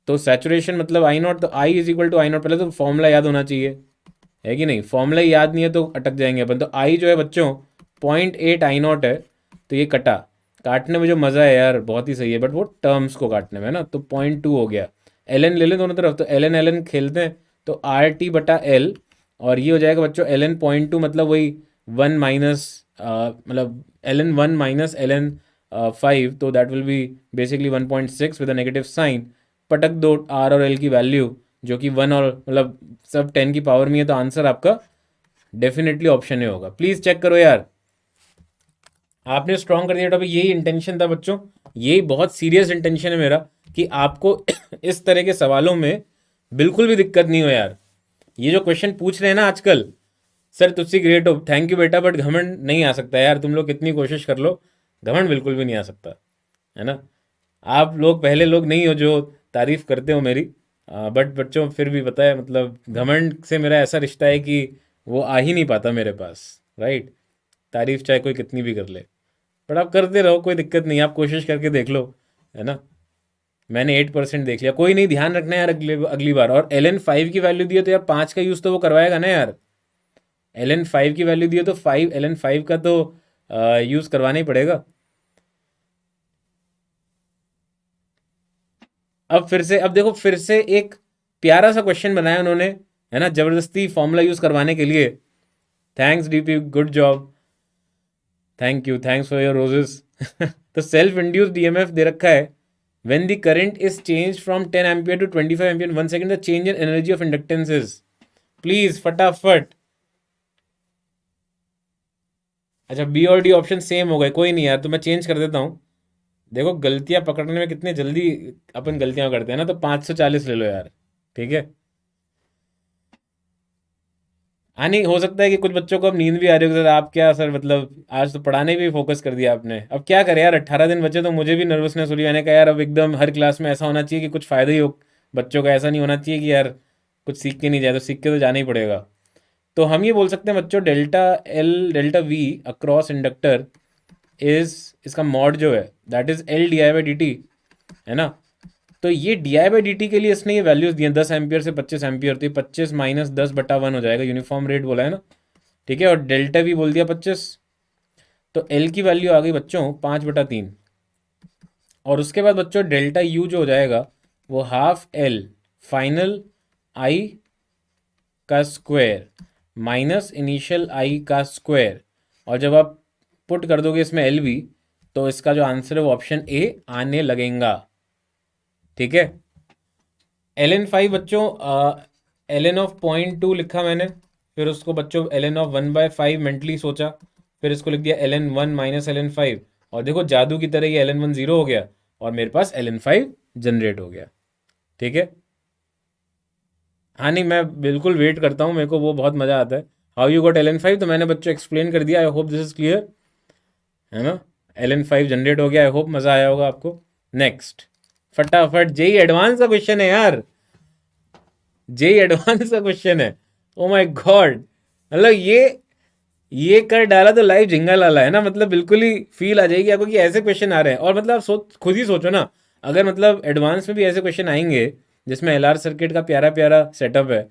तो सैचुरेशन मतलब आई नॉट, तो I is equal to I naught, पहले तो फॉर्मूला याद होना चाहिए, है कि नहीं? फॉर्मूला याद नहीं है तो अटक जाएंगे अपन। तो आई जो है बच्चों 0.8 I0 है, तो ये कटा। काटने में जो मज़ा है यार बहुत ही सही है, बट वो टर्म्स को काटने में है ना। तो 0.2 हो गया। एल एन ले लें दोनों तरफ, तो एल एन खेलते हैं, तो आर टी बटा एल, और ये हो जाएगा बच्चों एल एन 0.2, मतलब वही वन माइनस, मतलब L N 1 minus L N 5, तो that will be basically 1.6 with a negative sign. पटक दो आर और एल की वैल्यू, जो कि 1 और मतलब सब 10 की पावर में है, तो आंसर आपका डेफिनेटली ऑप्शन ए होगा। प्लीज़ चेक करो यार, आपने स्ट्रॉन्ग कर दिया टॉपिक। यही इंटेंशन था बच्चों, यही बहुत सीरियस इंटेंशन है मेरा, कि आपको इस तरह के सवालों में बिल्कुल भी दिक्कत नहीं हो यार। ये जो क्वेश्चन पूछ रहे हैं ना आजकल, सर तुझसे ग्रेट हो, थैंक यू बेटा, बट घमंड नहीं आ सकता यार, तुम लोग कितनी कोशिश कर लो, घमंड बिल्कुल भी नहीं आ सकता, है ना। आप लोग पहले लोग नहीं हो जो तारीफ करते हो मेरी, बट बच्चों फिर भी पता है, मतलब घमंड से मेरा ऐसा रिश्ता है कि वो आ ही नहीं पाता मेरे पास, राइट। तारीफ चाहे कोई कितनी भी कर ले, बट आप करते रहो, कोई दिक्कत नहीं, आप कोशिश करके देख लो, है ना। मैंने 8% देख लिया, कोई नहीं, ध्यान रखना यार अगली अगली बार। और एल एन 5 की वैल्यू दी है तो यार 5 का यूज़ तो वो करवाएगा ना यार। एल एन 5 की वैल्यू दी है तो 5 एल एन 5 का तो यूज़ करवाना ही पड़ेगा। अब फिर से, अब देखो फिर से एक प्यारा सा क्वेश्चन बनाया उन्होंने, है ना, जबरदस्ती फॉर्मूला यूज़ करवाने के लिए। Thanks DP, good job, thank you, thanks for your roses. तो सेल्फ इंड्यूस्ड डीएमएफ दे रखा है, when the current is changed from 10 ampere to 25 ampere in 1 second, the change in energy of inductance is, please फटाफट। अच्छा, B और D option same हो गए, कोई नहीं यार, तो मैं चेंज कर देता हूँ। देखो गलतियां पकड़ने में कितने जल्दी अपन गलतियां करते हैं ना, तो 540 ले लो यार, ठीक है। हाँ नहीं, हो सकता है कि कुछ बच्चों को अब नींद भी आ रही हो, सर आप क्या सर, मतलब आज तो पढ़ाने पे भी फोकस कर दिया आपने, अब क्या करें यार, 18 दिन बचे, तो मुझे भी नर्वसनेस हो रही है। मैंने कहा यार अब एकदम हर क्लास में ऐसा होना चाहिए कि कुछ फ़ायदा ही हो बच्चों का, ऐसा नहीं होना चाहिए कि यार कुछ सीख के नहीं जाए, तो सीख के तो जाना ही पड़ेगा। तो हम ये बोल सकते हैं बच्चों, delta L delta V across inductor is, इसका मॉड जो है that is L D I by D T, है ना। तो ये D I by D T के लिए इसने ये वैल्यूज दिए 10 एम्पियर से 25 एम्पियर, तो ये 25 माइनस 10/1 हो जाएगा, यूनिफॉर्म रेट बोला है ना, ठीक है। और डेल्टा वी बोल दिया 25, तो एल की वैल्यू आ गई बच्चों 5/3। और उसके बाद बच्चों डेल्टा यू जो हो जाएगा वो हाफ एल फाइनल आई का स्क्वायर माइनस इनिशियल आई का स्क्वायर। और जब आप पुट कर दोगे इसमें एल भी, तो इसका जो आंसर है वो ऑप्शन ए आने लगेगा, ठीक है। एल एन 5 बच्चों, एल एन ऑफ 0.2 लिखा मैंने, फिर उसको बच्चों एल एन ऑफ 1/5 मेंटली सोचा, फिर इसको लिख दिया L N 1 minus L N 5, और देखो जादू की तरह ये एल एन 1 जीरो हो गया, और मेरे पास एल एन 5 जनरेट हो गया, ठीक है। हाँ नहीं, मैं बिल्कुल वेट करता हूँ, मेरे को वो बहुत मज़ा आता है। How you got L N 5, तो मैंने बच्चों एक्सप्लेन कर दिया, I hope this is clear, है ना। एल एन 5 जनरेट हो गया, आई होप मज़ा आया होगा आपको। नेक्स्ट, फटाफट, जेई एडवांस का क्वेश्चन है यार, जेई एडवांस का क्वेश्चन है, ओ माय गॉड। मतलब ये कर डाला तो लाइव झिंगा लाला, है ना, मतलब बिल्कुल ही फील आ जाएगी आपको कि ऐसे क्वेश्चन आ रहे हैं। और मतलब आप सोच, खुद ही सोचो ना, अगर मतलब एडवांस में भी ऐसे क्वेश्चन आएंगे जिसमें एलआर सर्किट का प्यारा प्यारा सेटअप है,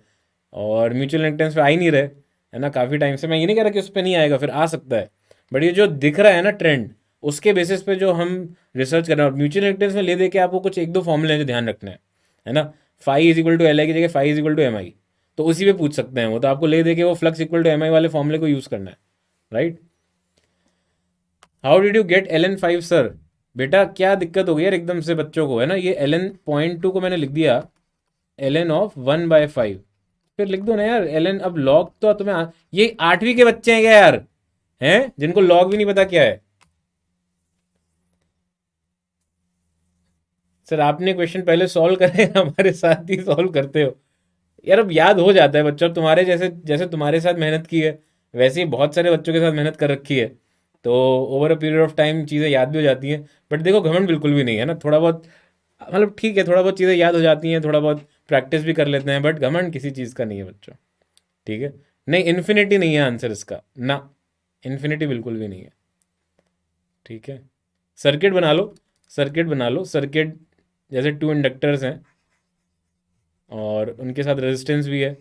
और म्यूचुअल इंडक्टेंस पे आ ही नहीं रहे, है ना, काफ़ी टाइम से। मैं ये नहीं कह रहा कि उस पर नहीं आएगा, फिर आ सकता है, बट ये जो दिख रहा है ना ट्रेंड, उसके बेसिस पे जो हम रिसर्च कर रहे हैं, और म्यूचुअल इंडक्टेंस में ले दे के आपको कुछ एक दो फॉर्मूले हैं जो ध्यान रखना है ना। Phi is equal to L I की जगह phi is equal to M I, तो उसी पे पूछ सकते हैं वो, तो आपको ले दे के वो flux equal to M I वाले फॉर्मूले को यूज़ करना है, right. How did you get L N 5 sir, बेटा क्या दिक्कत हो गई यार एकदम से बच्चों को, है ना। ये एल एन 0.2 को मैंने लिख दिया एल एन ऑफ 1/5, फिर लिख दो ना यार एल एन, अब लॉग तो तुम्हें ये 8वीं के बच्चे हैं क्या यार, हैं जिनको लॉग भी नहीं पता क्या है। सर आपने क्वेश्चन पहले सॉल्व करे, हमारे साथ ही सॉल्व करते हो यार, अब याद हो जाता है बच्चों, तुम्हारे जैसे, जैसे तुम्हारे साथ मेहनत की है, वैसे ही बहुत सारे बच्चों के साथ मेहनत कर रखी है, तो over a period of time चीज़ें याद भी हो जाती हैं। बट देखो घमंड बिल्कुल भी नहीं है ना, थोड़ा बहुत मतलब ठीक है, थोड़ा बहुत चीज़ें याद हो जाती हैं, थोड़ा बहुत प्रैक्टिस भी कर लेते हैं, बट घमंड किसी चीज़ का नहीं है बच्चों, ठीक है। नहीं, इन्फिनिटी नहीं है आंसर इसका ना, इन्फिनिटी बिल्कुल भी नहीं है, ठीक है। सर्किट बना लो, सर्किट बना लो, सर्किट जैसे 2 इंडक्टर्स हैं और उनके साथ रेजिस्टेंस भी है,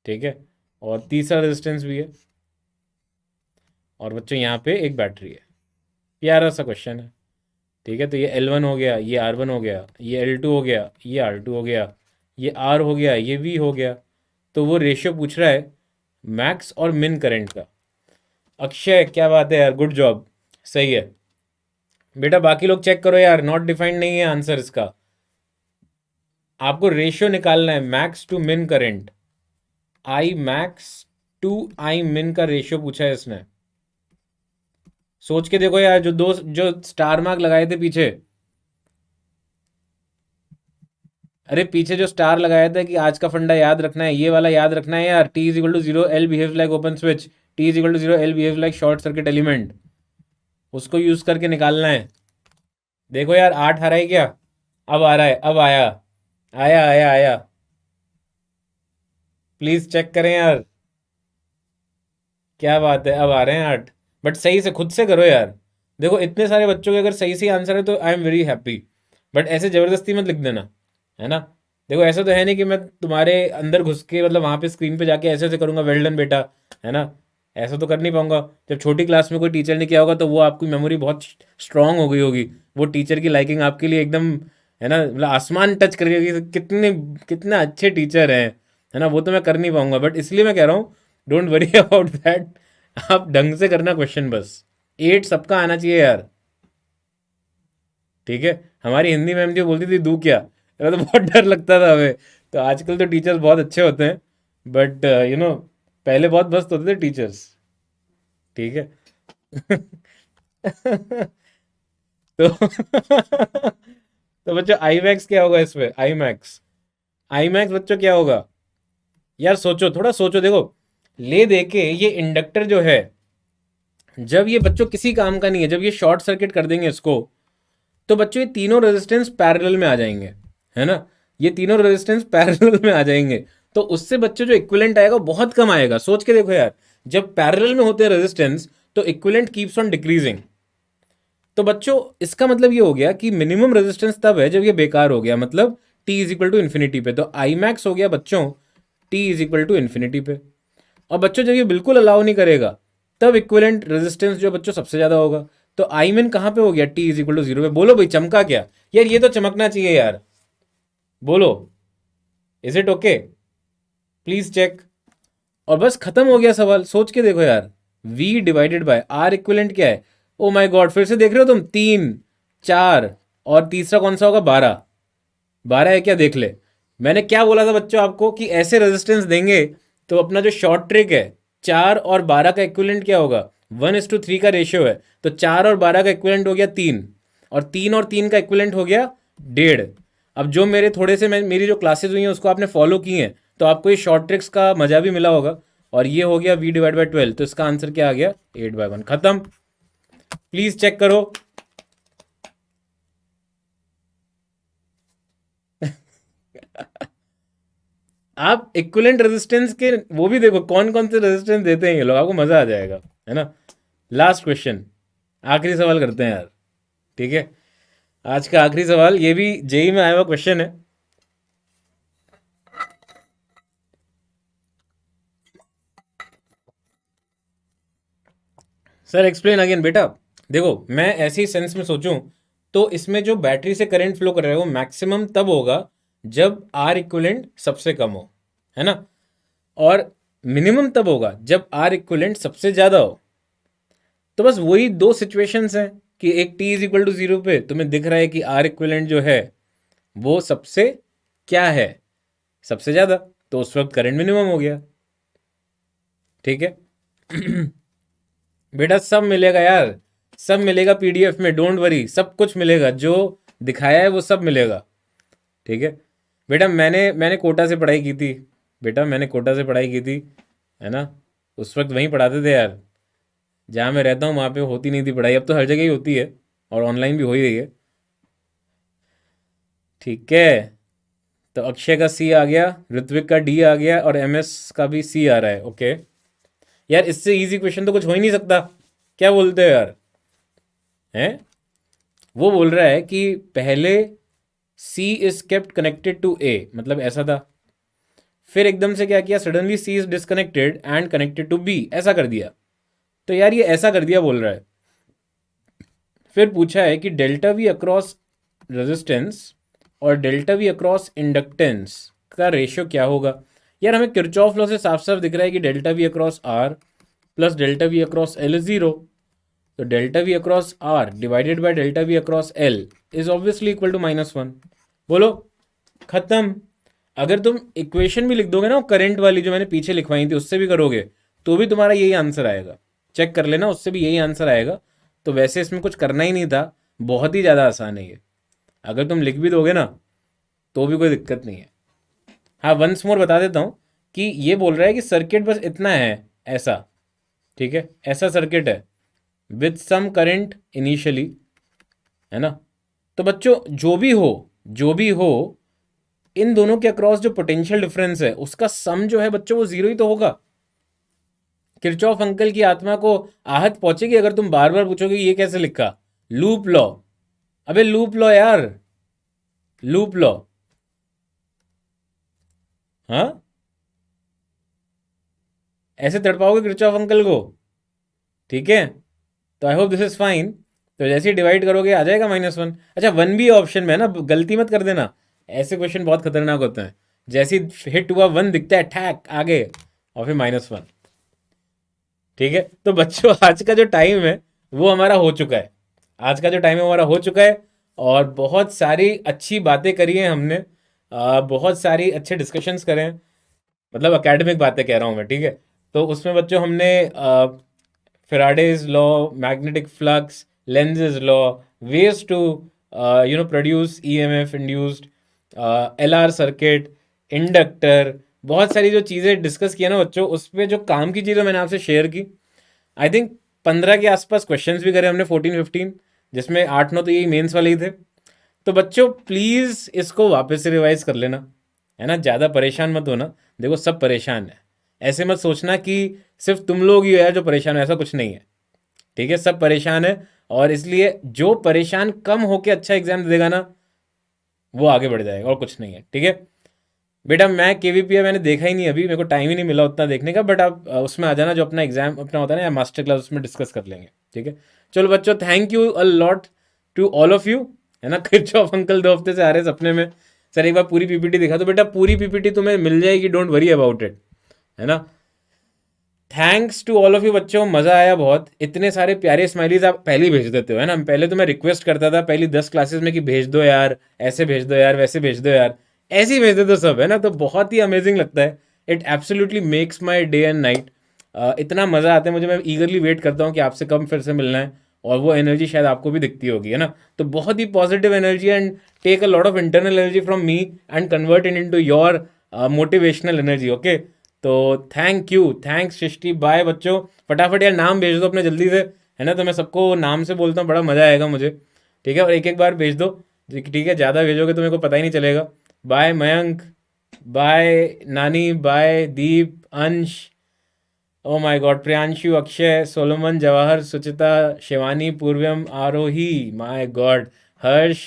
ठीक है, और तीसरा रेजिस्टेंस भी है, और बच्चों यहाँ पे एक बैटरी है। प्यारा सा क्वेश्चन है। ठीक है, तो ये L1 हो गया, ये R1 हो गया, ये L2 हो गया, ये R2 हो गया, ये R हो गया, ये V हो गया। तो वो रेशियो पूछ रहा है मैक्स और मिन करंट का। अक्षय क्या बात है यार, गुड जॉब, सही है बेटा। बाकी लोग चेक करो यार, नॉट डिफाइंड नहीं है आंसर इसका। आपको रेशियो निकालना है मैक्स टू मिन करंट। आई मैक्स टू आई मिन का रेशियो पूछा है इसने। सोच के देखो यार, जो स्टार मार्क लगाए थे पीछे, अरे पीछे जो स्टार लगाया था कि आज का फंडा याद रखना है, ये वाला याद रखना है यार। T is equal to zero, L behave like open switch. T is equal to zero, L behave like short circuit element. उसको यूज करके निकालना है। देखो यार, 8 आ रहा है क्या? अब आ रहा है, अब आया, आया आया आया। प्लीज चेक करें यार, क्या बात है, अब आ रहे हैं 8। बट सही से खुद से करो यार। देखो इतने सारे बच्चों के अगर सही से आंसर है तो I am very happy. But ऐसे जबरदस्ती मत लिख देना, है ना। देखो ऐसा तो है नहीं कि मैं तुम्हारे अंदर घुस के मतलब वहां पे स्क्रीन पे जाके ऐसे ऐसे करूंगा वेल डन बेटा, है ना। ऐसा तो कर नहीं पाऊंगा। जब छोटी क्लास में कोई टीचर ने किया होगा तो वो आपकी मेमोरी बहुत स्ट्रांग हो गई होगी। वो टीचर की लाइकिंग आपके लिए एकदम, है ना, मतलब आसमान टच कर गई होगी। कितने कितने अच्छे टीचर हैं, है ना। वो तो मैं कर नहीं पाऊंगा, बट इसलिए मैं कह रहा हूँ डोंट वरी अबाउट दैट। आप ढंग से करना क्वेश्चन बस। 8 सबका आना चाहिए यार। ठीक है, हमारी हिंदी मैम जो बोलती थी दू क्या, मेरा तो बहुत डर लगता था हमें। तो आजकल तो टीचर्स बहुत अच्छे होते हैं, बट यू नो पहले बहुत मस्त होते थे टीचर्स। ठीक है। तो तो बच्चों आई मैक्स क्या होगा इसमें? आई मैक्स, आई मैक्स बच्चों क्या होगा? यार सोचो, थोड़ा सोचो। देखो ले दे के ये इंडक्टर जो है, जब ये बच्चों किसी काम का नहीं है, जब ये शॉर्ट सर्किट कर देंगे इसको, तो बच्चों ये तीनों रेजिस्टेंस पैरेलल में आ जाएंगे, है ना। ये तीनों रेजिस्टेंस पैरेलल में आ जाएंगे। तो उससे बच्चों जो इक्विवेलेंट आएगा बहुत कम आएगा। सोच के देखो यार, जब पैरेलल में होते हैं रेजिस्टेंस तो इक्विवेलेंट कीप्स ऑन डिक्रीजिंग। तो बच्चों इसका मतलब ये हो गया कि मिनिमम रेजिस्टेंस तब है जब ये बेकार हो गया, मतलब T is equal to infinity पे। तो आई मैक्स हो गया बच्चों T is equal to infinity पे। और बच्चों जब ये बिल्कुल अलाउ नहीं करेगा तब इक्विवेलेंट रेजिस्टेंस जो बच्चों सबसे ज्यादा होगा। तो आई मिन कहां पे हो गया? T is equal to zero पे। बोलो भाई, चमका क्या? यार ये तो चमकना चाहिए यार, बोलो। Is it okay? Please check. और बस खत्म हो गया सवाल। सोच के देखो यार, V divided by R equivalent क्या है? ओ माय गॉड, फिर से देख रहे हो तुम? 3, 4, और तीसरा कौन सा होगा? 12। 12 है क्या? देख ले। मैंने क्या बोला था बच्चों आपको कि ऐसे रेजिस्टेंस देंगे तो अपना जो शॉर्ट ट्रिक है, 4 और 12 का इक्विवेलेंट क्या होगा? 1:3 का रेशियो है। तो 4 और 12 का इक्विवेलेंट हो गया 3, और 3 और 3 का इक्विवेलेंट हो गया 1.5। अब जो मेरे थोड़े से मेरी जो क्लासेस हुई हैं उसको आपने फॉलो की हैं तो आपको ये शॉर्ट ट्रिक्स का मजा भी मिला होगा। और ये हो गया V डिवाइड बाई 12। तो इसका आंसर क्या आ गया? 8/1। खत्म। प्लीज चेक करो। आप इक्विवेलेंट रेजिस्टेंस के वो भी देखो कौन कौन से रेजिस्टेंस देते हैं ये लोग, आपको मजा आ जाएगा, है ना। लास्ट क्वेश्चन, आखिरी सवाल करते हैं यार। ठीक है, आज का आखिरी सवाल, ये भी जेई में आया हुआ क्वेश्चन है। सर एक्सप्लेन अगेन बेटा। देखो मैं ऐसी सेंस में सोचूं तो इसमें जो बैटरी से करंट फ्लो कर रहा है वो मैक्सिमम तब होगा जब आर इक्विवेलेंट सबसे कम हो, है ना। और मिनिमम तब होगा जब आर इक्विवेलेंट सबसे ज्यादा हो। तो बस वही दो सिचुएशंस हैं कि एक T is equal to zero पे तुम्हें दिख रहा है कि आर इक्विवेलेंट जो है वो सबसे क्या है? सबसे ज्यादा। तो उस वक्त करंट मिनिमम हो गया। ठीक है। बेटा सब मिलेगा यार, सब मिलेगा पीडीएफ में, डोंट वरी, सब कुछ मिलेगा जो दिखाया है वो सब मिलेगा। ठीक है बेटा, मैंने मैंने कोटा से पढ़ाई की थी। बेटा मैंने कोटा से पढ़ाई की थी, है ना। उस वक्त वहीं पढ़ाते थे यार। जहाँ मैं रहता हूँ वहाँ पे होती नहीं थी पढ़ाई, अब तो हर जगह ही होती है और ऑनलाइन भी हो ही रही है। ठीक है, तो अक्षय का सी आ गया, ऋत्विक का डी आ गया, और एमएस का भी सी आ रहा है। ओके यार, इससे इजी क्वेश्चन तो कुछ हो ही नहीं सकता। क्या बोलते हो यार? हैं? वो बोल रहा है कि पहले C is kept connected to A, मतलब ऐसा था। फिर एकदम से क्या किया, suddenly C is disconnected and connected to B, ऐसा कर दिया। तो यार ये ऐसा कर दिया बोल रहा है। फिर पूछा है कि डेल्टा वी अक्रॉस रेजिस्टेंस और डेल्टा वी अक्रॉस इंडक्टेंस का रेशियो क्या होगा। यार हमें किरचॉफ लॉ से साफ साफ दिख रहा है कि delta V across R plus delta V across L is zero. तो delta V across R divided by delta V across L is obviously equal to -1। बोलो खत्म। अगर तुम इक्वेशन भी लिख दोगे ना, करंट वाली जो मैंने पीछे लिखवाई थी उससे भी करोगे तो भी तुम्हारा यही आंसर आएगा। चेक कर लेना, उससे भी यही आंसर आएगा। तो वैसे इसमें कुछ करना ही नहीं था, बहुत ही ज़्यादा आसान है ये। अगर तुम लिख भी दोगे ना तो भी कोई दिक्कत नहीं है। हाँ वंस मोर बता देता हूँ कि ये बोल रहा है कि सर्किट बस इतना है, ऐसा, ठीक है, ऐसा सर्किट है विथ सम करंट इनिशियली, है ना। तो बच्चों जो भी हो इन दोनों के अक्रॉस जो पोटेंशियल डिफरेंस है उसका सम जो है बच्चों वो जीरो ही तो होगा। किरचॉफ अंकल की आत्मा को आहत पहुंचेगी अगर तुम बार बार पूछोगे ये कैसे लिखा। लूप लॉ, अबे लूप लॉ यार, लूप लॉ। हाँ ऐसे तड़पाओगे किरचॉफ अंकल को, ठीक है। तो आई होप दिस इज फाइन। तो जैसे ही डिवाइड करोगे आ जाएगा -1। अच्छा 1 भी ऑप्शन में है ना, गलती मत कर देना, ऐसे क्वेश्चन बहुत खतरनाक होते हैं। जैसे ही हिट हुआ 1 दिखता है ठैक आगे और फिर -1, ठीक है। तो बच्चों आज का जो टाइम है वो हमारा हो चुका है, आज का जो टाइम है हमारा हो चुका है। और बहुत सारी अच्छी बातें करी हैं हमने, बहुत सारी अच्छे डिस्कशंस करे हैं, मतलब एकेडमिक बातें कह रहा हूँ मैं, ठीक है। तो उसमें बच्चों हमने Faraday's law, magnetic flux, Lenz's law, ways to produce EMF induced, LR circuit, inductor, बहुत सारी जो चीज़ें डिस्कस किया ना बच्चों, उस पर जो काम की चीज़ें मैंने आपसे शेयर की। आई थिंक 15 के आसपास क्वेश्चंस भी करे हमने, 14-15, जिसमें 8-9 तो यही मेंस वाले ही थे। तो बच्चों प्लीज़ इसको वापस से रिवाइज कर लेना, है ना। ज़्यादा परेशान मत होना, देखो सब परेशान है, ऐसे मत सोचना कि सिर्फ तुम लोग ही हो यार जो परेशान हो, ऐसा कुछ नहीं है, ठीक है। सब परेशान है और इसलिए जो परेशान कम होके अच्छा एग्जाम देगा ना वो आगे बढ़ जाएगा, और कुछ नहीं है, ठीक है। बेटा मैं केवीपीए मैंने देखा ही नहीं अभी, मेरे को टाइम ही नहीं मिला उतना देखने का, बट आप उसमें आ जाना जो अपना एग्जाम अपना होता है ना, या मास्टर क्लास, उसमें डिस्कस कर लेंगे, ठीक है। चलो बच्चों thank you a lot to all of you, है ना। किरचॉफ अंकल 2 हफ्ते से आ रहे सपने में, सर एक बार पूरी पीपीटी दिखा। तो बेटा पूरी पीपीटी तुम्हें मिल जाएगी, डोंट वरी अबाउट इट, है ना। Thanks to all of you बच्चों, मज़ा आया बहुत। इतने सारे प्यारे स्माइलीज आप पहले ही भेज देते हो, है ना। पहले तो मैं रिक्वेस्ट करता था पहली 10 क्लासेस में कि भेज दो यार, ऐसे भेज दो यार, वैसे भेज दो यार, ऐसे ही भेज देते हो सब, है ना। तो बहुत ही अमेजिंग लगता है, it absolutely makes my day and night. इतना मज़ा आता है मुझे, मैं ईगरली वेट करता हूँ कि आपसे कब फिर से मिलना है, और वो एनर्जी शायद आपको भी दिखती होगी, है ना। तो बहुत ही positive energy, and take a lot of internal energy from me and convert in into your motivational energy, okay. तो thank you, thanks Srishti, bye बच्चों। फटाफट यार नाम भेज दो अपने जल्दी से, है ना। तो मैं सबको नाम से बोलता हूँ, बड़ा मज़ा आएगा मुझे, ठीक है। और एक एक बार भेज दो, ठीक है, ज़्यादा भेजोगे तो मेरे को पता ही नहीं चलेगा। Bye Mayank, bye Nani, bye Deep, Ansh, oh my god, Priyanshu, Akshay, Solomon, Jawahar, Suchita, Shivani, Purvam, Aarohi, my god, Harsh,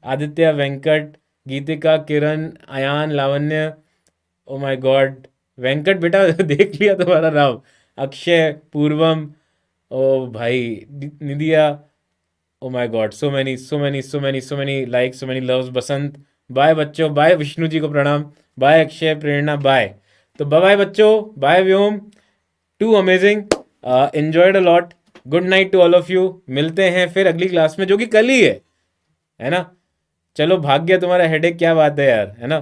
Aditya, Venkat, Geetika, Kiran, Ayaan, Lavanya, oh my god, Venkat बेटा देख लिया तुम्हारा नाम, अक्षय, पूर्वम, ओ भाई, Nidiya, oh my god, so many so many so many so many like, so many loves, Basant, bye बच्चों, बाय विष्णु जी को प्रणाम, बाय अक्षय, प्रेरणा, बाय। तो बाय बच्चों, bye Vyom, too amazing, enjoyed a lot, good night to all of you. मिलते हैं फिर अगली class में जो कि कल ही है ना। चलो भाग गया तुम्हारा हेडेक, क्या बात है यार, है ना।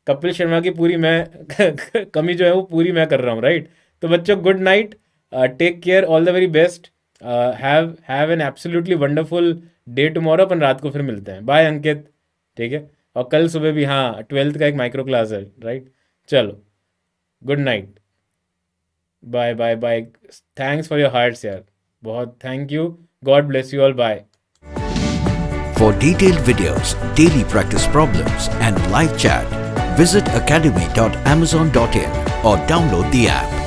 कपिल शर्मा की पूरी मैं कमी जो है वो पूरी मैं कर रहा हूँ, राइट। तो बच्चों good night, take care, all the very best, have an absolutely wonderful day tomorrow. अपन रात को फिर मिलते हैं, बाय अंकित, ठीक है। और कल सुबह भी हाँ 12th का एक माइक्रो क्लास है, राइट। चलो good night, bye bye bye, thanks for your hearts यार, बहुत thank you, God bless you all, bye. For detailed videos, daily practice problems, and live chat, visit academy.amazon.in or download the app.